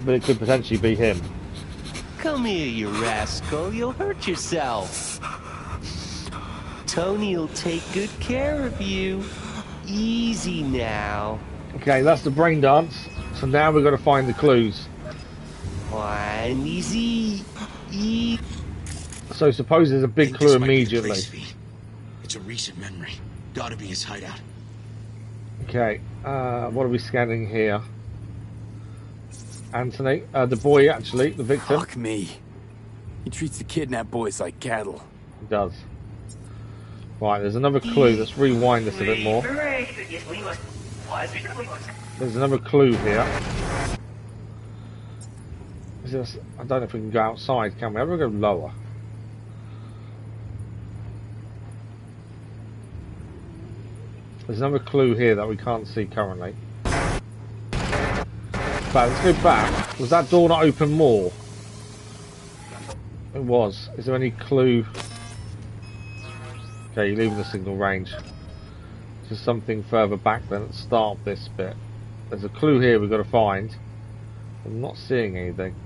But it could potentially be him. Come here, you rascal. You'll hurt yourself. Tony'll take good care of you. Easy now. Okay, that's the brain dance. So now we've got to find the clues. One easy. So suppose there's a big clue immediately. It's a recent memory. Gotta be his hideout. Okay, what are we scanning here? Anthony, the boy actually, the victim. Fuck me. He treats the kidnapped boys like cattle. He does. Right, there's another clue. Let's rewind this a bit more. There's another clue here. Is this, I don't know if we can go outside, can we? How do we go lower? There's another clue here that we can't see currently. But let's go back. Was that door not open more? It was. Is there any clue? Okay, you're leaving the signal range. Just something further back then at the start of this bit. There's a clue here we've got to find. I'm not seeing anything.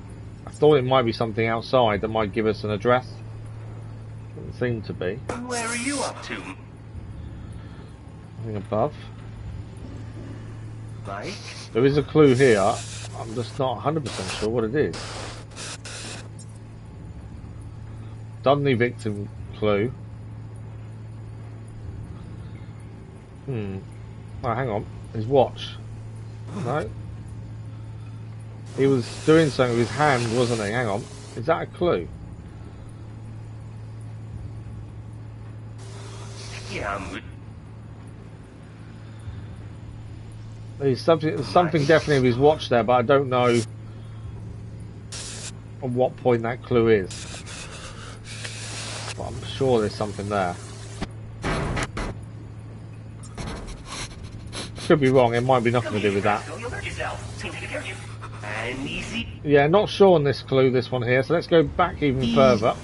I thought it might be something outside that might give us an address. Doesn't seem to be. Where are you up to? Nothing above. Mike? There is a clue here. I'm just not 100% sure what it is. Done the victim clue. Oh, hang on. His watch. No. He was doing something with his hand, wasn't he? Hang on. Is that a clue? Yeah, There's something definitely with his watch there, but I don't know on what point that clue is. But I'm sure there's something there. Could be wrong, it might be nothing to do with that. Yeah, not sure on this clue, this one here, so let's go back even further.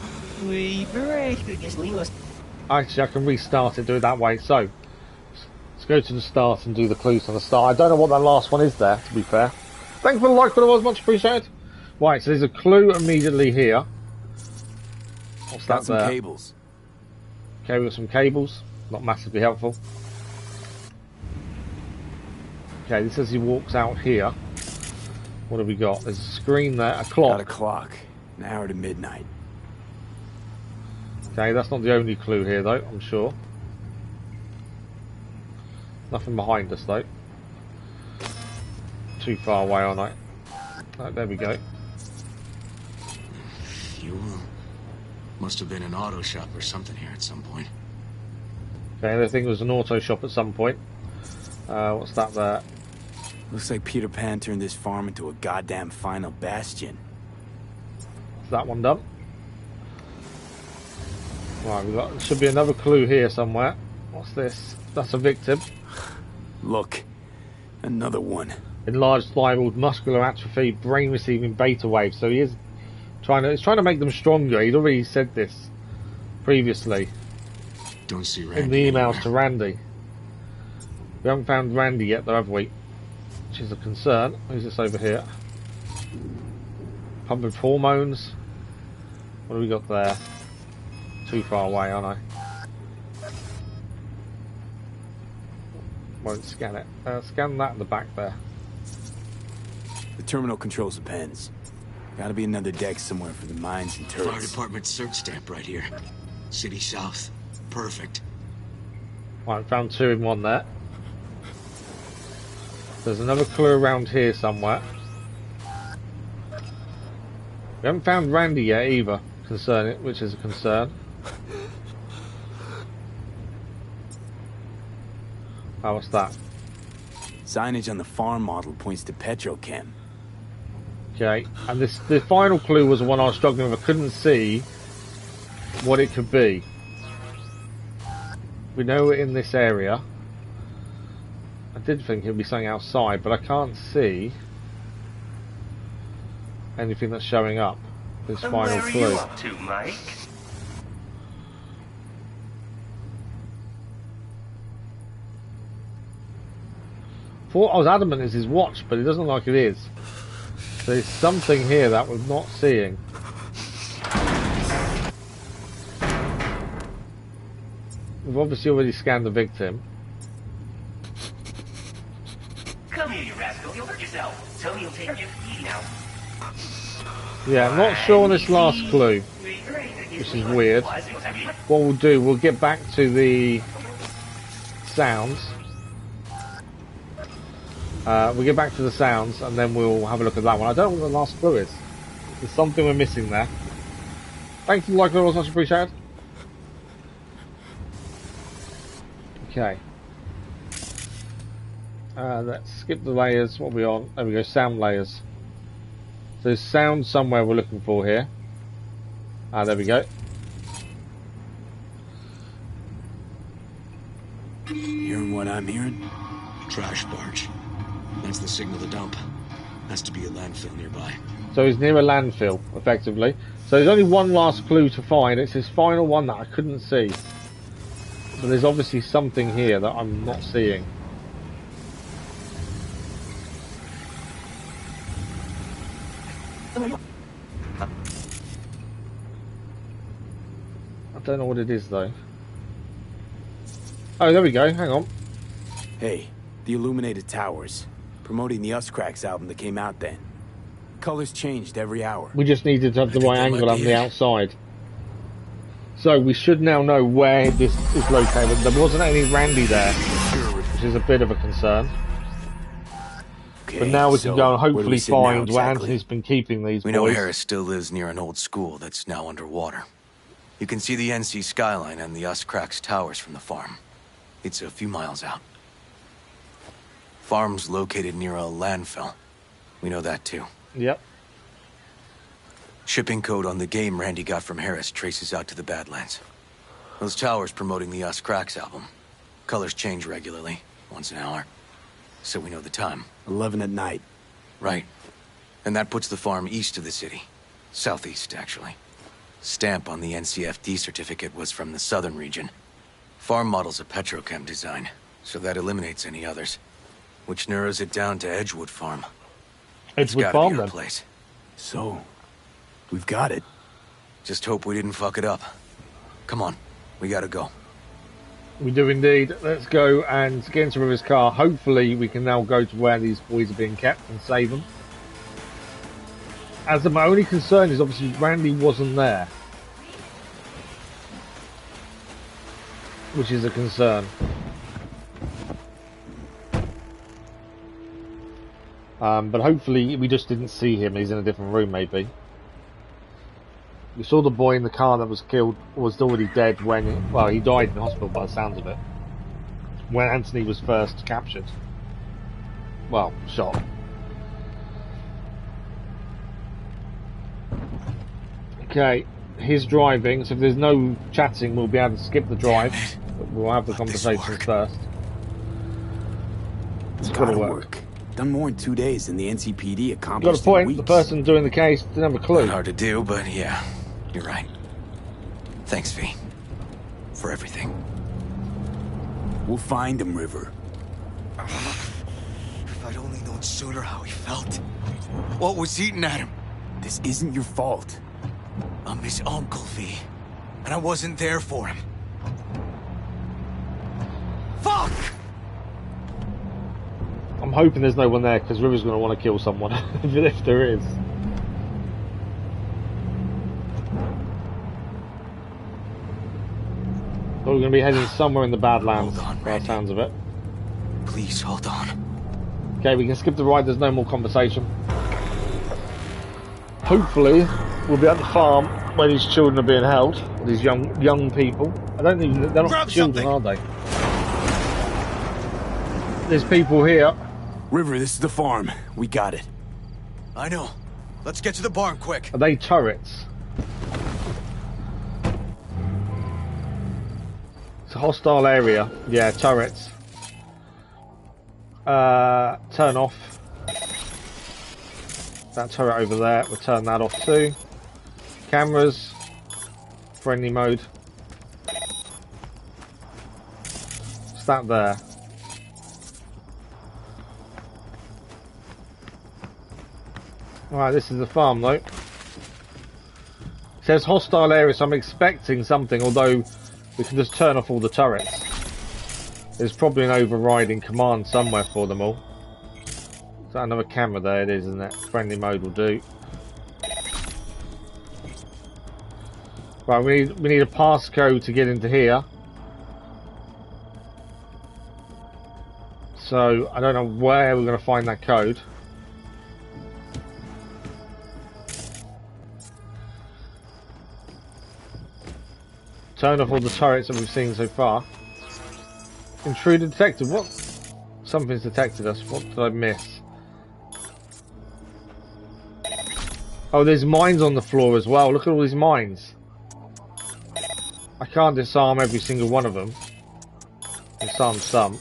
Actually, I can restart it, do it that way. So, let's go to the start and do the clues on the start. I don't know what that last one is there, to be fair. Thanks for the like, but it was much appreciated. Right, so there's a clue immediately here. What's that there? Some cables. Okay, we've got some cables. Not massively helpful. Okay, this says he walks out here. What have we got? There's a screen there, a clock. Got a clock. An hour to midnight. Okay, that's not the only clue here though, I'm sure. Nothing behind us though. Too far away, aren't I? Oh, there we go. Fuel. Must have been an auto shop or something here at some point. Okay, I think it was an auto shop at some point. What's that there? Looks like Peter Pan turned this farm into a goddamn final bastion. Is that one done? Right, we got. Should be another clue here somewhere. What's this? That's a victim. Look, another one. Enlarged thyroid, muscular atrophy, brain receiving beta waves. So he is trying to. He's trying to make them stronger. He'd already said this previously. Don't see Randy in the emails anywhere. to Randy. We haven't found Randy yet, though, have we? Which is a concern. Who's this over here? Pump of hormones. What have we got there? Too far away, aren't I? Won't scan it. Scan that in the back there. The terminal controls the pens. Gotta be another deck somewhere for the mines and turrets. Fire department search stamp right here. City South. Perfect. Right, found two in one there. There's another clue around here somewhere. We haven't found Randy yet either, which is a concern. Oh, what's that? Signage on the farm model points to Petrochem. Okay, and the final clue was the one I was struggling with. I couldn't see what it could be. We know we're in this area. I did think it would be something outside, but I can't see anything that's showing up. This final clue. Where are you up to, Mike? thought I was adamant it's his watch, but it doesn't look like it is. There's something here that we're not seeing. We've obviously already scanned the victim. Come here, you rascal. You'll hurt yourself. Tony will take your feet now. Yeah, I'm not sure on this last clue, which is weird. What we'll do, we'll get back to the sounds. We'll get back to the sounds, and then we'll have a look at that one. I don't know what the last clue is. There's something we're missing there. Thanks for the like, it was much appreciated. Okay. Let's skip the layers. What are we on? There we go, sound layers. So there's sound somewhere we're looking for here. There we go. Hearing what I'm hearing? Trash barge. That's the signal to dump. Has to be a landfill nearby. So he's near a landfill, effectively. So there's only one last clue to find. It's his final one that I couldn't see. But there's obviously something here that I'm not seeing. I don't know what it is though. Oh, there we go. Hang on. Hey, the illuminated towers. Promoting the Us Cracks album that came out then. Colors changed every hour. We just needed to have the right angle on the outside. So we should now know where this is located. There wasn't any Randy there, which is a bit of a concern. Okay, but now we can go and hopefully find where exactly? Anthony's been keeping these We boys. know Harris still lives near an old school that's now underwater. You can see the NC skyline and the Us Cracks towers from the farm. It's a few miles out. Farm's located near a landfill. We know that too. Yep. Shipping code on the game Randy got from Harris traces out to the Badlands. Those towers promoting the Us Cracks album. Colors change regularly, once an hour. So we know the time. 11 at night. Right. And that puts the farm east of the city. Southeast, actually. Stamp on the NCFD certificate was from the southern region. Farm model's a petrochem design, so that eliminates any others. Which narrows it down to Edgewood Farm. Edgewood Farm, then. Place. So, we've got it. Just hope we didn't fuck it up. Come on, we gotta go. We do indeed. Let's go and get into River's car. Hopefully we can now go to where these boys are being kept and save them. As my only concern is obviously Randy wasn't there. Which is a concern. But hopefully we just didn't see him. He's in a different room, maybe. We saw the boy in the car that was killed, was already dead when, well, he died in hospital by the sounds of it. When Anthony was first captured. Well, shot. Okay, he's driving, so if there's no chatting, we'll be able to skip the drive. But we'll have the conversations first. It's gotta work. Done more in 2 days than the NCPD accomplished. Got a point. In The weeks. person doing the case didn't have a clue. Not hard to do, but yeah, you're right. Thanks, V. For everything. We'll find him, River. If I'd only known sooner how he felt. What was eating at him? This isn't your fault. I'm his uncle, V. And I wasn't there for him. Fuck! I'm hoping there's no one there because River's going to want to kill someone if there is. So we're going to be heading somewhere in the Badlands, by the sounds of it. Please hold on. Okay, we can skip the ride. There's no more conversation. Hopefully, we'll be at the farm where these children are being held. These young people. I don't even. They're not children, are they? There's people here. River, this is the farm. We got it. I know. Let's get to the barn quick. Are they turrets? It's a hostile area. Yeah, turrets. Turn off. That turret over there, we'll turn that off too. Cameras. Friendly mode. What's that there? Alright, this is the farm though. It says hostile area, so I'm expecting something, although we can just turn off all the turrets. There's probably an overriding command somewhere for them all. Is that another camera there? It is, isn't it? Friendly mode will do. Right, we need a passcode to get into here. So I don't know where we're going to find that code. Turn off all the turrets that we've seen so far. Intruder detected. What? Something's detected us. What did I miss? Oh, there's mines on the floor as well. Look at all these mines. I can't disarm every single one of them. Disarm some.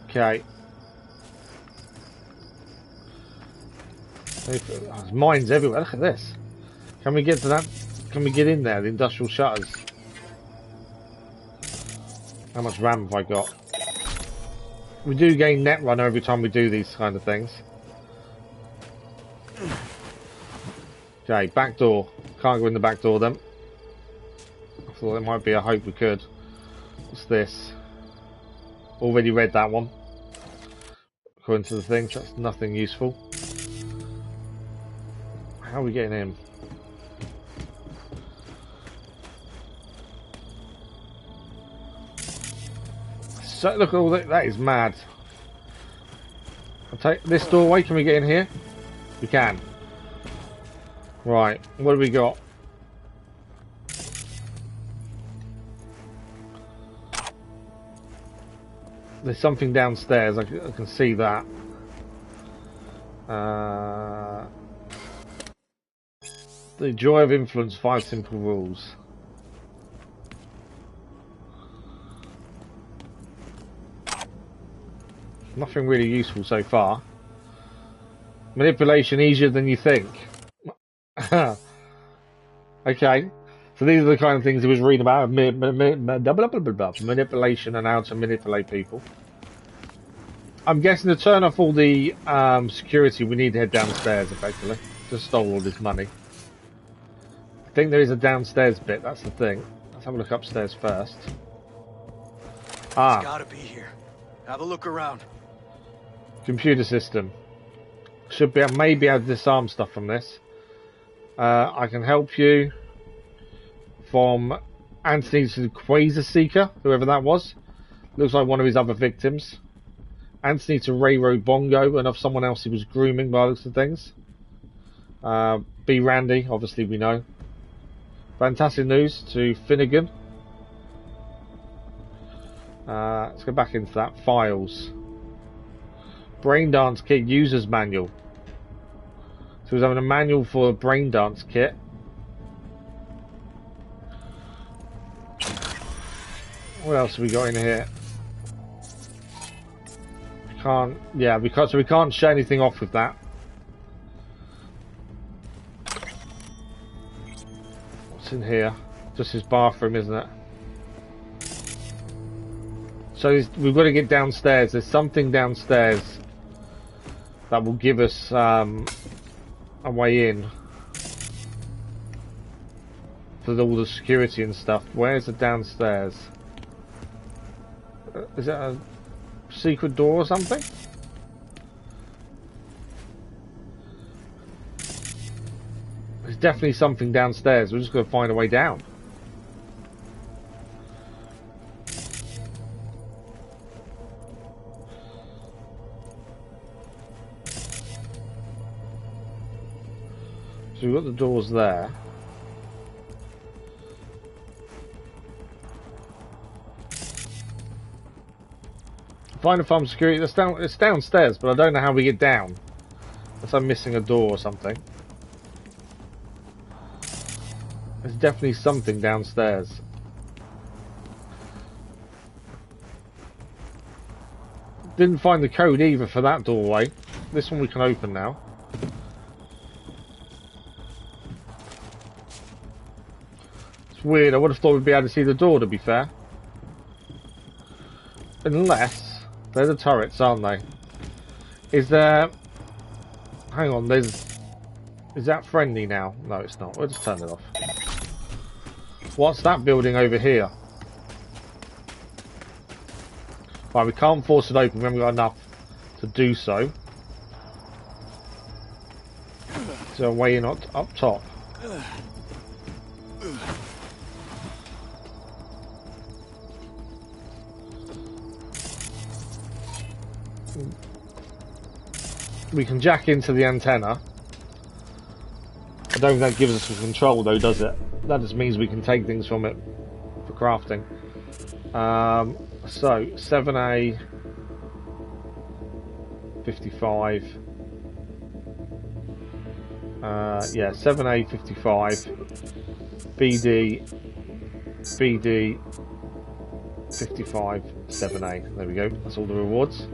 Okay. There's mines everywhere. Look at this. Can we get to that? Can we get in there? The industrial shutters. How much RAM have I got? We do gain net runner every time we do these kind of things. Okay, back door. Can't go in the back door then. I thought there might be a hope we could. What's this? Already read that one. According to the things, that's nothing useful. How are we getting in? So look at all that. That is mad. I'll take this doorway. Can we get in here? We can. Right. What do we got? There's something downstairs. I can see that. The joy of influence. 5 simple rules. Nothing really useful so far. Manipulation easier than you think. Okay. So these are the kind of things he was reading about. Manipulation and how to manipulate people. I'm guessing to turn off all the security, we need to head downstairs, effectively. Just stole all this money. I think there is a downstairs bit, that's the thing. Let's have a look upstairs first. Ah. It's gotta be here. Have a look around. Computer system. Should be maybe able to disarm stuff from this. I can help you from Anthony to the Quasar Seeker, whoever that was. Looks like one of his other victims. Anthony to Railroad Bongo, and of someone else he was grooming by the looks of things. B. Randy, obviously we know. Fantastic news to Finnegan. Let's go back into that. Files. Brain Dance Kit User's Manual. So he's having a manual for a brain dance kit. What else have we got in here? We can't. Yeah, because we can't shut anything off with that. What's in here? Just his bathroom, isn't it? So we've got to get downstairs. There's something downstairs that will give us a way in for all the security and stuff. Where's the downstairs? Is it a secret door or something? There's definitely something downstairs. We're just going to find a way down. So we've got the doors there. Find a farm security. It's downstairs, but I don't know how we get down. Unless I'm missing a door or something. There's definitely something downstairs. Didn't find the code either for that doorway. This one we can open now. It's weird. I would have thought we'd be able to see the door, to be fair. Unless They're the turrets, aren't they? Is there... Hang on, there's... Is that friendly now? No, it's not. We'll just turn it off. What's that building over here? Right, we can't force it open. We haven't got enough to do so. Is there a way in up top? We can jack into the antenna. I don't think that gives us some control though, does it? That just means we can take things from it for crafting. So 7A 55. Yeah, 7A 55. BD 55 7A. There we go. That's all the rewards.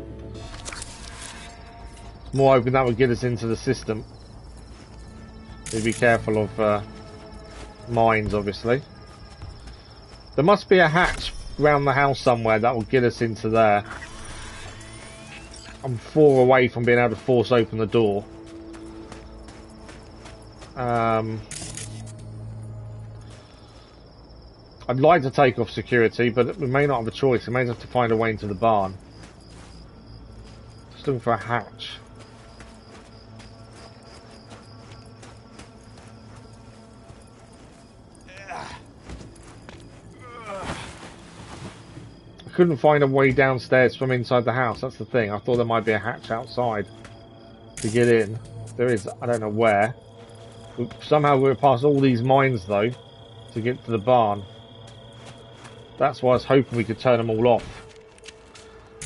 More hoping that would get us into the system. So be careful of mines, obviously. There must be a hatch around the house somewhere that will get us into there. I'm 4 away from being able to force open the door. I'd like to take off security, but we may not have a choice. We may have to find a way into the barn. Just looking for a hatch. I couldn't find a way downstairs from inside the house. That's the thing. I thought there might be a hatch outside to get in. There is. I don't know where. Somehow we're past all these mines though to get to the barn. That's why I was hoping we could turn them all off.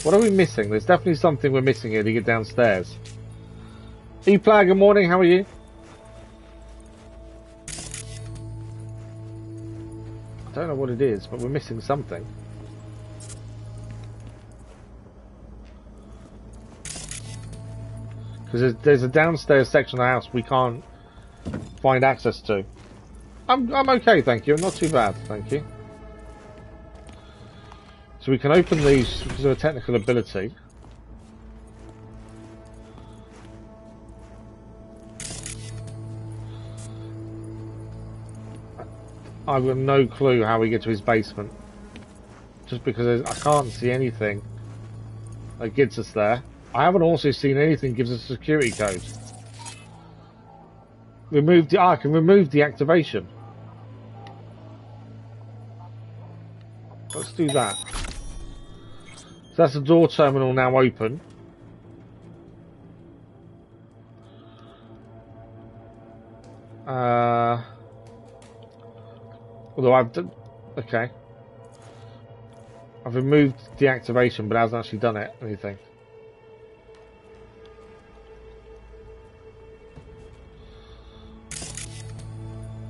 What are we missing? There's definitely something we're missing here to get downstairs. E-Play, good morning. How are you? I don't know what it is, but we're missing something. Because there's a downstairs section of the house we can't find access to. I'm okay, thank you. Not too bad, thank you. So we can open these because of a technical ability. I've got no clue how we get to his basement. Just because I can't see anything that gets us there. I haven't also seen anything that gives us a security code. I can remove the activation. Let's do that. So that's the door terminal now open. Although I've done... Okay. I've removed the activation, but it hasn't actually done anything.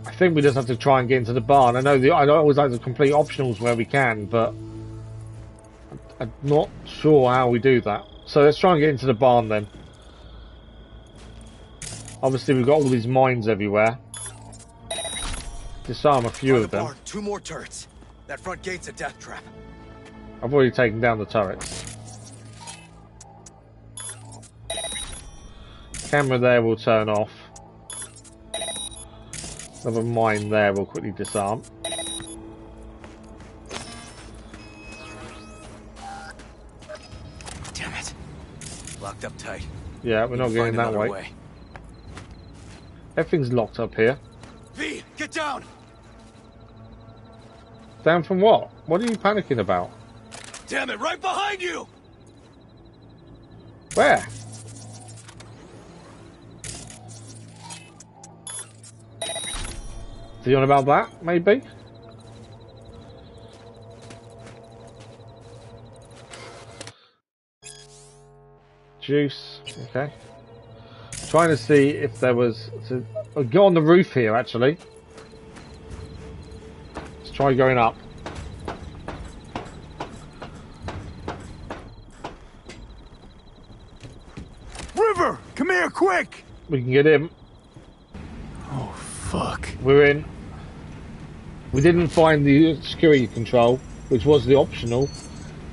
I think we just have to try and get into the barn. I always like to complete optionals where we can, but I'm not sure how we do that. So let's try and get into the barn then. Obviously we've got all these mines everywhere. Disarm a few of them. Barn, 2 more turrets. That front gate's a death trap. I've already taken down the turrets. Camera there will turn off. Another mine there will quickly disarm. Damn it. Locked up tight. Yeah, we're not getting that way. Everything's locked up here. V, get down! Down from what? What are you panicking about? Damn it, right behind you! Where? Is he on about that, maybe? Juice, okay. Trying to see if there was... I'll go on the roof here, actually. Let's try going up. River, come here, quick! We can get him. Oh, fuck. We're in. We didn't find the security control, which was the optional.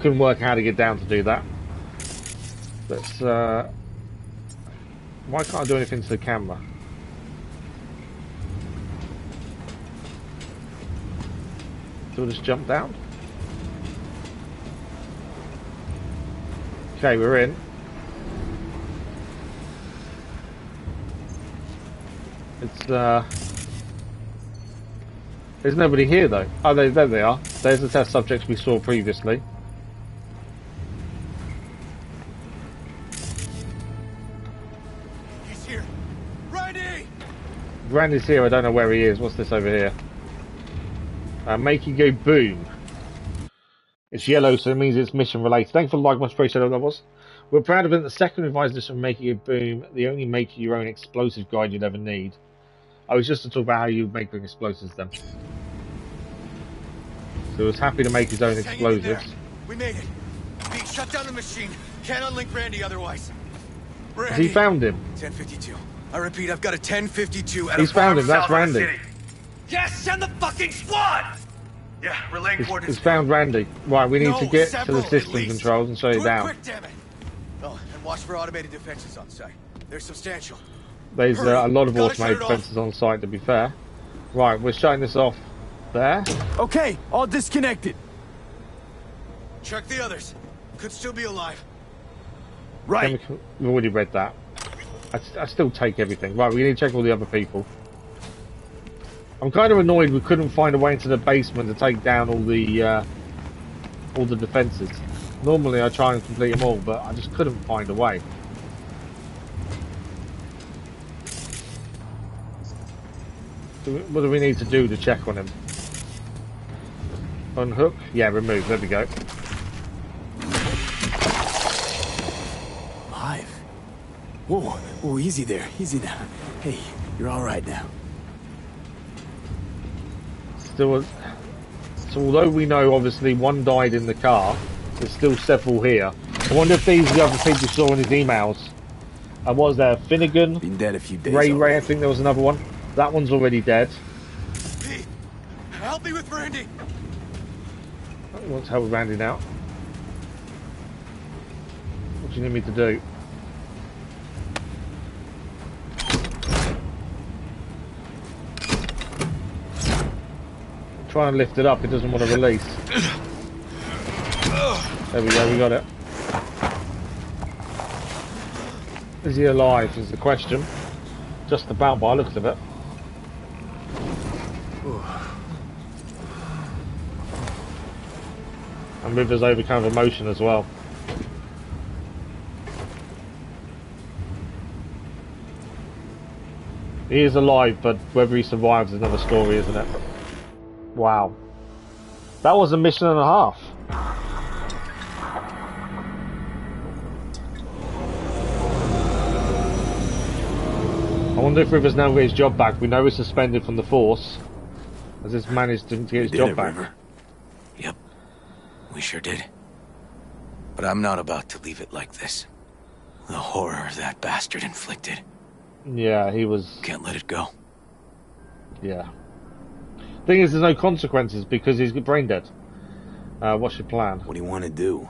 Couldn't work out how to get down to do that. Let's, why can't I do anything to the camera? Do I just jump down? Okay, we're in. It's, there's nobody here though. Oh, there they are. There's the test subjects we saw previously. He's here. Randy! Randy's here, I don't know where he is. What's this over here? Make it go boom. It's yellow, so it means it's mission related. Thanks for like my spray shadow that was. We're proud of it. The second revised edition of Making It Boom, the only make your own explosive guide you'd ever need. I was just to talk about how you make your explosives then. So he was happy to make his own explosives. We made it. Pete, shut down the machine. Can't unlink Randy otherwise. Randy. Has he found him? 1052. I repeat, I've got a 1052 at He's found him, that's Randy. Yes, send the fucking squad! Yeah, relaying coordinates. He's found Randy. Right, we need to get to the system controls and shut it down. Quick, damn it. Oh, and watch for automated defenses on site. They're substantial. There's a lot of automated defenses on site, to be fair. Right, we're shutting this off there. Okay, all disconnected. Check the others. Could still be alive. Right. We've already read that. I still take everything. Right, we need to check all the other people. I'm kind of annoyed we couldn't find a way into the basement to take down all the defenses. Normally I try and complete them all, but I just couldn't find a way. What do we need to do to check on him? Unhook? Yeah, remove. There we go. Live. Whoa, whoa, easy there, easy now. Hey, you're all right now. So although we know obviously one died in the car, there's still several here. I wonder if these are the other people saw in his emails. What was there? Finnegan? Been dead a few days. Ray, I think there was another one. That one's already dead. Pete, help me with Randy. I want to help Randy now. What do you need me to do? Trying to lift it up, it doesn't want to release. There we go, we got it. Is he alive is the question. Just about by the looks of it. And River's overcome emotion as well. He is alive, but whether he survives is another story, isn't it? Wow. That was a mission and a half. I wonder if River's now got his job back. We know he's suspended from the force. Has this managed to get his job back? River. Yep. We sure did. But I'm not about to leave it like this. The horror that bastard inflicted. Yeah, he was... Can't let it go. Yeah. Thing is, there's no consequences because he's brain dead. What's your plan? What do you want to do?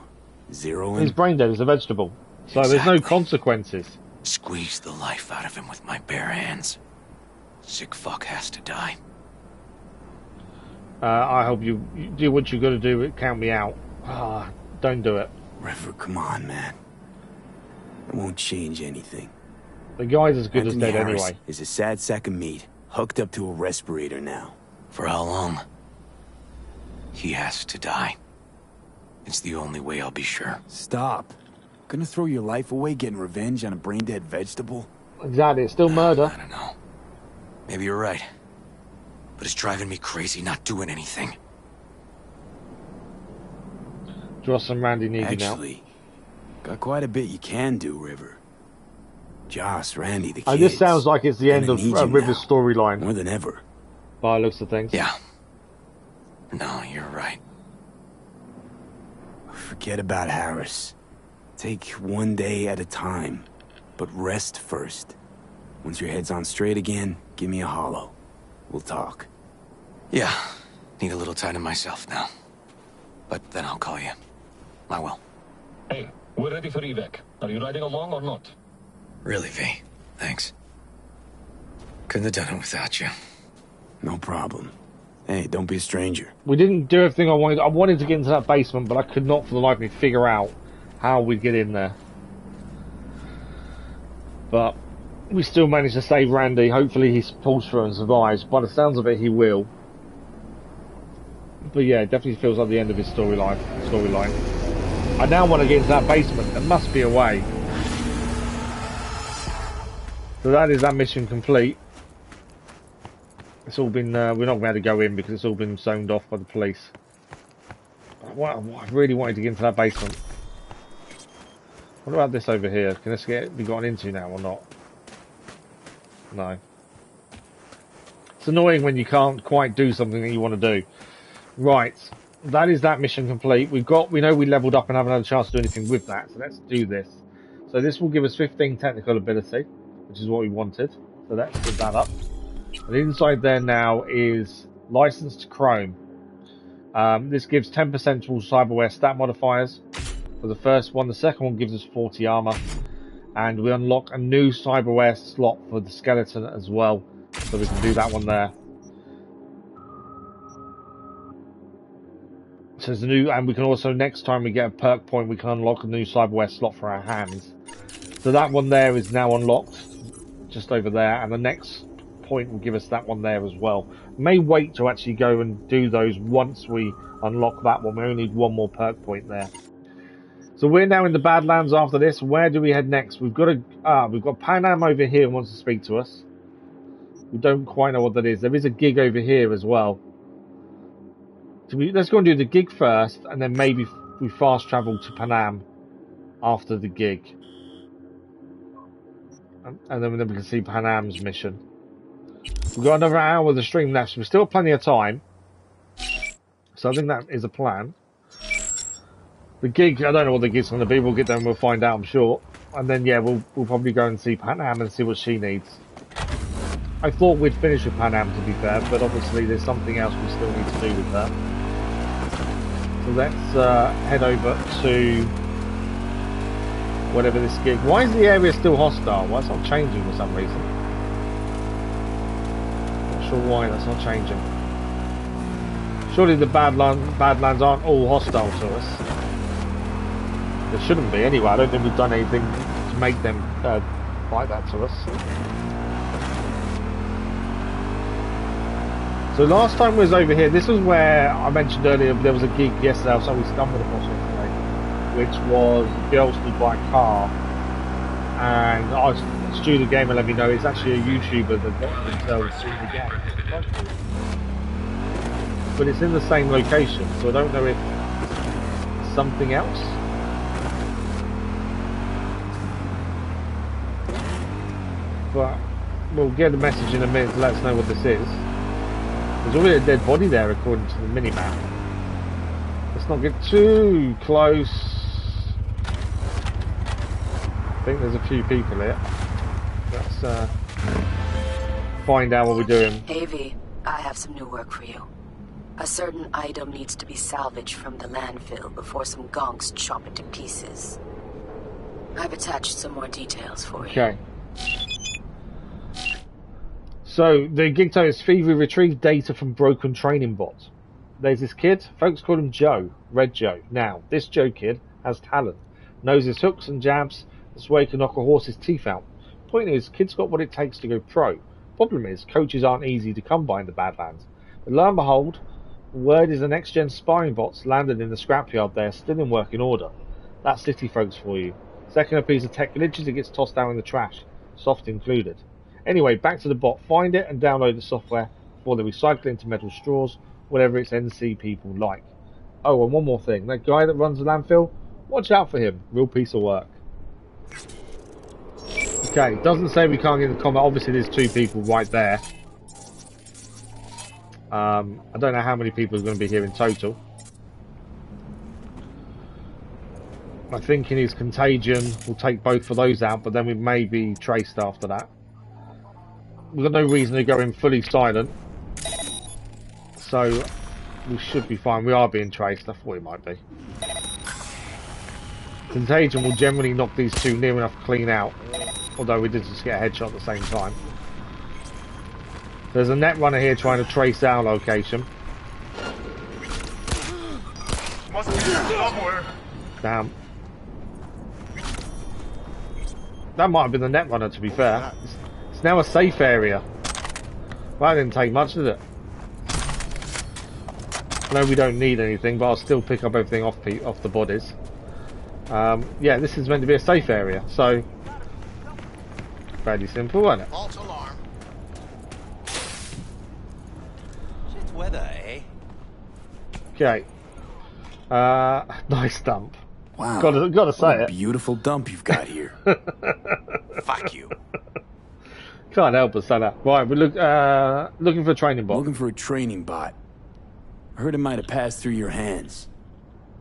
Zero in? He's brain dead, he's a vegetable. So there's no consequences. Squeeze the life out of him with my bare hands. Sick fuck has to die. I hope you do what you got to do. Count me out. Don't do it. River, come on, man. It won't change anything. The guy's as good as dead Harris anyway. Is a sad sack of meat, hooked up to a respirator now. For how long? He has to die. It's the only way I'll be sure. Stop. Gonna throw your life away getting revenge on a brain-dead vegetable? Exactly, it's still murder. I don't know. Maybe you're right. But it's driving me crazy not doing anything. Joss and Randy need you now. Actually, got quite a bit you can do, River. Joss, Randy, the kids. This sounds like it's the end of River's storyline. More than ever. By the looks of things. Yeah. No, you're right. Forget about Harris. Take one day at a time, but rest first. Once your head's on straight again, give me a hollow. We'll talk. Yeah, need a little time to myself now. But then I'll call you. I will. Hey, we're ready for evac. Are you riding along or not? Really, V. Thanks. Couldn't have done it without you. No problem. Hey, don't be a stranger. We didn't do everything I wanted. I wanted to get into that basement, but I could not for the life of me figure out how we'd get in there. But we still managed to save Randy. Hopefully he pulls through and survives. By the sounds of it, he will. But yeah, it definitely feels like the end of his storyline. I now want to get into that basement. There must be a way. So that is that mission complete. It's all been, we're not going to be able to go in because it's all been zoned off by the police. I really wanted to get into that basement. What about this over here? Can this be gotten into now or not? No. It's annoying when you can't quite do something that you want to do. Right. That is that mission complete. We know we leveled up and haven't had a chance to do anything with that, so let's do this. So this will give us 15 technical ability, which is what we wanted. So let's give that up. And inside there now is License to Chrome. This gives 10% towards cyberware stat modifiers for the first one. The second one gives us 40 armor. And we unlock a new cyberware slot for the skeleton as well. So we can do that one there. So there's a new, and we can also, next time we get a perk point, we can unlock a new cyberware slot for our hands. So that one there is now unlocked, just over there, and the next point will give us that one there as well. May wait to actually go and do those once we unlock that one. We only need one more perk point there. So we're now in the Badlands after this. Where do we head next? We've got Panam over here who wants to speak to us. We don't quite know what that is. There is a gig over here as well. So let's go and do the gig first, and then maybe we fast travel to Panam after the gig. And then we can see Panam's mission. We've got another hour of the stream left, so we've still got plenty of time. So I think that is a plan. The gig, I don't know what the gig's going to be. We'll get there and we'll find out, I'm sure. And then, yeah, we'll probably go and see Panam and see what she needs. I thought we'd finish with Panam, to be fair, but obviously there's something else we still need to do with her. So let's head over to whatever this gig. Why is the area still hostile? Why it's not changing for some reason? Not sure why that's not changing. Surely the Badlands aren't all hostile to us. There shouldn't be anyway. I don't think we've done anything to make them like that to us. So last time we was over here, this was where I mentioned earlier there was a gig yesterday, so we stumbled across yesterday, which was girls who buy a car. And Stu Gamer let me know it's actually a YouTuber that got themselves in the game. But it's in the same location, so I don't know if it's something else. But we'll get a message in a minute to let us know what this is. There's already a dead body there according to the minimap. Let's not get too close. I think there's a few people here. Let's find out what we're doing. Hey V, I have some new work for you. A certain item needs to be salvaged from the landfill before some gonks chop it to pieces. I've attached some more details for you. Okay. So, the gig title is Fever retrieve data from broken training bots. There's this kid, folks call him Joe, Red Joe. Now, this Joe kid has talent, knows his hooks and jabs, this way he can knock a horse's teeth out. Point is, kid's got what it takes to go pro. Problem is, coaches aren't easy to come by in the Badlands. But lo and behold, word is the next-gen spying bots landed in the scrapyard there, still in working order. That's city folks for you. Second a piece of tech glitches, it gets tossed down in the trash, soft included. Anyway, back to the bot. Find it and download the software before they recycle it into metal straws, whatever its NC people like. Oh, and one more thing. That guy that runs the landfill, watch out for him. Real piece of work. Okay, doesn't say we can't get in the combat. Obviously, there's two people right there. I don't know how many people are going to be here in total. My thinking is Contagion will take both of those out, but then we may be traced after that. We've got no reason to go in fully silent, so we should be fine. We are being traced. I thought we might be. Contagion will generally knock these two near enough clean out, although we did just get a headshot at the same time. There's a net runner here trying to trace our location. Must be somewhere. Damn. That might have been the net runner, to be fair. It's now a safe area. Well, that didn't take much, did it? I know we don't need anything, but I'll still pick up everything off the bodies. Yeah, this is meant to be a safe area, so fairly simple, isn't it? False alarm. Shit weather, eh? Okay. Nice dump. Wow. Gotta say what a it. Beautiful dump you've got here. Fuck you. Can't help but say that. Right, we're looking for a training bot. Looking for a training bot. I heard it might have passed through your hands.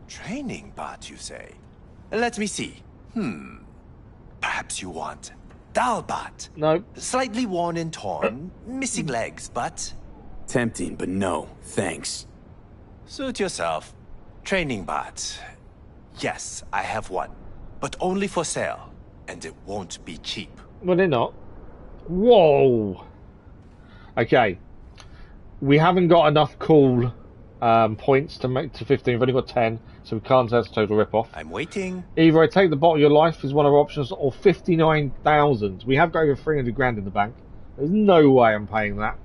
Training bot, you say? Let me see. Perhaps you want Dalbot. No. Slightly worn and torn, missing legs, but... Tempting, but no, thanks. Suit yourself. Training bot. Yes, I have one. But only for sale. And it won't be cheap. Well, they're not. Whoa. Okay. We haven't got enough cool points to make to 15. We've only got 10, so we can't say it's a total rip-off. I'm waiting. Either I take the bot of your life is one of our options, or 59,000. We have got over 300 grand in the bank. There's no way I'm paying that.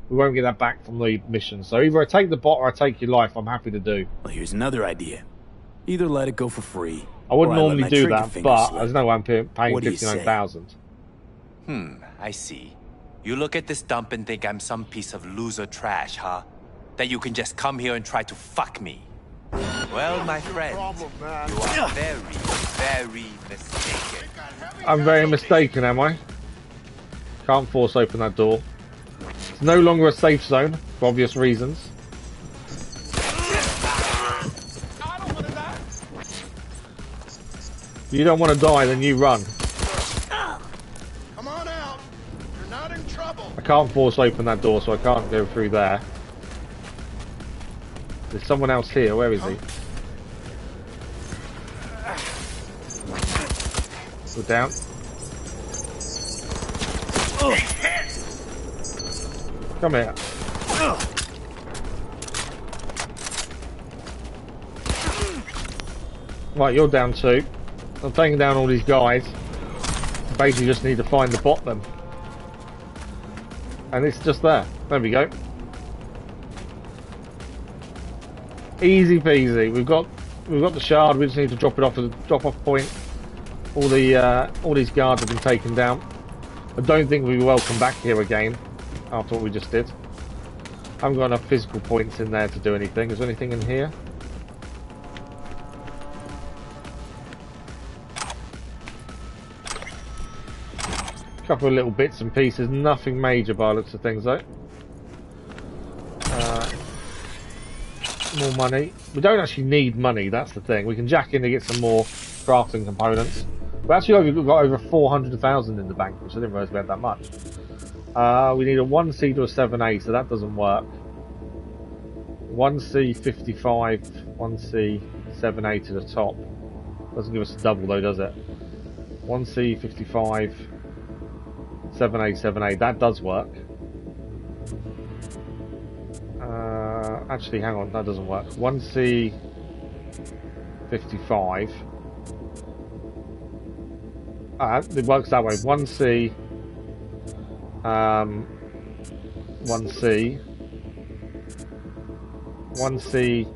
We won't get that back from the mission. So either I take the bot or I take your life. I'm happy to do. Well, here's another idea. Either let it go for free. I wouldn't or normally let my do trigger that, finger but slip. there's no way I'm paying What do you say? 59,000. I see. You look at this dump and think I'm some piece of loser trash, huh? That you can just come here and try to fuck me. Well, my friend, you are very, very mistaken. I'm very mistaken, am I? Can't force open that door. It's no longer a safe zone, for obvious reasons. If you don't want to die, then you run. Come on out. You're not in trouble. I can't force open that door, so I can't go through there. There's someone else here. Where is he? Go down. Come here. Right, you're down too. I'm taking down all these guys. Basically just need to find the bot then. And it's just there. There we go. Easy peasy. We've got the shard. We just need to drop it off at the drop-off point. All these guards have been taken down. I don't think we'll be welcome back here again after what we just did. I haven't got enough physical points in there to do anything. Is there anything in here? A couple of little bits and pieces. Nothing major by the looks of things though. More money. We don't actually need money, that's the thing. We can jack in to get some more crafting components. We actually got over 400,000 in the bank, which I didn't realise we had that much. We need a 1C to a 7A, so that doesn't work. 1C 55, 1C 7A to the top. Doesn't give us a double though, does it? 1C 55, 7A, 7A. That does work. Actually, hang on, that doesn't work. 1C 55. It works that way. 1C, 1C, 1C.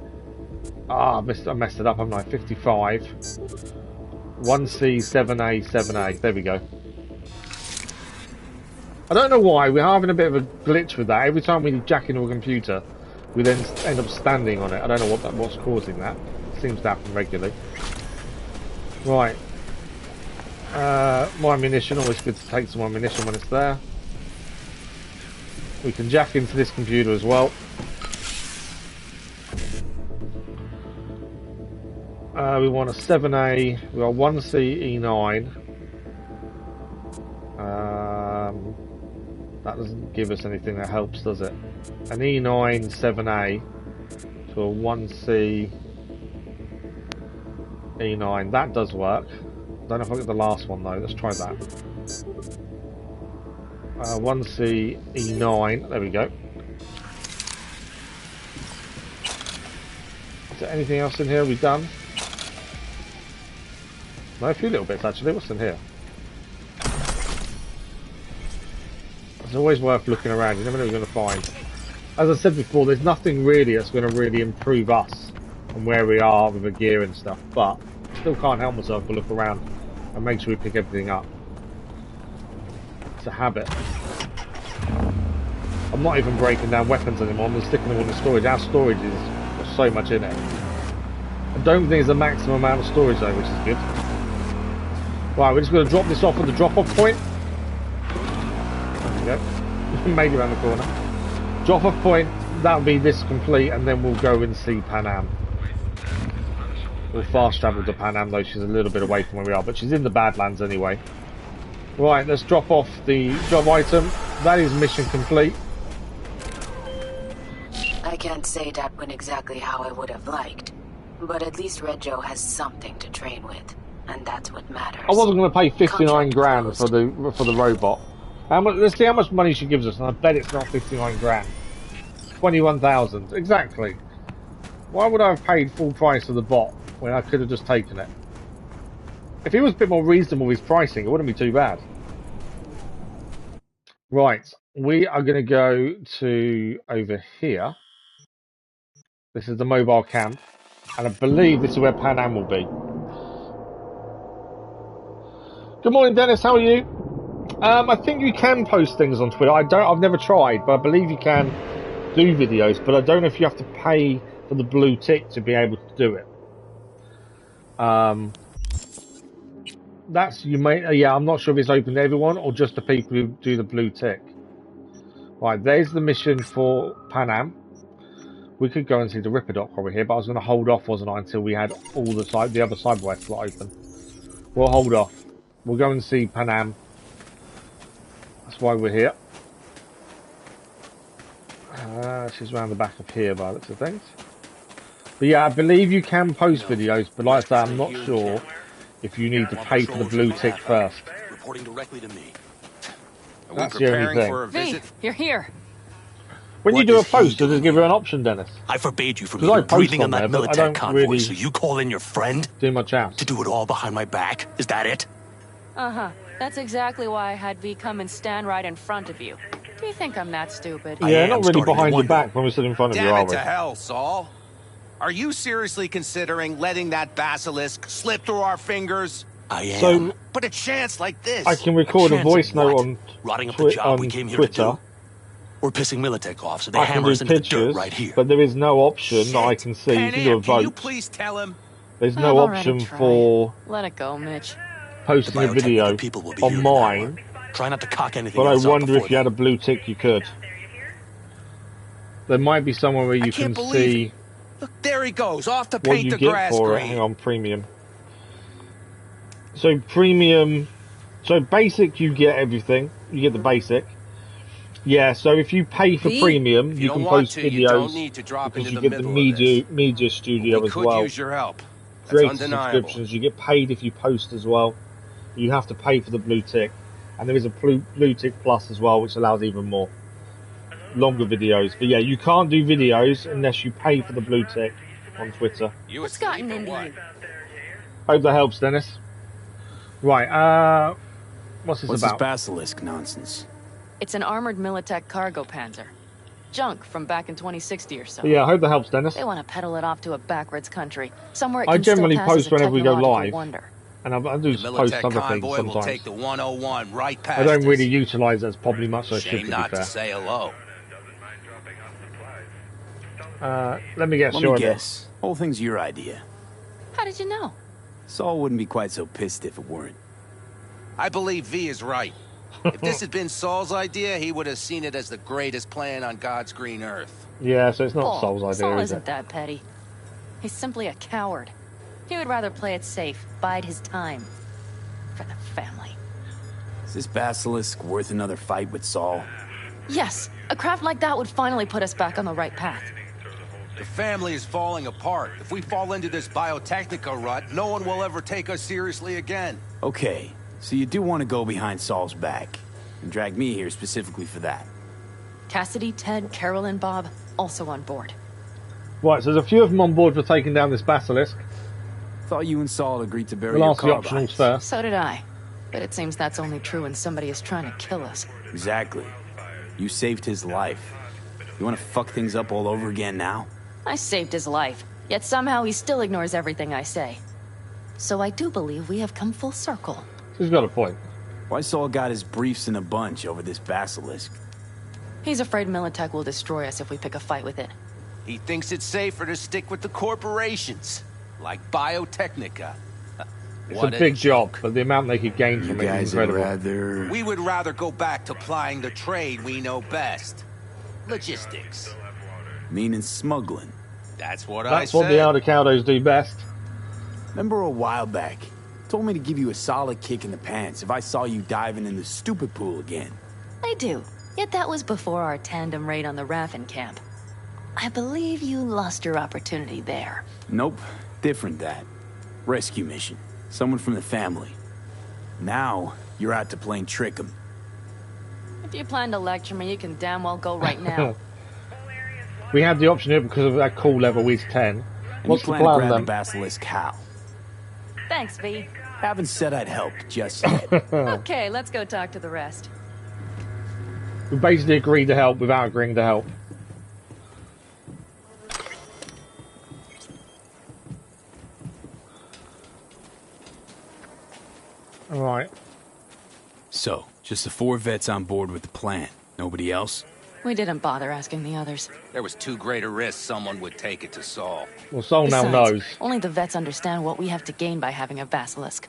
I messed it up, haven't I? 55. 1C, 7A, 7A. There we go. I don't know why, we're having a bit of a glitch with that. Every time we jack into a computer, we then end up standing on it. I don't know what's causing that. It seems to happen regularly. Right. More ammunition, always good to take some ammunition when it's there. We can jack into this computer as well. We want a 7A, we got 1C E9. That doesn't give us anything that helps, does it? An E9 7A to a 1C E9. That does work. Don't know if I get the last one though. Let's try that. 1C E9. There we go. Is there anything else in here we've done? No, a few little bits actually. What's in here? It's always worth looking around. You never know what you're going to find. As I said before, there's nothing really that's going to really improve us and where we are with the gear and stuff. But I still can't help myself but look around and make sure we pick everything up. It's a habit. I'm not even breaking down weapons anymore. I'm just sticking them in the storage. Our storage is got so much in it. I don't think it's the maximum amount of storage though, which is good. Right, we're just going to drop this off at the drop-off point. There we go. Made it around the corner. Drop-off point, that'll be this complete, and then we'll go and see Panam. We'll fast travel to Panam though, she's a little bit away from where we are, but she's in the Badlands anyway. Right, let's drop off the job item. That is mission complete. I can't say that went exactly how I would have liked, but at least Red Joe has something to train with, and that's what matters. I wasn't going to pay 59 grand for the robot. How much? Let's see how much money she gives us, and I bet it's not 59 grand. 21,000 exactly. Why would I have paid full price for the bot when I could have just taken it? If he was a bit more reasonable with his pricing, it wouldn't be too bad. Right, we are going to go to over here. This is the mobile camp, and I believe this is where Panam will be. Good morning, Dennis. How are you? I think you can post things on Twitter. I've never tried, but I believe you can do videos. But I don't know if you have to pay for the blue tick to be able to do it. That's you may. Yeah, I'm not sure if it's open to everyone or just the people who do the blue tick. Right, there's the mission for Panam. We could go and see the Ripper Dock while we're here, but I was going to hold off, wasn't I, until we had all the other Cyberwest slot open. We'll hold off. We'll go and see Panam. That's why we're here. She's around the back of here by the looks of things. But yeah, I believe you can post videos, but like I say, I'm not sure if you need to pay for the blue tick first. Reporting directly to me. That's the only thing. V, you're here. When you do a post, does it give you an option, Dennis? I forbade you from even breathing on that military convoy, so you call in your friend? Do my chance. To do it all behind my back? Is that it? Uh-huh. That's exactly why I had V come and stand right in front of you. Do you think I'm that stupid? Yeah, not really behind your back when we sit in front of you, are Damn it we? to hell, Saul. Are you seriously considering letting that basilisk slip through our fingers? I am. So, but a chance like this. I can record a voice note on Rotting up the job we came here to do. We're pissing Militech off, so they hammer us into the dirt right here. But there is no option that I can see. You can do a vote. Can you please tell him? There's no option for let it go, Mitch. Posting a video on mine. Try not to cock anything. But I wonder if you had a blue tick, you could. There might be somewhere where you can see. Look, there he goes, off to what paint you the get grass for green. it. Hang on, premium. So premium, so basic, you get everything. You get the basic. Yeah. So if you pay for premium, you can post videos because you get the media studio as well. Use your help. Create subscriptions. You get paid if you post as well. You have to pay for the blue tick, and there is a blue tick plus as well, which allows even more longer videos. But yeah, you can't do videos unless you pay for the blue tick on Twitter. What's gotten into you? Hope that helps, Dennis. Right, what's this about? This basilisk nonsense? It's an armored Militech cargo panzer. Junk from back in 2060 or so. But yeah, I hope that helps, Dennis. They want to peddle it off to a backwards country, somewhere it I can generally still pass post as a whenever we go technological live. wonder. And I do The post Militech other things convoy will sometimes. take the 101 right past I don't us. really utilise it as probably much as I should, Shame to be not fair. to say hello. Let me guess. Let me guess. Whole thing's your idea. How did you know? Saul wouldn't be quite so pissed if it weren't. I believe V is right. If this had been Saul's idea, he would have seen it as the greatest plan on God's green earth. Yeah, so it's not Saul's idea, Saul is isn't it? that petty. He's simply a coward. He would rather play it safe, bide his time. For the family. Is this basilisk worth another fight with Saul? Yes, a craft like that would finally put us back on the right path. The family is falling apart. If we fall into this biotechnica rut, no one will ever take us seriously again. Okay, so you do want to go behind Saul's back, and drag me here specifically for that. Cassidy, Ted, Carol, and Bob also on board. Right, so there's a few of them on board for taking down this basilisk. Thought you and Saul agreed to bury we'll your ask the optionals first. So did I. But it seems that's only true when somebody is trying to kill us. Exactly. You saved his life. You want to fuck things up all over again now? I saved his life, yet somehow he still ignores everything I say. So I do believe we have come full circle. He's got a point. Why Saul got his briefs in a bunch over this basilisk? He's afraid Militech will destroy us if we pick a fight with it. He thinks it's safer to stick with the corporations, like Biotechnica. It's a big job, but the amount they could gain from it is incredible. We would rather go back to plying the trade we know best. Logistics. Meaning smuggling. That's what That's what the Aldecaldos do best. Remember a while back, told me to give you a solid kick in the pants if I saw you diving in the stupid pool again. I do. Yet that was before our tandem raid on the Raffin camp. I believe you lost your opportunity there. Nope. Different that. Rescue mission. Someone from the family. Now, you're out to plain trick 'em. If you plan to lecture me, you can damn well go right now. We have the option here because of that call level is 10. And What's you the plan to plan grab then? the basilisk how? Thanks, V. Haven't said I'd help just yet. Okay, let's go talk to the rest. We basically agreed to help without agreeing to help. Alright. So, just the 4 vets on board with the plan. Nobody else? We didn't bother asking the others. There was too great a risk someone would take it to Saul. Well, Saul now Besides, knows. Only the vets understand what we have to gain by having a basilisk.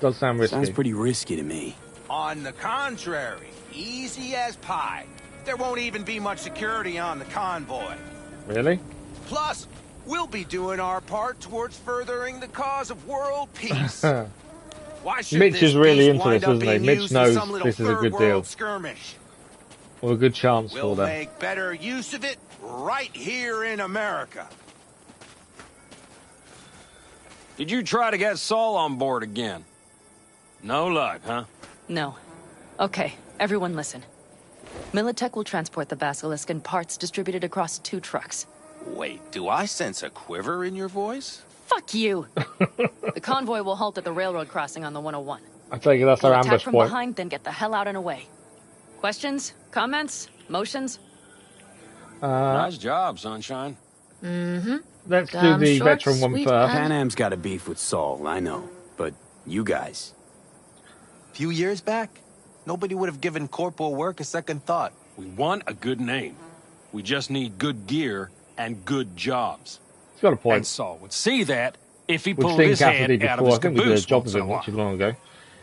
Does sound risky. Sounds pretty risky to me. On the contrary, easy as pie. There won't even be much security on the convoy. Really? Plus, we'll be doing our part towards furthering the cause of world peace. Why should Mitch this is really beast into wind this, up isn't he? being Mitch used in knows some little this is a good third deal. world skirmish? Or a good chance We'll for them. make better use of it right here in America. Did you try to get Saul on board again? No luck, huh? No. Okay, everyone listen. Militech will transport the basilisk in parts distributed across 2 trucks. Wait, do I sense a quiver in your voice? Fuck you! The convoy will halt at the railroad crossing on the 101. I take it that's our We'll attack ambush from point. behind, then get the hell out and away. Questions? Comments? Motions? Nice job, Sunshine. Mm-hmm. Let's do the veteran one first. Panam's got a beef with Saul, I know. But you guys... Few years back, nobody would have given corporal work a second thought. We want a good name. We just need good gear and good jobs. He's got a point. And Saul would see that if he We've pulled seen his Cassidy hand out of before. his I think we did a caboose job once with in him a not too while. long ago.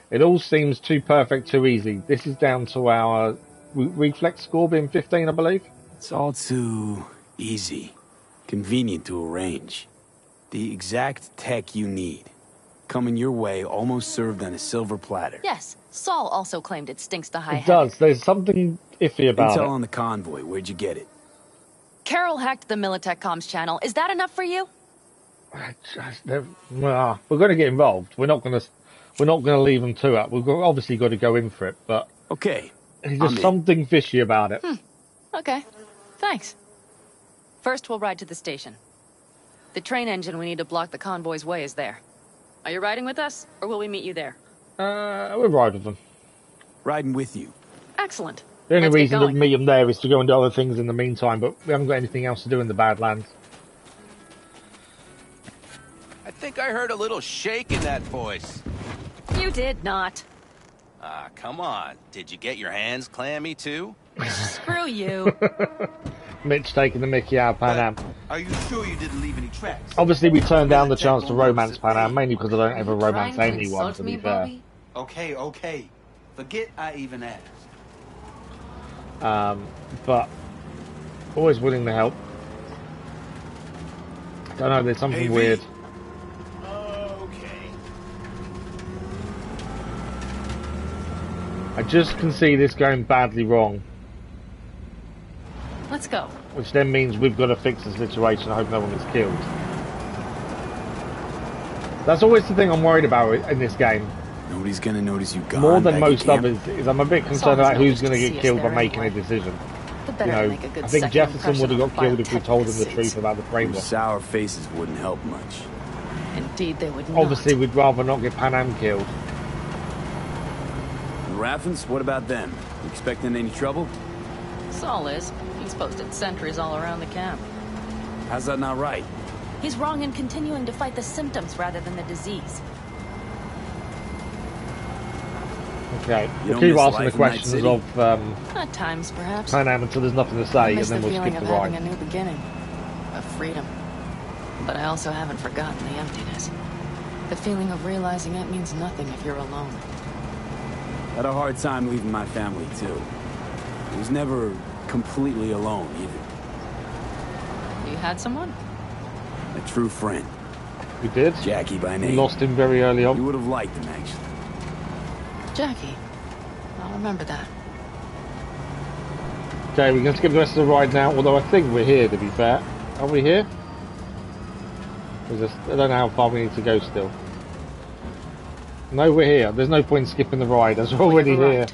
It all seems too perfect, too easy. This is down to our reflex score being 15, I believe. It's all too easy. Convenient to arrange. The exact tech you need. Coming your way, almost served on a silver platter. Yes, Saul also claimed it stinks to high It heaven. does. There's something iffy about Intel it. on the convoy. Where'd you get it? Carol hacked the Militech comms channel. Is that enough for you? Well, we're going to get involved. We're not going to leave them to it. We've obviously got to go in for it, but okay, there's just something fishy about it. Okay, thanks. First, we'll ride to the station. The train engine we need to block the convoy's way is there. Are you riding with us, or will we meet you there? We'll ride with them. Riding with you. Excellent. The only Let's get reason to going. meet them there is to go and do other things in the meantime, but we haven't got anything else to do in the Badlands. I think I heard a little shake in that voice. You did not. Ah, come on. Did you get your hands clammy too? Screw you. Mitch taking the mickey out of Panam. Are you sure you didn't leave any tracks? Obviously, we turned down the chance to romance Panam, mainly because I don't ever romance Trying to anyone, insult to be me, fair. Bobby? Okay. Forget I even asked. But always willing to help. Don't know, there's something Hey, V. weird. Okay. I just can see this going badly wrong. Let's go. Which then means we've got to fix the situation. I hope no one gets killed. That's always the thing I'm worried about in this game. Nobody's gonna notice you gone. More than most others is I'm a bit concerned about who's going to get killed by making a decision. You know, I think Jefferson would have got killed if we told him the truth about the framework. Sour faces wouldn't help much. Indeed, they would not. Obviously, we'd rather not get Panam killed. The Raffens, what about them? You expecting any trouble? Saul is. He's posted sentries all around the camp. How's that not right? He's wrong in continuing to fight the symptoms rather than the disease. Okay, we'll keep asking the questions of At times, perhaps. Panam until there's nothing to say, and then we'll skip the ride. Having a new beginning, of freedom. But I also haven't forgotten the emptiness. The feeling of realizing it means nothing if you're alone. Had a hard time leaving my family too. I was never completely alone either. You had someone? A true friend. You did? Jackie by name. You lost him very early on. You would have liked him, actually. Jackie. I'll remember that. Okay, we're going to skip the rest of the ride now, although I think we're here, to be fair. Are we here? I don't know how far we need to go still. No, we're here. There's no point in skipping the ride, as we're already here.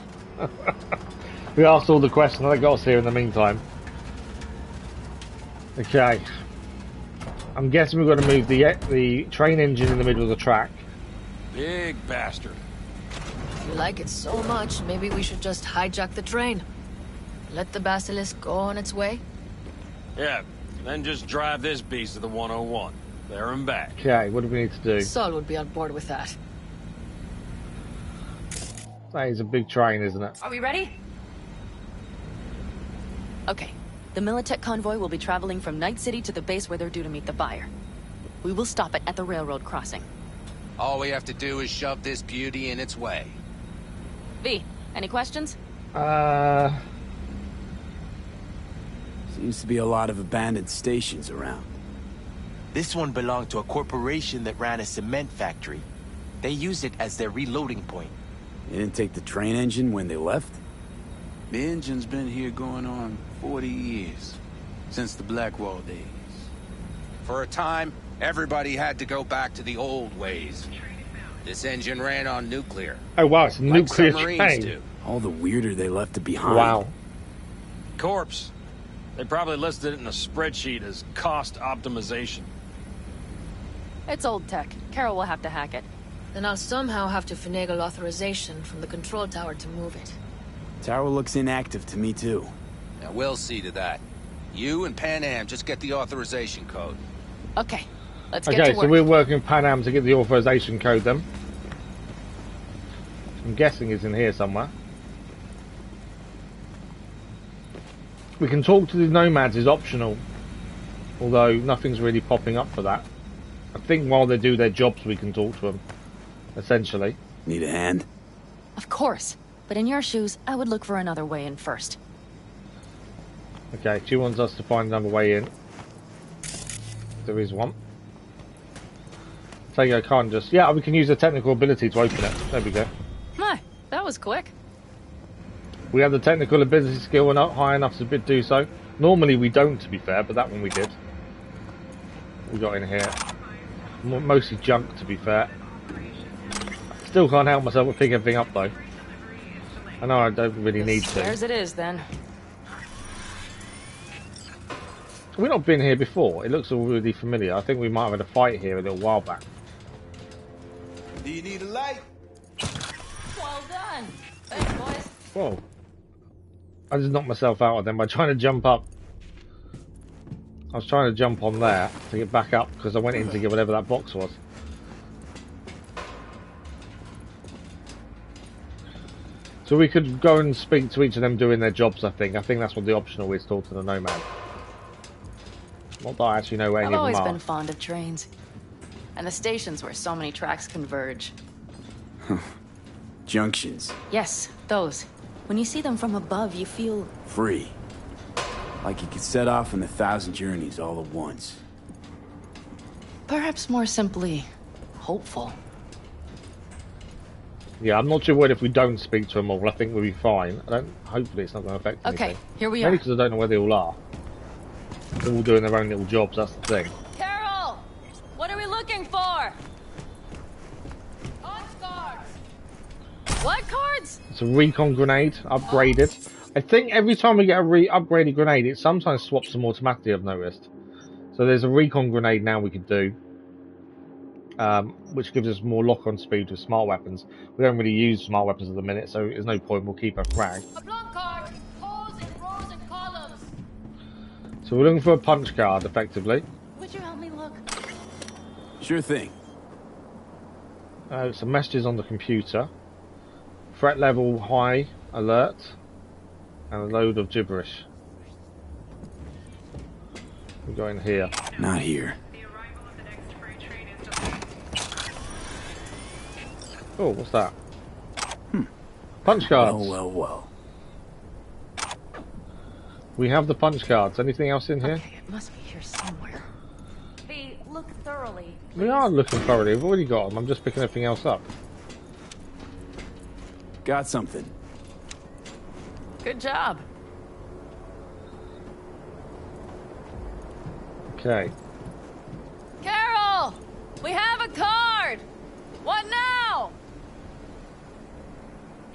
We asked all the questions that got us here in the meantime. Okay. I'm guessing we've got to move the train engine in the middle of the track. Big bastard. If you like it so much, maybe we should just hijack the train. Let the basilisk go on its way. Yeah, then just drive this beast to the 101. There and back. Okay, what do we need to do? Saul would be on board with that. That is a big train, isn't it? Are we ready? Okay. The Militech convoy will be traveling from Night City to the base where they're due to meet the buyer. We will stop it at the railroad crossing. All we have to do is shove this beauty in its way. V, any questions? Seems to be a lot of abandoned stations around. This one belonged to a corporation that ran a cement factory. They used it as their reloading point. They didn't take the train engine when they left? The engine's been here going on 40 years. Since the Blackwall days. For a time, everybody had to go back to the old ways. This engine ran on nuclear. Oh wow, it's a nuclear train. train. All the weirder they left it behind. Wow. Corpse. They probably listed it in a spreadsheet as cost optimization. It's old tech. Carol will have to hack it. Then I'll somehow have to finagle authorization from the control tower to move it. Tower looks inactive to me too. Now we'll see to that. You and Panam just get the authorization code. Okay, let's get to Okay, work. so we're working with Panam to get the authorization code then. I'm guessing it's in here somewhere. We can talk to the nomads is optional, although nothing's really popping up for that. I think while they do their jobs we can talk to them, essentially. Need a hand? Of course, but in your shoes, I would look for another way in first. Okay, she wants us to find another way in. There is one. So I can't just... Yeah, we can use the technical ability to open it. There we go. My, that was quick. We have the technical ability skill and not high enough to do so. Normally we don't, to be fair, but that one we did. We got in here. Mostly junk, to be fair. Still can't help myself with picking everything up, though. I know I don't really need to. There's it is, then. We've not been here before. It looks all really familiar. I think we might have had a fight here a little while back. Do you need a light? Well done. Thanks, boys. Whoa. I just knocked myself out of them by trying to jump up. I was trying to jump on there to get back up because I went in to get whatever that box was. So we could go and speak to each of them doing their jobs, I think. I think that's what the optional is, talk to the nomad. Not that I actually know where any I've of them always are. been fond of trains. And the stations where so many tracks converge. Junctions. Yes, those. When you see them from above, you feel... Free. Like you could set off on 1,000 journeys all at once. perhaps more simply, hopeful. Yeah, I'm not sure what if we don't speak to them all. I think we'll be fine. Hopefully it's not going to affect anything. Okay, here we are. Maybe because I don't know where they all are. They're all doing their own little jobs, that's the thing. Carol! What are we looking for? Punch cards! What cards? It's a recon grenade, upgraded. I think every time we get a upgraded grenade, it sometimes swaps them automatically, I've noticed. So there's a recon grenade now we could do. Which gives us more lock-on speed with smart weapons. We don't really use smart weapons at the minute, so there's no point, we'll keep our frag. So we're looking for a punch card, effectively. Would you help me look? Sure thing. Some messages on the computer. Threat level high, alert, and a load of gibberish. We go in here. Not here. Oh, what's that? Punch cards. Well. We have the punch cards. Anything else in here? Okay, it must be here somewhere. V, look thoroughly. We are looking thoroughly. We've already got them. I'm just picking everything else up. Got something. Good job. Okay. Carol! We have a card! What now?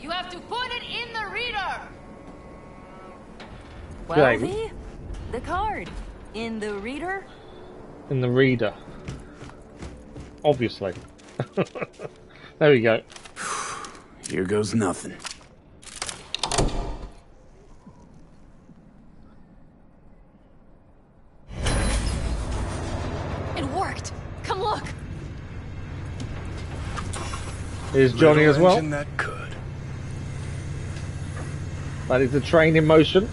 You have to put it in the reader! Well, Okay. V, the card. In the reader? In the reader. Obviously. There we go. Here goes nothing. It worked! Come look! Here's Johnny as well. That could. That is the train in motion.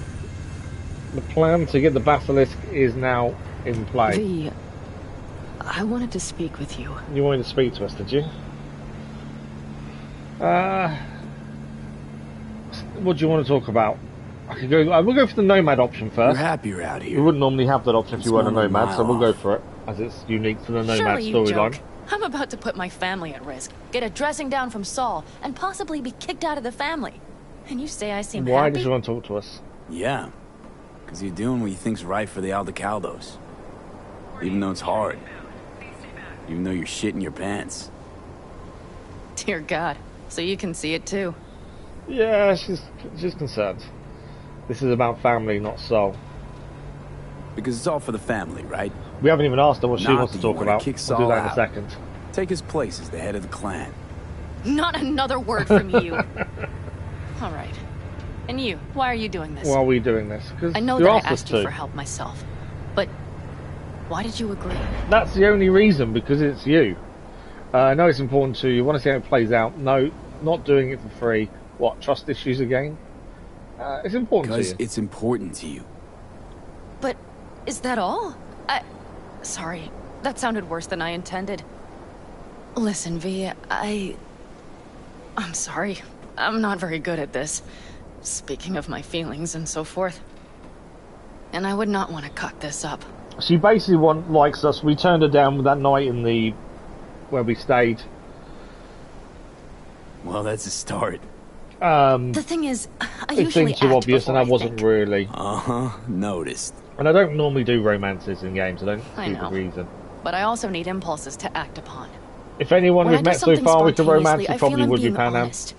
The plan to get the basilisk is now in play. V, I wanted to speak with you. You wanted to speak to us, did you? What do you want to talk about? I could go. We'll go for the nomad option first. You're happy you're out here. We wouldn't normally have that option if you weren't a It's only a nomad, so mile we'll go off. for it, as it's unique to the nomad Surely you storyline. joke. I'm about to put my family at risk, get a dressing down from Saul, and possibly be kicked out of the family. And you say I seem Why happy? did you want to talk to us? Yeah. Because you're doing what you think's right for the Aldecaldos. Even though it's hard. Even though you're shitting your pants. Dear God, so you can see it too. Yeah, she's concerned. This is about family, not Saul. Because it's all for the family, right? We haven't even asked her what she Not wants to that you talk wanna about. kick We'll do Saul that in a out. second. Take his place as the head of the clan. Not another word from you. All right. And you, why are you doing this? Why are we doing this? Because I know you that I asked us asked you to. for help myself, but why did you agree? That's the only reason, because it's you. I know it's important to you. Want to see how it plays out. No, not doing it for free. What, trust issues again? It's important to Because you. it's important to you. But is that all? Sorry, that sounded worse than I intended. Listen, V, I'm sorry. I'm not very good at this. Speaking of my feelings and so forth. And I would not want to cut this up. She basically likes us. We turned her down that night in the where we stayed. Well, that's a start. The thing is, I It usually seemed too act obvious, and before I wasn't really. Noticed. And I don't normally do romances in games. I don't I see know. the reason. But I also need impulses to act upon. If anyone When I we've do met so something far with the romance, spontaneously, it I feel probably I'm would be being Panam. honest.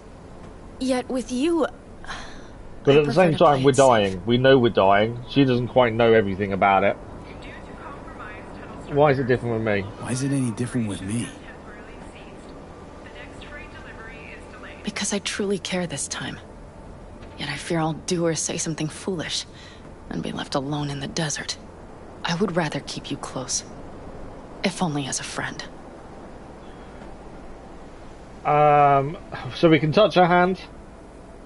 Yet with you, But I at the prefer same to time, play we're it safe. dying. We know we're dying. She doesn't quite know everything about it. Why is it different with me? Why is it any different with me? because I truly care this time. Yet I fear I'll do or say something foolish and be left alone in the desert. I would rather keep you close, if only as a friend. So we can touch her hand.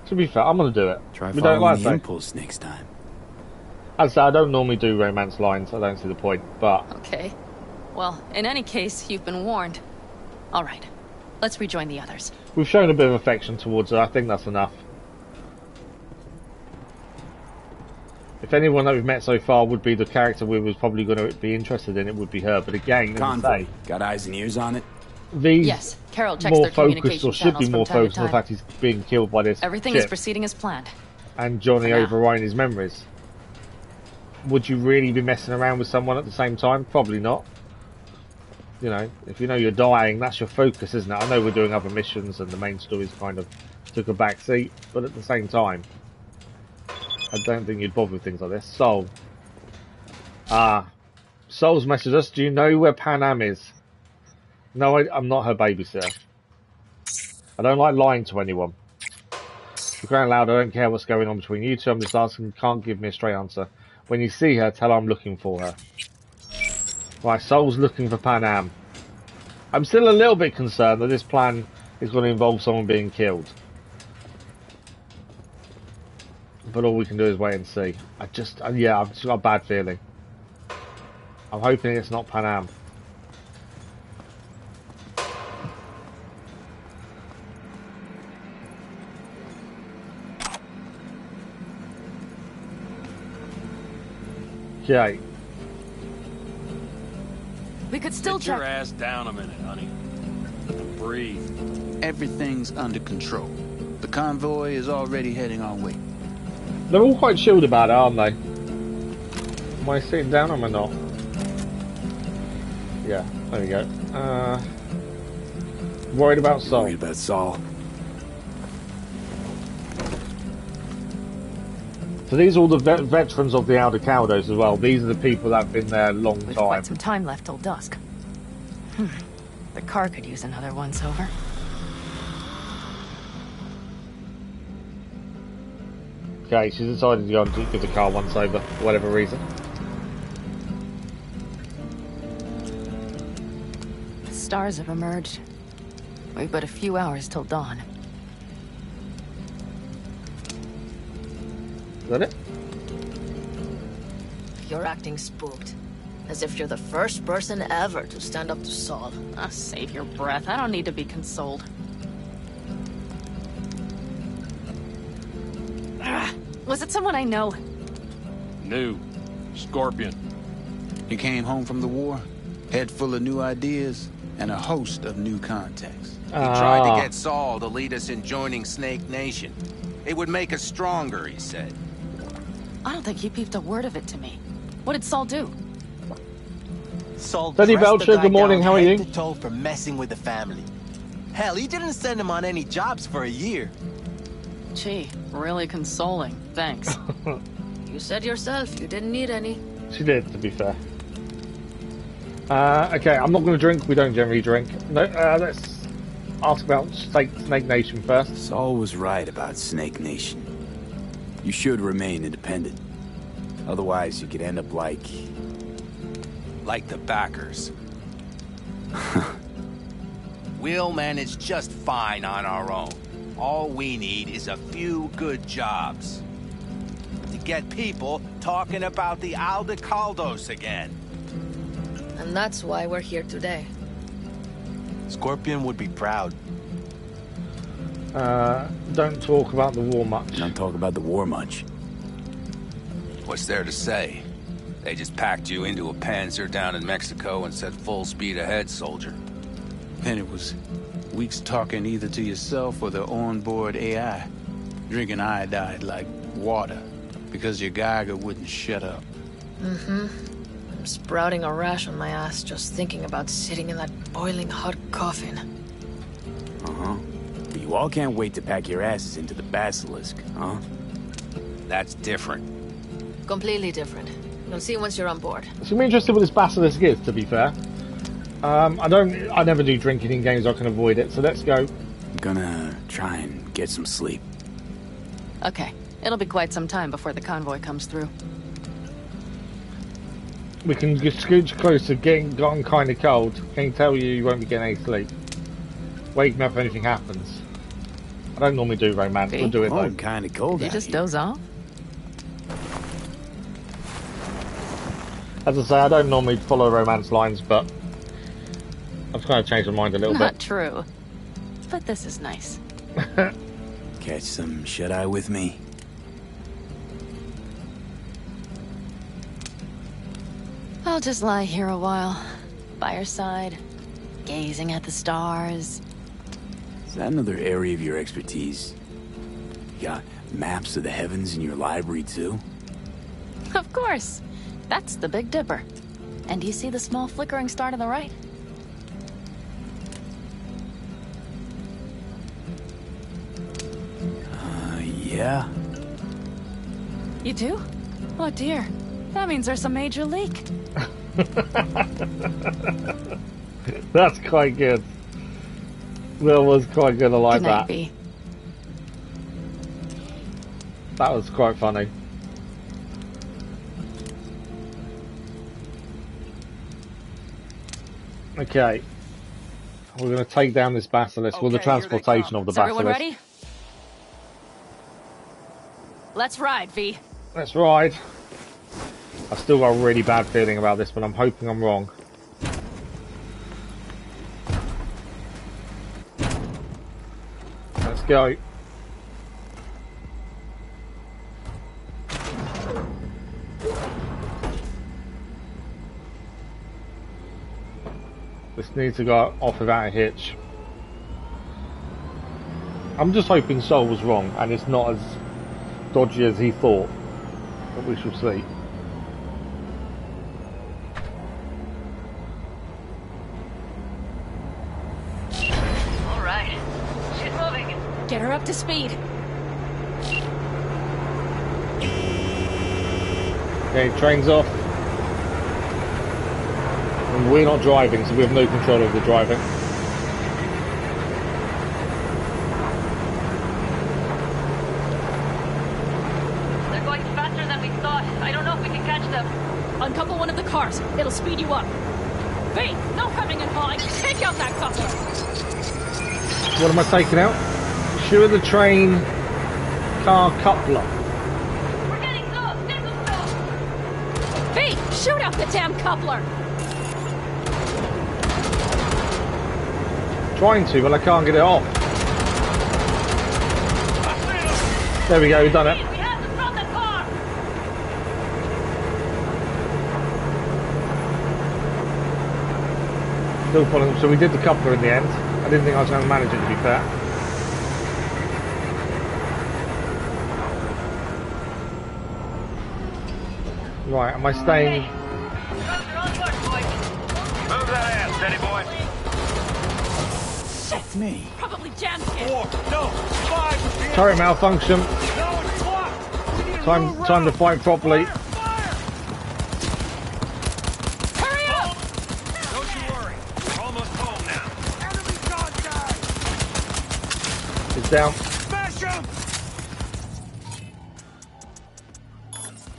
To be fair, I'm gonna do it. Try We don't following like the that. impulse next time. As I say, I don't normally do romance lines. I don't see the point, but Okay. Well, in any case, you've been warned. All right. Let's rejoin the others. we've shown a bit of affection towards her. I think that's enough. If anyone that we've met so far would be the character we was probably going to be interested in, it would be her. But again, as I Convoy. say, Got eyes and ears on it? these Yes, Carol checks more their focused, communication or should be channels more from time to focused on the time. fact he's being killed by this Everything is ship, proceeding as planned. and Johnny For now. overriding his memories. would you really be messing around with someone at the same time? Probably not. You know, if you know you're dying, that's your focus, isn't it? I know we're doing other missions and the main story's kind of took a back seat, but at the same time, I don't think you'd bother with things like this. Saul. Saul's messaged us. Do you know where Panam is? No, I'm not her babysitter. I don't like lying to anyone. You're crying loud. I don't care what's going on between you two. I'm just asking. You can't give me a straight answer. When you see her, tell her I'm looking for her. Right, Saul's looking for Panam. I'm still a little bit concerned that this plan is going to involve someone being killed. But all we can do is wait and see. I've just got a bad feeling. I'm hoping it's not Panam. Okay. We could still Get your ass down a minute, honey. And breathe. Everything's under control. The convoy is already heading our way. They're all quite chilled about it, aren't they? Am I sitting down or am I not? Yeah, there we go. Worried about Saul. Worried about Saul. So these are all the veterans of the Aldecaldos as well. These are the people that have been there a long We've time. quite some time left till dusk. The car could use another once-over. Okay, she's decided to go and give the car once over for whatever reason. The stars have emerged. We've but a few hours till dawn. Is that it? You're acting spooked. As if you're the first person ever to stand up to Saul. Save your breath. I don't need to be consoled. Was it someone I know? New. Scorpion. He came home from the war, head full of new ideas, and a host of new contacts. He tried to get Saul to lead us in joining Snake Nation. It would make us stronger, he said. I don't think he peeped a word of it to me. What did Saul do? Saul Teddy dressed Belcher, the guy good morning, down how are head you? to toe for messing with the family. Hell, he didn't send him on any jobs for a year. Gee, really consoling. Thanks. You said yourself you didn't need any. She did, to be fair. Okay, I'm not going to drink. We don't generally drink. No, let's ask about Snake Nation first. Saul was right about Snake Nation. You should remain independent. Otherwise, you could end up like the backers. We'll manage just fine on our own. All we need is a few good jobs. To get people talking about the Aldecaldos again. And that's why we're here today. Scorpion would be proud. Don't talk about the war much. Don't talk about the war much. What's there to say? They just packed you into a Panzer down in Mexico and said full speed ahead, soldier. And it was weeks talking either to yourself or the onboard AI. Drinking iodide like water because your Geiger wouldn't shut up. Mm-hmm. I'm sprouting a rash on my ass just thinking about sitting in that boiling hot coffin. Uh-huh. But you all can't wait to pack your asses into the Basilisk, huh? That's different. Completely different. You'll see once you're on board. It's gonna be interesting what this Basilisk is, to be fair. I never do drinking in games. I can avoid it. So let's go. I'm gonna try and get some sleep. Okay. It'll be quite some time before the convoy comes through. We can just scooch close to gotten kind of cold. Can tell you won't be getting any sleep. Wake me up if anything happens. I don't normally do romance. We'll do it though. I'm kind of cold. You just doze off? As I say, I don't normally follow romance lines, but I've kind of changed my mind a little bit. Not true. But this is nice. Catch some shut-eye with me? I'll just lie here a while, by your side, gazing at the stars. Is that another area of your expertise? You got maps of the heavens in your library, too? Of course. That's the Big Dipper. And do you see the small flickering star to the right? Yeah. You do? Oh dear. That means there's a major leak. That's quite good. That was quite good. I like Good night, that. V. That was quite funny. Okay. We're going to take down this basilisk with the transportation of the Is everyone basilisk. ready? Let's ride, V. Let's ride. I've still got a really bad feeling about this, but I'm hoping I'm wrong. Let's go. This needs to go off without a hitch. I'm just hoping Saul was wrong and it's not as dodgy as he thought, but we shall see. All right. She's moving. Get her up to speed. Okay, train's off. And we're not driving, so we have no control over the driving. They're going faster than we thought. I don't know if we can catch them. Uncouple one of the cars. It'll speed you up. V, no hemming and hawing. Take out that coupler. What am I taking out? Sure, the train car coupler. We're getting close. Get them close. V, shoot out the damn coupler. Trying to, but I can't get it off. There we go, we've done it. We have to stop the car. Still following, so we did the coupler in the end. I didn't think I was going to manage it, to be fair. Right, am I staying? Move that ass, steady boy. It's me. Probably jammed here. 4, no, 5. Turret malfunction. No, it's blocked. We need to move Time to fight properly. Hurry up! Don't you worry. We're almost home now. Enemy contact. It's down. Smash him.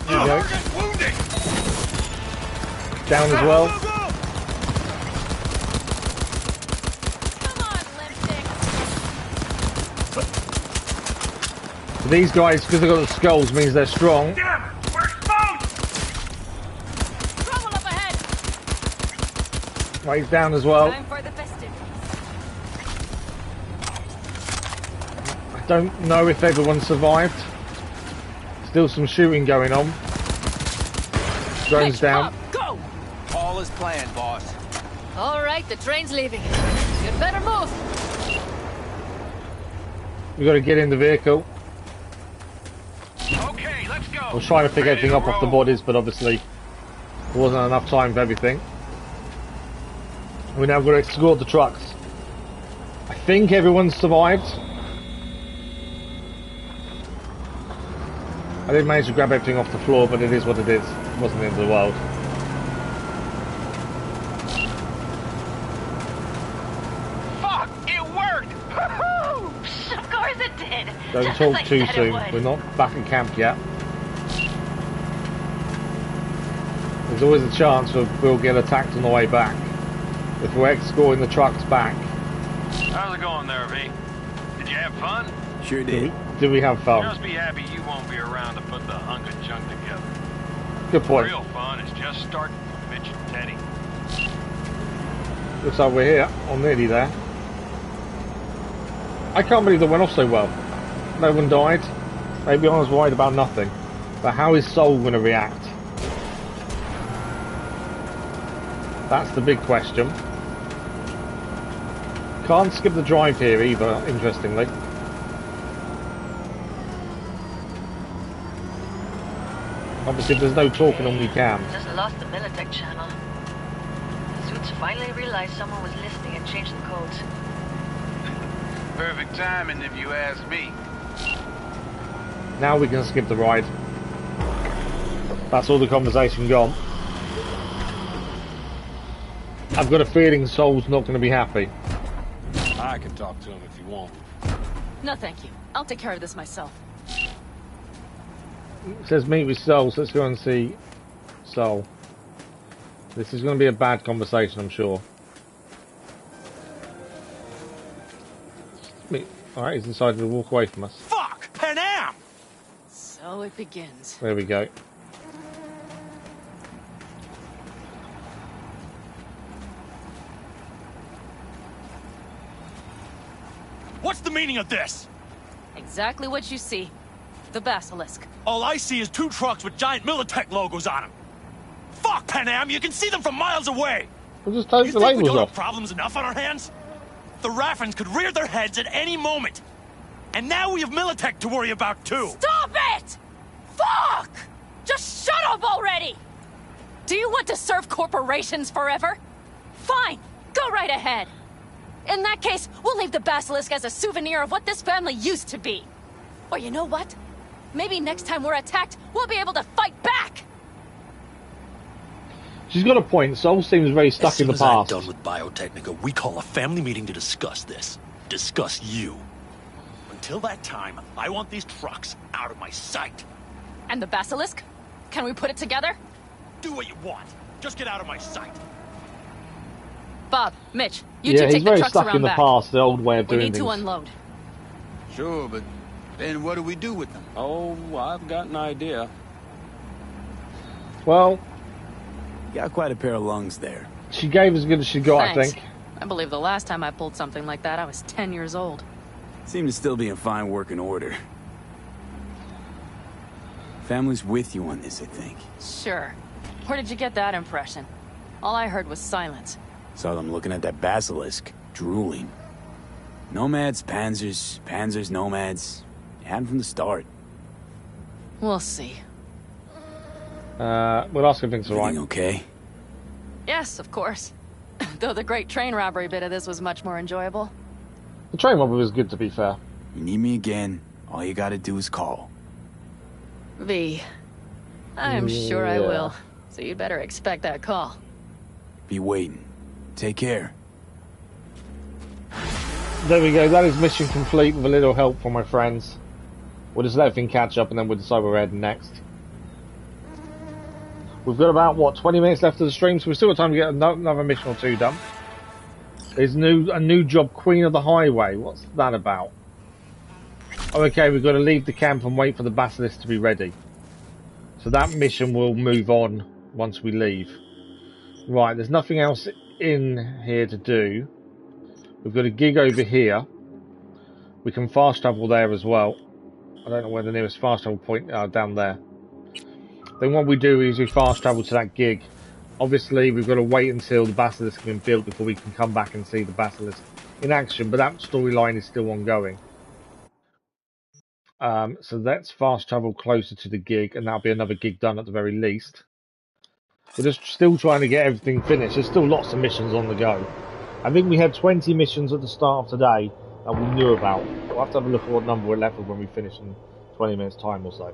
There we go. Target wounded. Down as well. These guys, because they've got the skulls, means they're strong. Damn it, we're exposed. Trouble up ahead. Right, he's down as well. Time for the festivities. I don't know if everyone survived. Still some shooting going on. Drone's down. Go! All is planned, boss. All right, the train's leaving. You'd better move. We've got to get in the vehicle. Okay, let's go. I was trying to pick everything up off the bodies, but obviously there wasn't enough time for everything. We're now going to escort the trucks. I think everyone's survived. I didn't manage to grab everything off the floor, but it is what it is. It wasn't the end of the world. Fuck! It worked! Of course it did! Don't Just talk as I too said it soon. would. We're not back in camp yet. There's always a chance we'll get attacked on the way back. If we're escorting the trucks back. How's it going there, V? Did you have fun? Sure did. Do we have fun? Just be happy you won't be around to put the hunk of junk together. Good point. Real fun is just starting with Mitch and Teddy. Looks like we're here, or nearly there. I can't believe that went off so well. No one died. Maybe I was worried about nothing. But how is Saul going to react? That's the big question. Can't skip the drive here either, interestingly. Obviously, if there's no talking on, we can. Just lost the Militech channel. Suits finally realized someone was listening and changed the codes. Perfect timing, if you ask me. Now we can skip the ride. That's all the conversation gone. I've got a feeling Saul's not going to be happy. I can talk to him if you want. No, thank you. I'll take care of this myself. It says meet with Saul, so let's go and see Saul. This is going to be a bad conversation, I'm sure. Alright, he's decided to walk away from us. Fuck! Panam! So it begins. There we go. What's the meaning of this? Exactly what you see. The Basilisk. All I see is 2 trucks with giant Militech logos on them. Fuck, Panam! You can see them from miles away! We'll just take you the think we labels don't off. have problems enough on our hands? The Raffens could rear their heads at any moment. And now we have Militech to worry about, too. Stop it! Fuck! Just shut up already! Do you want to serve corporations forever? Fine, go right ahead. In that case, we'll leave the Basilisk as a souvenir of what this family used to be. Or you know what? Maybe next time we're attacked, we'll be able to fight back! She's got a point. Saul seems very stuck in the As soon as I'm past. done with Biotechnica, we call a family meeting to discuss this. Discuss you. Until that time, I want these trucks out of my sight. And the Basilisk? Can we put it together? Do what you want. Just get out of my sight. Bob, Mitch, you Yeah, two he's take the very trucks stuck around in the back. past, the old way of We doing need things. to unload. Sure, but then what do we do with them? Oh, I've got an idea. Well, you got quite a pair of lungs there. She gave as good as she got, Thanks. I think. I believe the last time I pulled something like that, I was 10 years old. Seem to still be in fine working order. Family's with you on this, I think. Sure. Where did you get that impression? All I heard was silence. Saw them looking at that basilisk, drooling. Nomads, panzers, panzers, nomads. You had them from the start. We'll see. We'll ask if things are right. Okay? Yes, of course. Though the great train robbery bit of this was much more enjoyable. The train robbery was good, to be fair. You need me again, all you gotta do is call. V. I'm sure I will. So you'd better expect that call. Be waiting. Take care. There we go. That is mission complete with a little help from my friends. We'll just let everything catch up and then we'll decide where we're heading next. We've got about, what, 20 minutes left of the stream, so we've still got time to get another mission or 2 done. There's a new job, Queen of the Highway. What's that about? Oh, okay, we've got to leave the camp and wait for the Basilisk to be ready. So that mission will move on once we leave. Right, there's nothing else in here to do. We've got a gig over here. We can fast travel there as well. I don't know where the nearest fast travel point down there. Then what we do is we fast travel to that gig. Obviously, we've got to wait until the Basilisk has been built before we can come back and see the Basilisk in action, but that storyline is still ongoing. So let's fast travel closer to the gig, and that'll be another gig done at the very least. We're just still trying to get everything finished. There's still lots of missions on the go. I think we had 20 missions at the start of today that we knew about. We'll have to have a look at what number we're left with when we finish in 20 minutes time or so.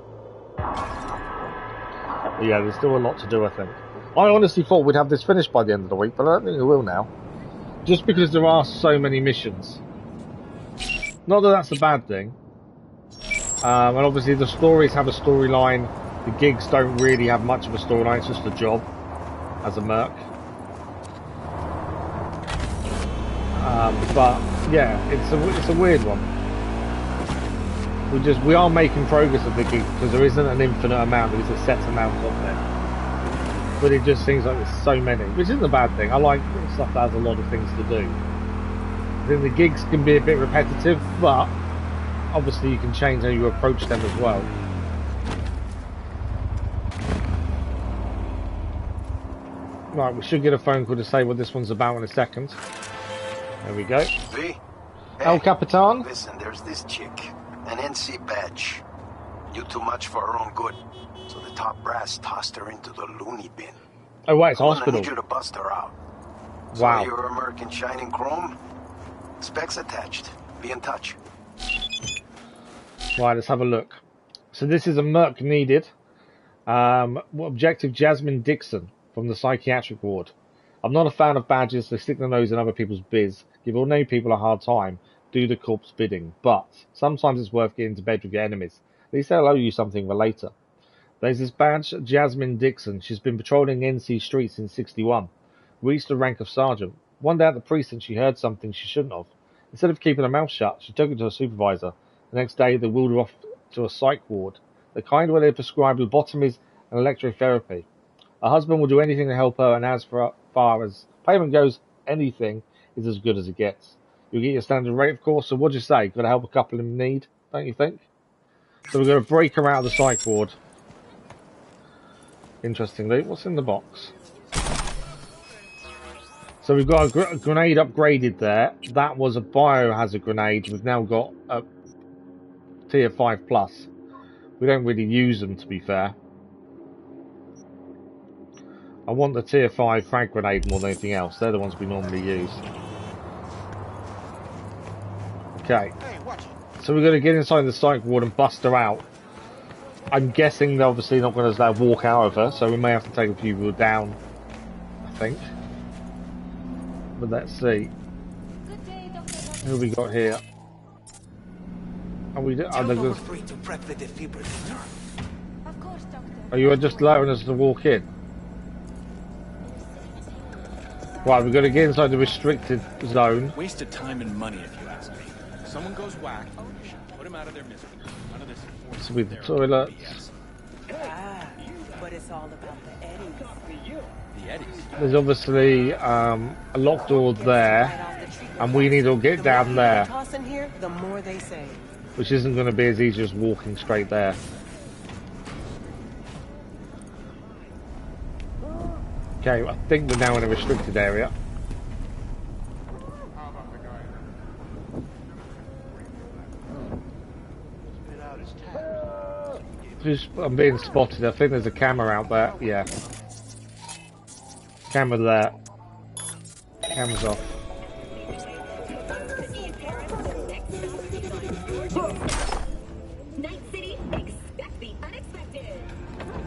But yeah, there's still a lot to do, I think. I honestly thought we'd have this finished by the end of the week, but I don't think we will now. Just because there are so many missions. Not that that's a bad thing. And obviously the stories have a storyline. The gigs don't really have much of a storyline, it's just a job as a merc. But yeah, it's a weird one. We are making progress at the gig because there isn't an infinite amount, there is a set amount of there. But it just seems like there's so many, which isn't a bad thing. I like stuff that has a lot of things to do. I think the gigs can be a bit repetitive, but obviously you can change how you approach them as well. Right, we should get a phone call to say what this one's about in a second. There we go. V? El Capitan? Listen, there's this chick, an NC badge. You too much for her own good. So the top brass tossed her into the loony bin. Oh, wait, it's I hospital. need you to bust her out. Wow. So you're American shining chrome? Specs attached. Be in touch. Right, let's have a look. So this is a merc needed. Objective Jasmine Dixon from the psychiatric ward. I'm not a fan of badges. They stick their nose in other people's biz, give ordinary people a hard time, do the corpse bidding. But sometimes it's worth getting to bed with your enemies. At least they'll owe you something for later. There's this badge, Jasmine Dixon. She's been patrolling NC streets since '61. Reached the rank of sergeant. One day at the precinct, she heard something she shouldn't have. Instead of keeping her mouth shut, she took it to her supervisor. The next day, they wheeled her off to a psych ward, the kind where they prescribe lobotomies and electrotherapy. Her husband will do anything to help her, and as far as payment goes, anything is as good as it gets. You'll get your standard rate, of course, so what'd you say? Got to help a couple in need, don't you think? So we're going to break her out of the psych ward. Interestingly, what's in the box? So we've got a grenade upgraded there. That was a biohazard grenade. We've now got a tier 5 plus. We don't really use them, to be fair. I want the tier 5 frag grenade more than anything else. They're the ones we normally use. Okay. So we're going to get inside the psych ward and bust her out. I'm guessing they're obviously not going to walk out of her, so we may have to take a few people down, I think. But let's see. Who have we got here? Are we? Are you just allowing us to walk in? Right, we've got to get inside the restricted zone. Waste of time and money, if you ask me. If someone goes whack, we should put him out of their misery. None of this. So with the toilet. But it's all about the Eddies. The Eddies. There's obviously a locked door there, and we need to get down there. Here, the more they say. Which isn't going to be as easy as walking straight there. Okay, I think we're now in a restricted area. I'm being spotted. I think there's a camera out there. Yeah. Camera there. Camera's off.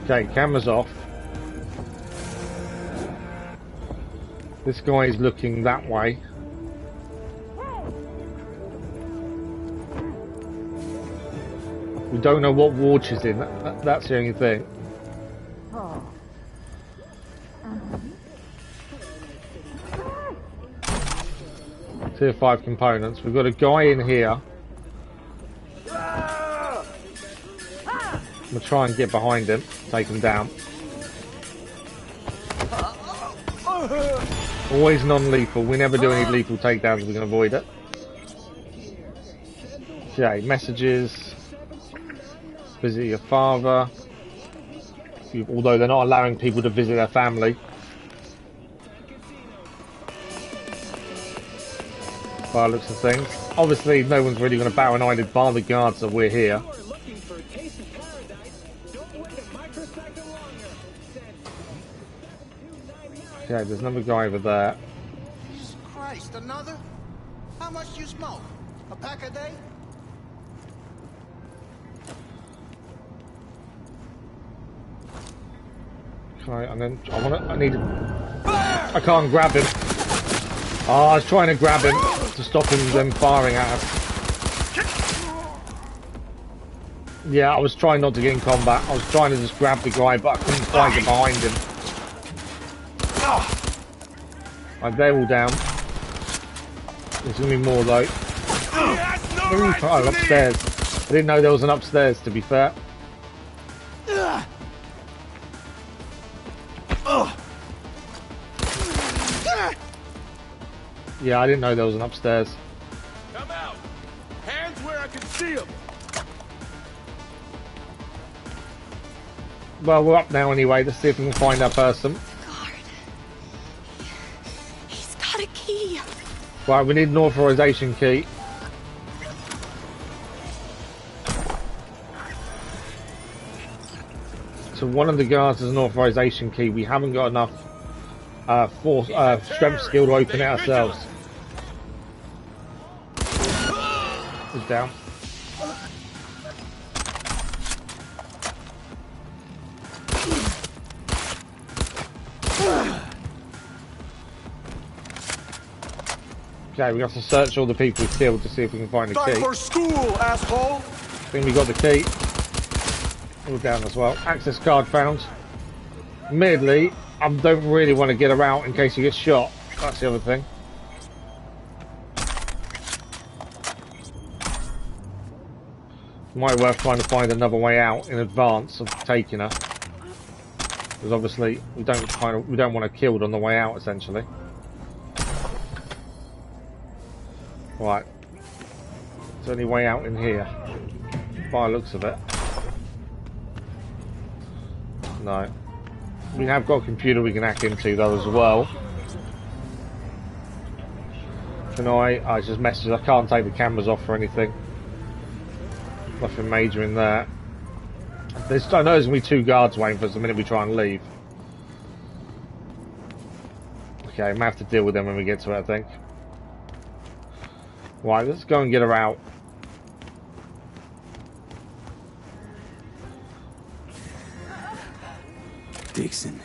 Okay, camera's off. This guy is looking that way. We don't know what ward she's in. That's the only thing. Tier 5 components. We've got a guy in here. We'll try and get behind him, take him down. Always non-lethal. We never do any lethal takedowns if we can avoid it. Okay, messages. Visit your father. Although they're not allowing people to visit their family. By the looks of things. Obviously, no one's really going to bow an eyelid bar the guards that we're here. Okay, there's another guy over there. Jesus Christ, another? How much do you smoke? A pack a day? Okay, and then I can't grab him. Oh, I was trying to grab him to stop him then firing at us. Yeah, I was trying not to get in combat. I was trying to just grab the guy, but I couldn't quite get behind him. Right, they're all down. There's gonna be more though. Oh, upstairs. I didn't know there was an upstairs, to be fair. Yeah, I didn't know there was an upstairs. Come out. Hands where I can see them. Well, we're up now anyway. Let's see if we can find our person. He's got a key. Right, we need an authorization key. So one of the guards has an authorization key. We haven't got enough strength skill to open it ourselves. He's down. Okay, we have to search all the people we've killed to see if we can find the key. Time for school, asshole! I think we got the key. All down as well. Access card found. Admittedly, I don't really want to get her out in case he gets shot. That's the other thing. Might be worth trying to find another way out in advance of taking her. Because obviously we don't want her killed on the way out, essentially. Right. Is there any way out in here? By the looks of it. No. We have got a computer we can hack into though as well. Can I just messaged, I can't take the cameras off or anything. Nothing major in there. I know there's going to be 2 guards waiting for us the minute we try and leave. Okay, I may have to deal with them when we get to it, I think. Right, let's go and get her out. Dixon.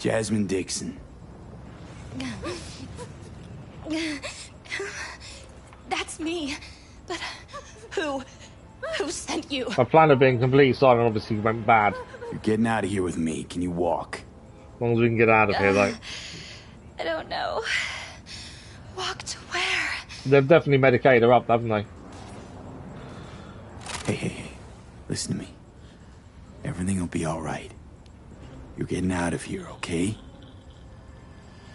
Jasmine Dixon. That's me. But who sent you? My plan of being completely silent obviously went bad. You're getting out of here with me. Can you walk? As long as we can get out of here, though. I don't know. Walk to where? They've definitely medicated her up, haven't they? Hey. Listen to me. Everything will be alright. You're getting out of here, okay?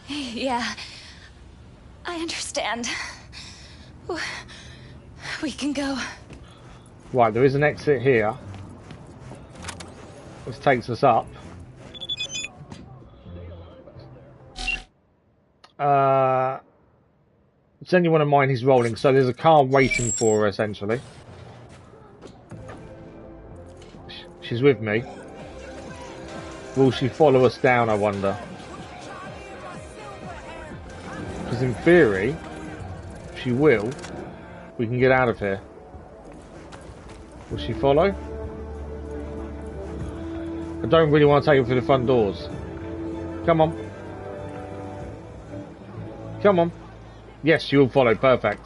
Yeah. I understand. We can go. Right, there is an exit here. This takes us up. It's anyone of mine he's rolling, so there's a car waiting for her, essentially. She's with me. Will she follow us down, I wonder? Because in theory, if she will, we can get out of here. Will she follow? I don't really want to take her through the front doors. Come on. Come on. Yes, she will follow. Perfect.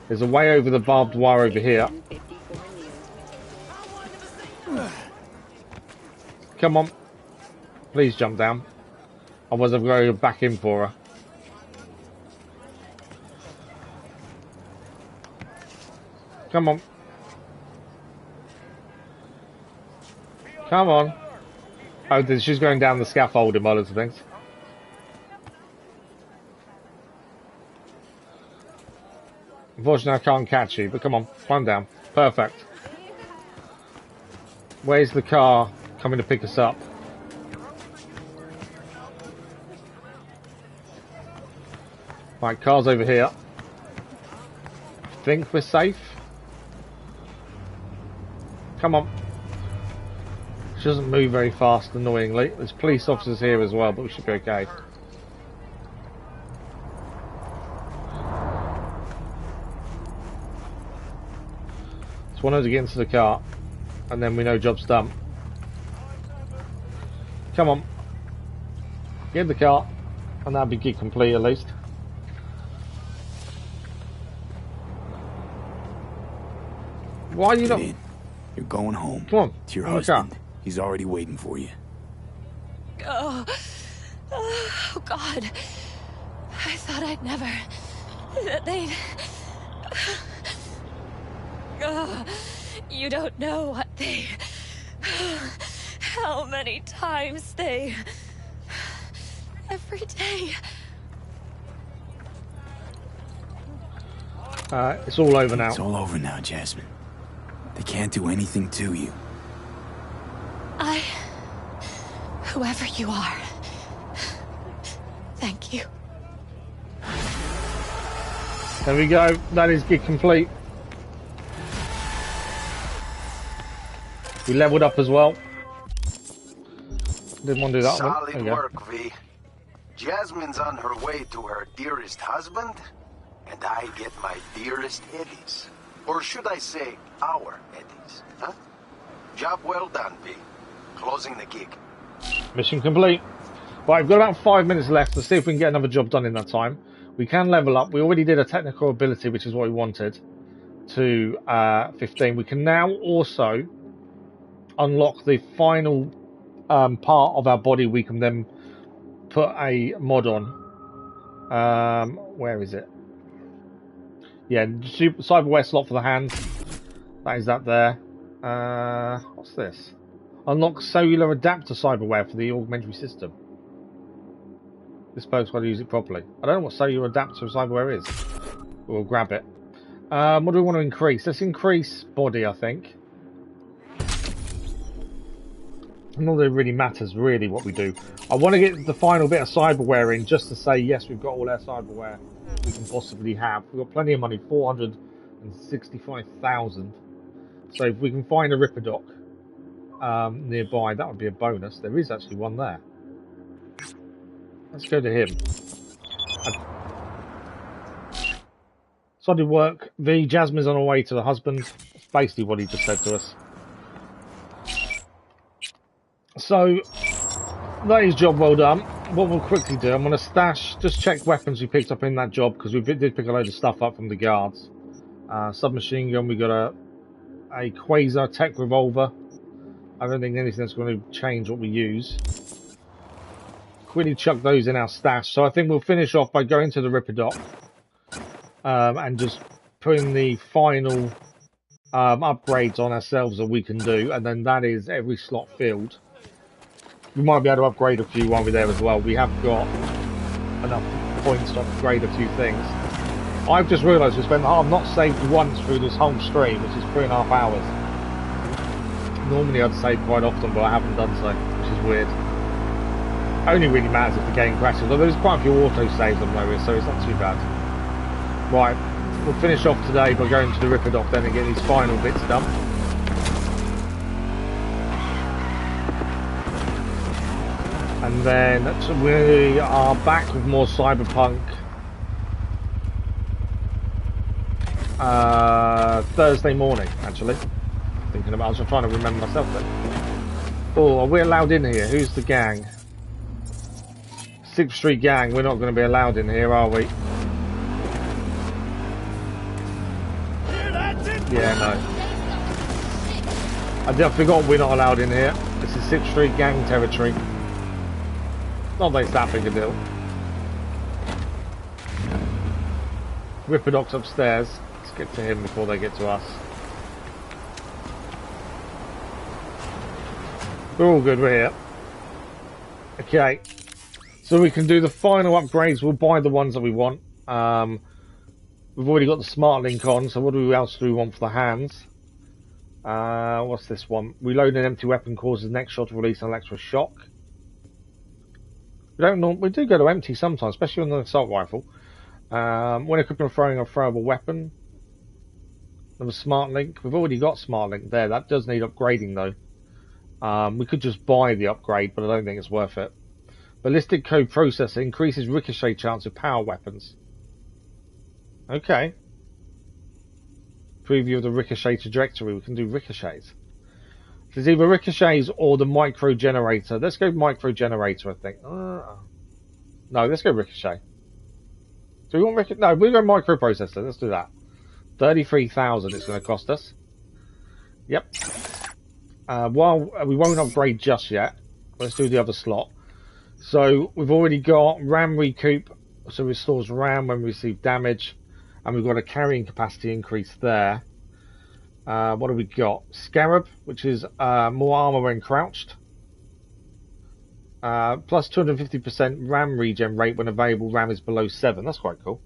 There's a way over the barbed wire over here. Come on. Please jump down. Otherwise I've got to go back in for her. Come on. Come on. Oh, she's going down the scaffolding by lots of things. Unfortunately, I can't catch you, but come on, climb down. Perfect. Where's the car coming to pick us up? Right, car's over here. I think we're safe. Come on. She doesn't move very fast, annoyingly. There's police officers here as well, but we should be okay. It's one of us to get into the car, and then we know job's done. Come on. Get in the car, and that'll be gig complete at least. Why are you not... You're going home. Come on. To your husband. He's already waiting for you. Oh, God. I thought I'd never... that they'd... you don't know what they... how many times they... every day... it's all over now. It's all over now, Jasmine. They can't do anything to you. Whoever you are, thank you. There we go. That is gig complete. We leveled up as well. Didn't want to do that one. Solid work, V. Jasmine's on her way to her dearest husband, and I get my dearest Eddies. Or should I say, our Eddies, huh? Job well done, V. Closing the gig. Mission complete. Right, we've got about 5 minutes left. Let's see if we can get another job done in that time. We can level up. We already did a technical ability, which is what we wanted, to 15. We can now also unlock the final part of our body. We can then put a mod on. Where is it? Yeah, cyberware slot for the hands. That is that there. What's this? Unlock cellular adapter cyberware for the augmentary system. This bloke's got to use it properly. I don't know what cellular adapter cyberware is. We'll grab it. What do we want to increase? Let's increase body, I think. Not that it really matters, really, what we do. I want to get the final bit of cyberware in just to say, yes, we've got all our cyberware we can possibly have. We've got plenty of money, 465,000. So if we can find a Ripperdoc nearby, that would be a bonus. There is actually one there. Let's go to him. Solid work. V. Jasmine's on her way to the husband. That's basically what he just said to us. So, that is job well done. What we'll quickly do, I'm going to just check weapons we picked up in that job, because we did pick a load of stuff up from the guards. Submachine gun, we got a Quasar tech revolver. I don't think anything's going to change what we use. Quickly chuck those in our stash. So I think we'll finish off by going to the Ripperdoc and just putting the final upgrades on ourselves that we can do, and then that is every slot filled. We might be able to upgrade a few while we're there as well. We have got enough points to upgrade a few things. I've just realised I've not saved once through this whole stream, which is 3.5 hours. Normally I'd save quite often, but I haven't done so, which is weird. Only really matters if the game crashes, although there's quite a few auto-saves on there, so it's not too bad. Right, we'll finish off today by going to the Ripperdoc then and get these final bits done. And then we are back with more Cyberpunk Thursday morning, actually. Thinking about, I was just trying to remember myself then. Oh, are we allowed in here? Who's the gang? 6th Street gang, we're not going to be allowed in here, are we? Yeah, no. I forgot we're not allowed in here. This is 6th Street gang territory. Not that it's that big a deal. Ripperdoc's upstairs. Let's get to him before they get to us. We're all good, we're here. Okay. So we can do the final upgrades. We'll buy the ones that we want. We've already got the smart link on, so what else do we want for the hands? What's this one? Reload an empty weapon causes next shot to release an electric shock. We do go to empty sometimes, especially on the assault rifle. When equipping or throwing a throwable weapon. Another smart link. We've already got smart link there. That does need upgrading though. We could just buy the upgrade, but I don't think it's worth it. Ballistic code processor increases ricochet chance of power weapons. Okay. Preview of the ricochet trajectory. We can do ricochets. There's either ricochets or the micro generator. Let's go micro generator, I think. No, let's go ricochet. Do we want ricochet? No, we'll go microprocessor. Let's do that. 33,000 it's going to cost us. Yep. While we won't upgrade just yet, let's do the other slot. So we've already got RAM recoup, so it restores RAM when we receive damage, and we've got a carrying capacity increase there. What have we got? Scarab, which is more armor when crouched. Plus 250% RAM regen rate when available RAM is below 7. That's quite cool.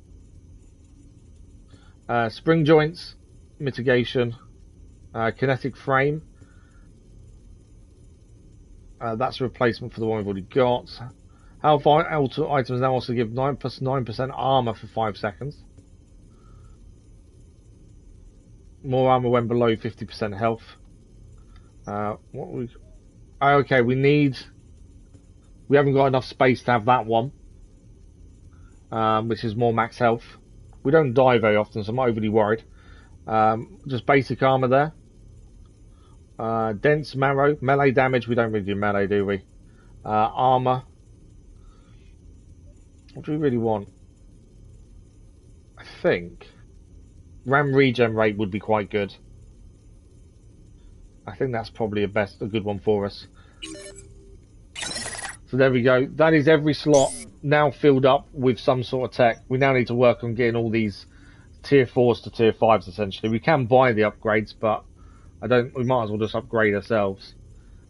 Spring joints, mitigation, kinetic frame. That's a replacement for the one we've already got. Health items now also give 9% armor for 5 seconds. More armor when below 50% health. Okay, we need We haven't got enough space to have that one, which is more max health. We don't die very often, so I'm not overly worried. Just basic armor there. Dense marrow, melee damage. We don't really do melee, do we? Armor. What do we really want? I think RAM regen rate would be quite good. I think that's probably a good one for us. So there we go. That is every slot now filled up with some sort of tech. We now need to work on getting all these tier 4s to tier 5s essentially. We can buy the upgrades, but we might as well just upgrade ourselves.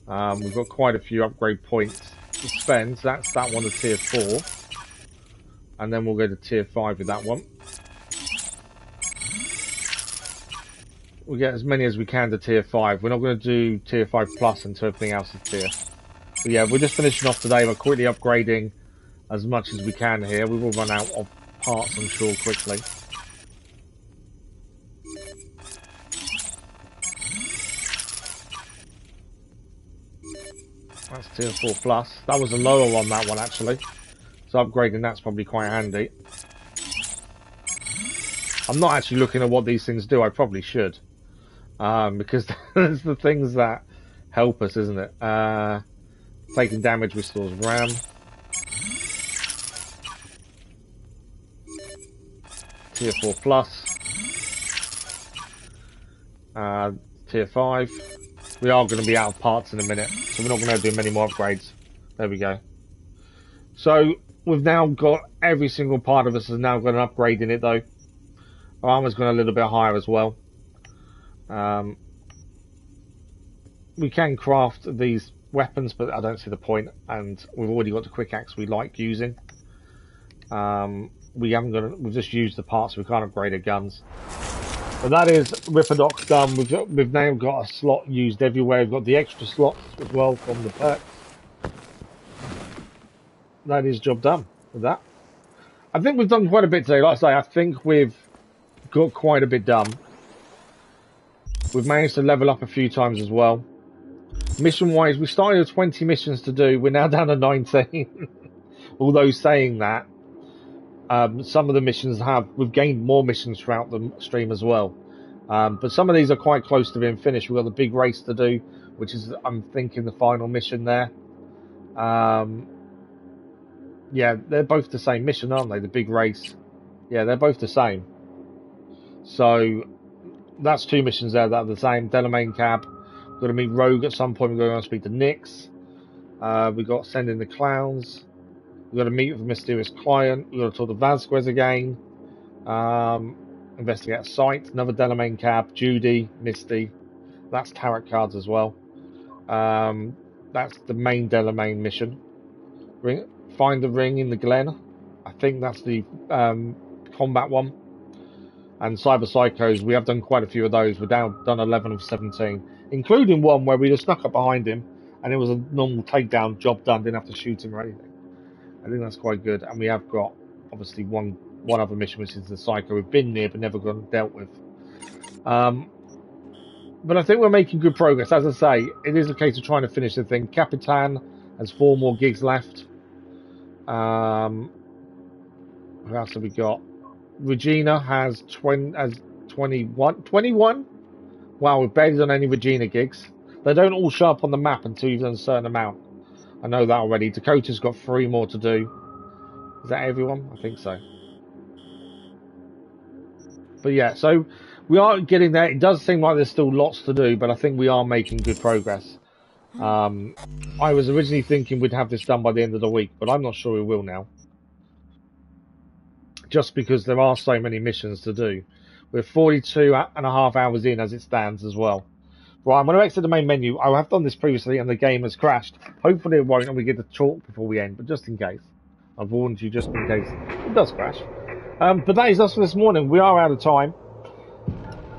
We've got quite a few upgrade points to spend. So that's that one to tier 4. And then we'll go to tier 5 with that one. We'll get as many as we can to tier 5. We're not going to do tier 5 plus until everything else is tier. But yeah, we're just finishing off today by quickly upgrading as much as we can here. We will run out of parts, I'm sure, quickly. That's tier 4 plus. That was a lower on that one, actually. So upgrading that's probably quite handy. I'm not actually looking at what these things do. I probably should. Because there's the things that help us, isn't it? Taking damage restores RAM. Tier 4 plus. Tier 5. We are going to be out of parts in a minute, so we're not going to do many more upgrades. There we go. So we've now got every single part of us has now got an upgrade in it, though. Our armor's gone a little bit higher as well. We can craft these weapons, but I don't see the point. And we've already got the quick axe we like using. We've just used the parts, so we can't upgrade our guns. But that is Ripperdoc done. We've now got a slot used everywhere. We've got the extra slots as well from the perks. That is job done with that. I think we've done quite a bit today. Like I say, I think we've got quite a bit done. We've managed to level up a few times as well. Mission-wise, we started with 20 missions to do. We're now down to 19. Although saying that, some of the missions we've gained more missions throughout the stream as well. But some of these are quite close to being finished. We've got the big race to do, which is, I'm thinking, the final mission there. Yeah, they're both the same mission, aren't they? The big race. Yeah, they're both the same. So that's 2 missions there that are the same. Delamain Cab. We're going to meet Rogue at some point. We're going to speak to Nix. We've got Send in the Clowns. We've got to meet with a mysterious client. We've got to talk to Vasquez again. Investigate a site. Another Delamain Cab. Judy. Misty. That's tarot cards as well. That's the main Delamain mission. Find the ring in the Glen. I think that's the combat one. And Cyberpsychos, we have done quite a few of those. We've now done 11 of 17. Including one where we just snuck up behind him. And it was a normal takedown, job done. Didn't have to shoot him or anything. I think that's quite good. And we have got, obviously, one other mission, which is the Psycho. We've been near, but never got dealt with. But I think we're making good progress. As I say, it is a case of trying to finish the thing. Capitan has 4 more gigs left. Who else have we got? Regina has 21. 21? Wow, we've barely done any Regina gigs. They don't all show up on the map until you've done a certain amount. I know that already. Dakota's got 3 more to do. Is that everyone? I think so. But yeah, so we are getting there. It does seem like there's still lots to do, but I think we are making good progress. I was originally thinking we'd have this done by the end of the week, but I'm not sure we will now. Just because there are so many missions to do. We're 42 and a half hours in as it stands as well. Right, I'm going to exit the main menu. I have done this previously and the game has crashed. Hopefully it won't and we get the talk before we end, but just in case. I've warned you just in case it does crash. But that is us for this morning. We are out of time.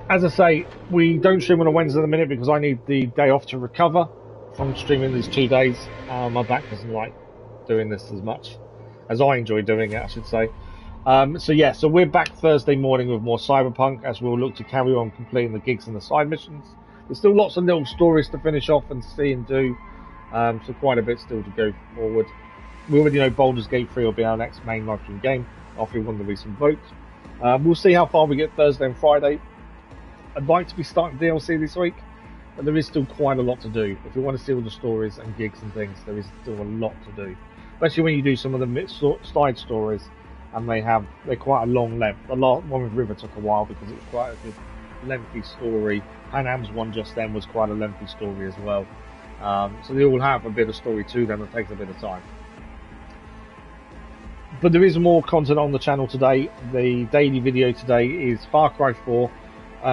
As I say, we don't stream on a Wednesday at the minute because I need the day off to recover from streaming these 2 days. My back doesn't like doing this as much as I enjoy doing it, I should say. So we're back Thursday morning with more Cyberpunk as we'll look to carry on completing the gigs and the side missions. There's still lots of little stories to finish off and see and do, so quite a bit still to go forward. We already know Baldur's Gate 3 will be our next main live stream game after we won the recent votes. We'll see how far we get Thursday and Friday. I'd like to be starting DLC this week, but there is still quite a lot to do. If you want to see all the stories and gigs and things, there is still a lot to do. Especially when you do some of the side stories, and they're quite a long length. The one with River took a while because it was quite a good lengthy story. Panam's one just then was quite a lengthy story as well. So they all have a bit of story to them that takes a bit of time. But there is more content on the channel today. The daily video today is Far Cry 4,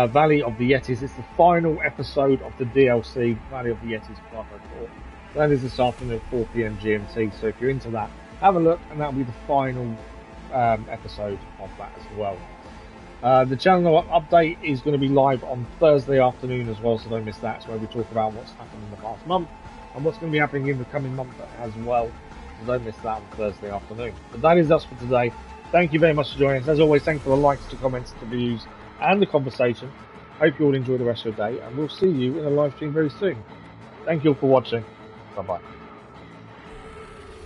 Valley of the Yetis. It's the final episode of the DLC, Valley of the Yetis, Far Cry 4. That is this afternoon at 4 PM GMT, so if you're into that, have a look, and that'll be the final episode of that as well. The channel update is going to be live on Thursday afternoon as well, so don't miss that. It's where we talk about what's happened in the past month and what's going to be happening in the coming month as well. So don't miss that on Thursday afternoon. But that is us for today. Thank you very much for joining us. As always, thanks for the likes, the comments, the views, and the conversation. Hope you all enjoy the rest of your day, and we'll see you in a live stream very soon. Thank you all for watching. Bye-bye.